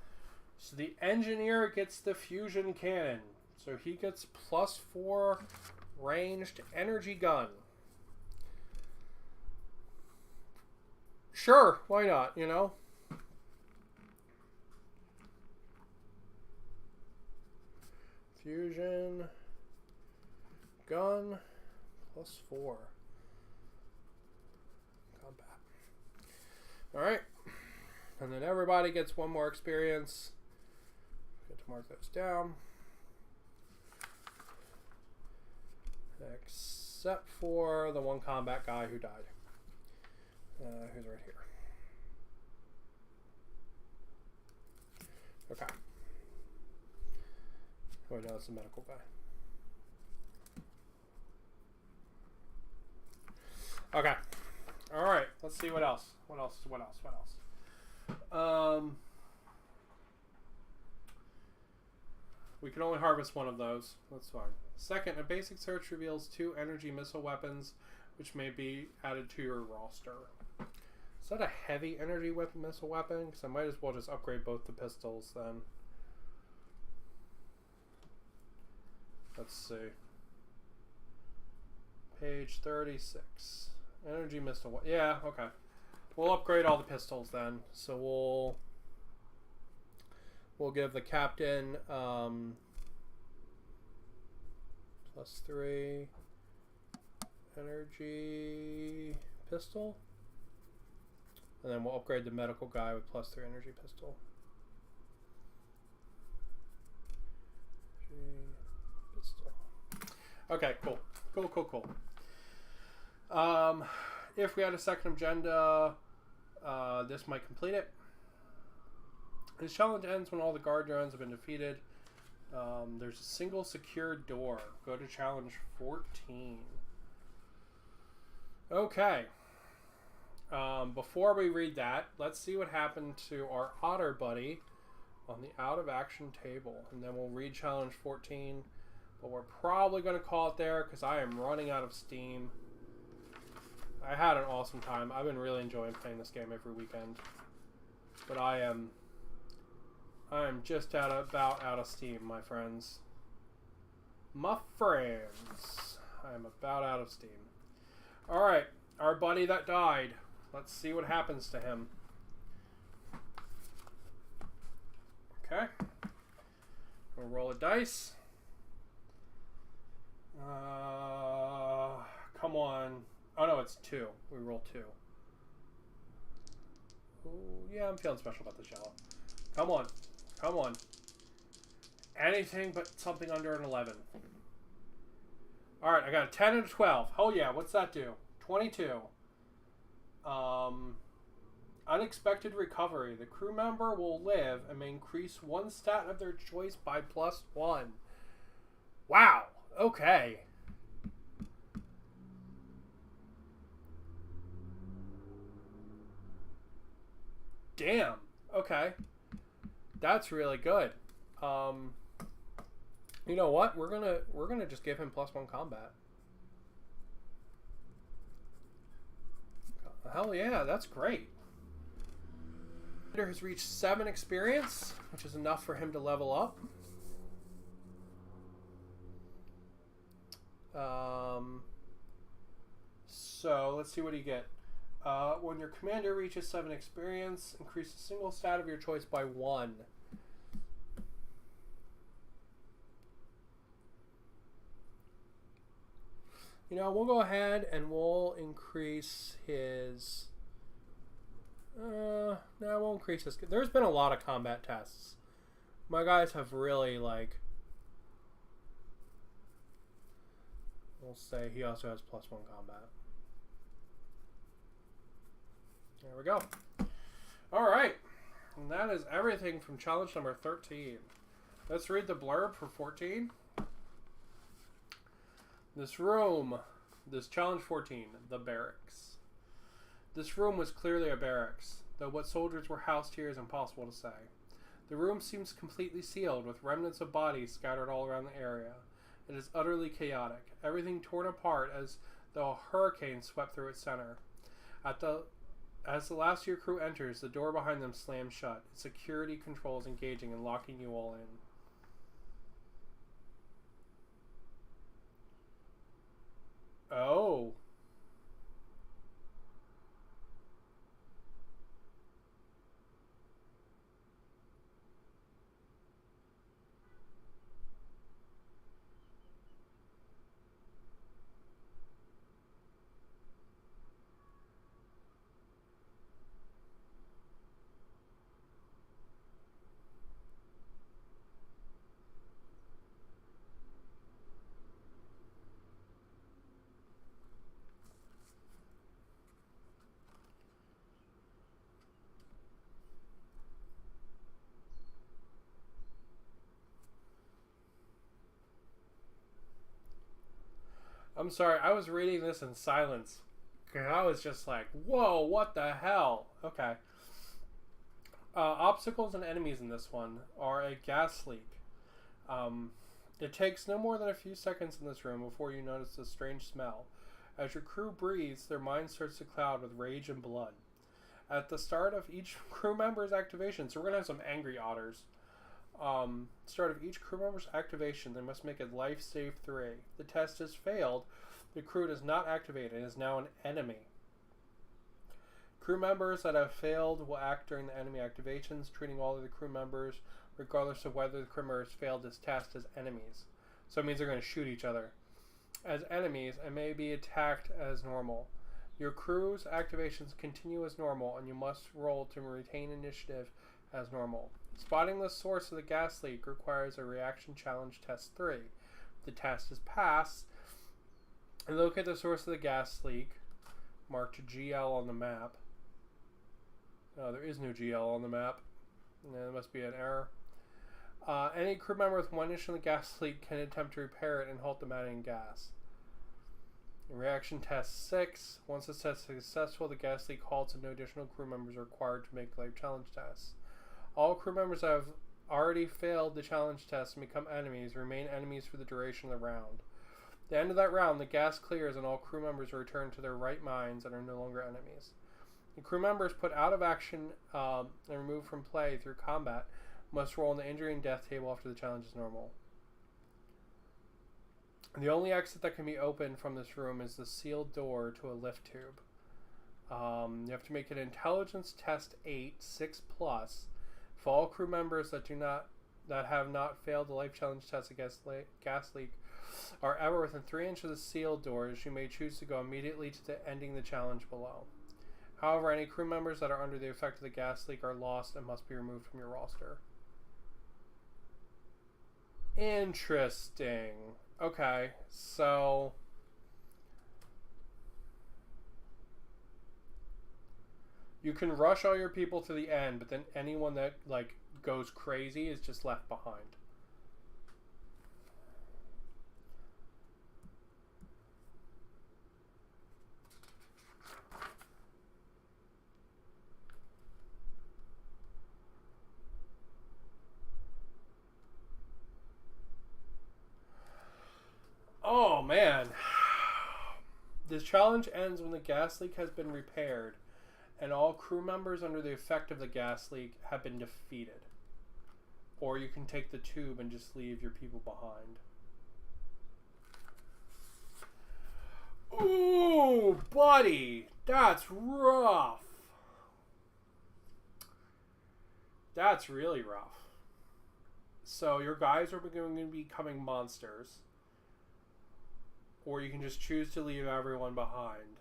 So the engineer gets the fusion cannon. So he gets +4 ranged energy gun. Sure, why not, you know? Fusion gun +4. Combat. Alright. And then everybody gets 1 more experience. Get to mark those down. Except for the 1 combat guy who died. Who's right here. Okay. Oh, no, it's the medical guy. Okay. All right. Let's see what else. What else? We can only harvest 1 of those. That's fine. Second, a basic search reveals 2 energy missile weapons, which may be added to your roster. Is that a heavy energy missile weapon? Because I might as well just upgrade both the pistols then. Let's see. Page 36. Energy missile. Yeah, okay. We'll upgrade all the pistols then. So we'll give the captain +3 energy pistol. And then we'll upgrade the medical guy with +3 energy pistol. Okay, cool. Cool. If we had a second agenda, this might complete it. This challenge ends when all the guard drones have been defeated. There's a single secure door. Go to challenge 14. Okay. Before we read that, let's see what happened to our otter buddy on the out of action table. And then we'll read challenge 14. But we're probably going to call it there because I am running out of steam. I had an awesome time. I've been really enjoying playing this game every weekend. But I am just about out of steam, my friends. I am about out of steam. Alright, our buddy that died. Let's see what happens to him. Okay. We'll roll a dice. Come on. Oh no, it's 2. We roll 2. Ooh, yeah, I'm feeling special about this yellow. Come on. Anything but something under an 11. Alright, I got a 10 and a 12. Oh yeah, what's that do? 22. Unexpected recovery. The crew member will live and may increase 1 stat of their choice by +1. Wow. Okay. Damn. Okay. That's really good. You know what? We're gonna just give him +1 combat. Hell yeah, that's great. Commander has reached 7 experience, which is enough for him to level up. So let's see what you get. When your commander reaches 7 experience, increase a single stat of your choice by 1. You know, we'll go ahead and we'll increase his... no, we'll increase his... There's been a lot of combat tests. My guys have really, like... We'll say he also has +1 combat. There we go. Alright. And that is everything from challenge number 13. Let's read the blurb for 14. This challenge 14, the barracks. This room was clearly a barracks, though what soldiers were housed here is impossible to say. The room seems completely sealed, with remnants of bodies scattered all around the area. It is utterly chaotic, everything torn apart as though a hurricane swept through its center. As the last of your crew enters, the door behind them slams shut, its security controls engaging and locking you all in. Oh. I'm sorry, I was reading this in silence. I was just like, whoa, what the hell? Okay. Obstacles and enemies in this one are a gas leak. It takes no more than a few seconds in this room before you notice a strange smell. As your crew breathes, their mind starts to cloud with rage and blood. At the start of each crew member's activation, so we're going to have some angry otters. Start of each crew member's activation, they must make a life save 3. The test has failed. The crew does not activate and is now an enemy. Crew members that have failed will act during the enemy activations, treating all of the crew members, regardless of whether the crew members failed this test, as enemies. So it means they're going to shoot each other as enemies and may be attacked as normal. Your crew's activations continue as normal, and you must roll to retain initiative as normal. Spotting the source of the gas leak requires a reaction challenge test 3. The test is passed, and locate the source of the gas leak, marked GL on the map. Oh, there is no GL on the map. There must be an error. Any crew member with 1 inch on the gas leak can attempt to repair it and halt the mounting gas. Reaction test 6. Once the test is successful, the gas leak halts and no additional crew members are required to make life challenge tests. All crew members that have already failed the challenge test and become enemies remain enemies for the duration of the round. At the end of that round, the gas clears and all crew members return to their right minds and are no longer enemies. The crew members put out of action and removed from play through combat must roll on the injury and death table after the challenge is normal. The only exit that can be opened from this room is the sealed door to a lift tube. You have to make an intelligence test 8, 6+. For all crew members that have not failed the life challenge test against gas leak are ever within 3 inches of the sealed doors, you may choose to go immediately to the ending the challenge below. However, any crew members that are under the effect of the gas leak are lost and must be removed from your roster. Interesting. Okay, so you can rush all your people to the end, but then anyone that goes crazy is just left behind. Oh man. This challenge ends when the gas leak has been repaired and all crew members under the effect of the gas leak have been defeated. Or you can take the tube and just leave your people behind. Ooh, buddy, that's rough. That's really rough. So your guys are going to be becoming monsters. Or you can just choose to leave everyone behind.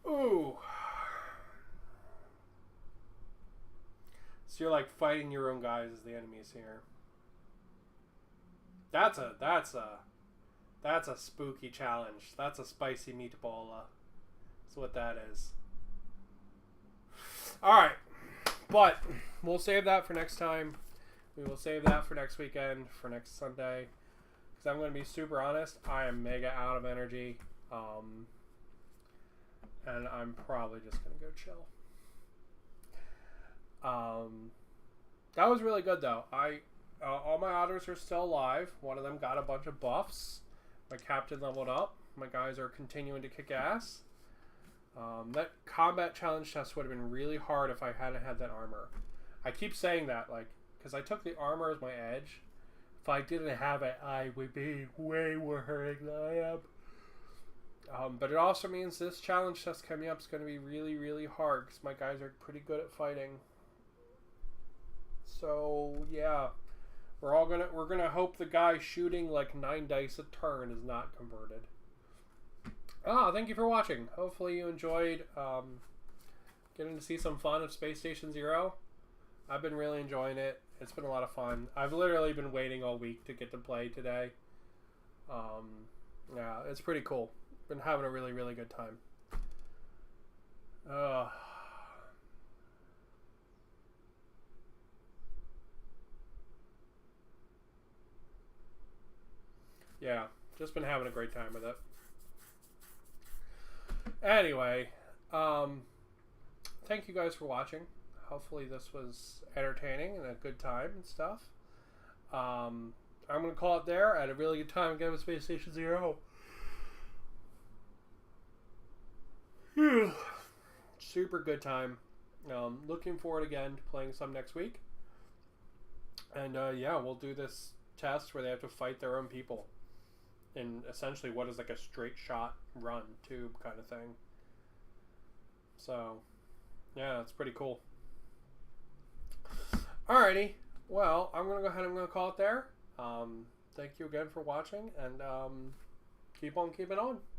Ooh. So you're like fighting your own guys as the enemies here. That's a spooky challenge. That's a spicy meatball. That's what that is. Alright. But we'll save that for next time. We will save that for next weekend, for next Sunday. Because I'm going to be super honest, I am mega out of energy. And I'm probably just going to go chill. That was really good though. All my otters are still alive. One of them got a bunch of buffs. My captain leveled up. My guys are continuing to kick ass. That combat challenge test would have been really hard if I hadn't had that armor. I keep saying that, like, because I took the armor as my edge. If I didn't have it, I would be way more hurting than I am. But it also means this challenge test coming up is going to be really, really hard because my guys are pretty good at fighting. So yeah, we're gonna hope the guy shooting like 9 dice a turn is not converted. Thank you for watching. Hopefully you enjoyed getting to see some fun of Space Station Zero. I've been really enjoying it. It's been a lot of fun. I've literally been waiting all week to get to play today. Yeah, it's pretty cool. Been having a really, really good time. Yeah, just been having a great time with it. Anyway, thank you guys for watching. Hopefully this was entertaining and a good time and stuff. I'm going to call it there. I had a really good time again with Space Station Zero. Super good time. Looking forward again to playing some next week. And yeah, we'll do this test where they have to fight their own people in essentially what is like a straight shot run tube kind of thing. So yeah, it's pretty cool. Alrighty, well, I'm gonna go ahead and I'm gonna call it there. Thank you again for watching, and keep on keeping on.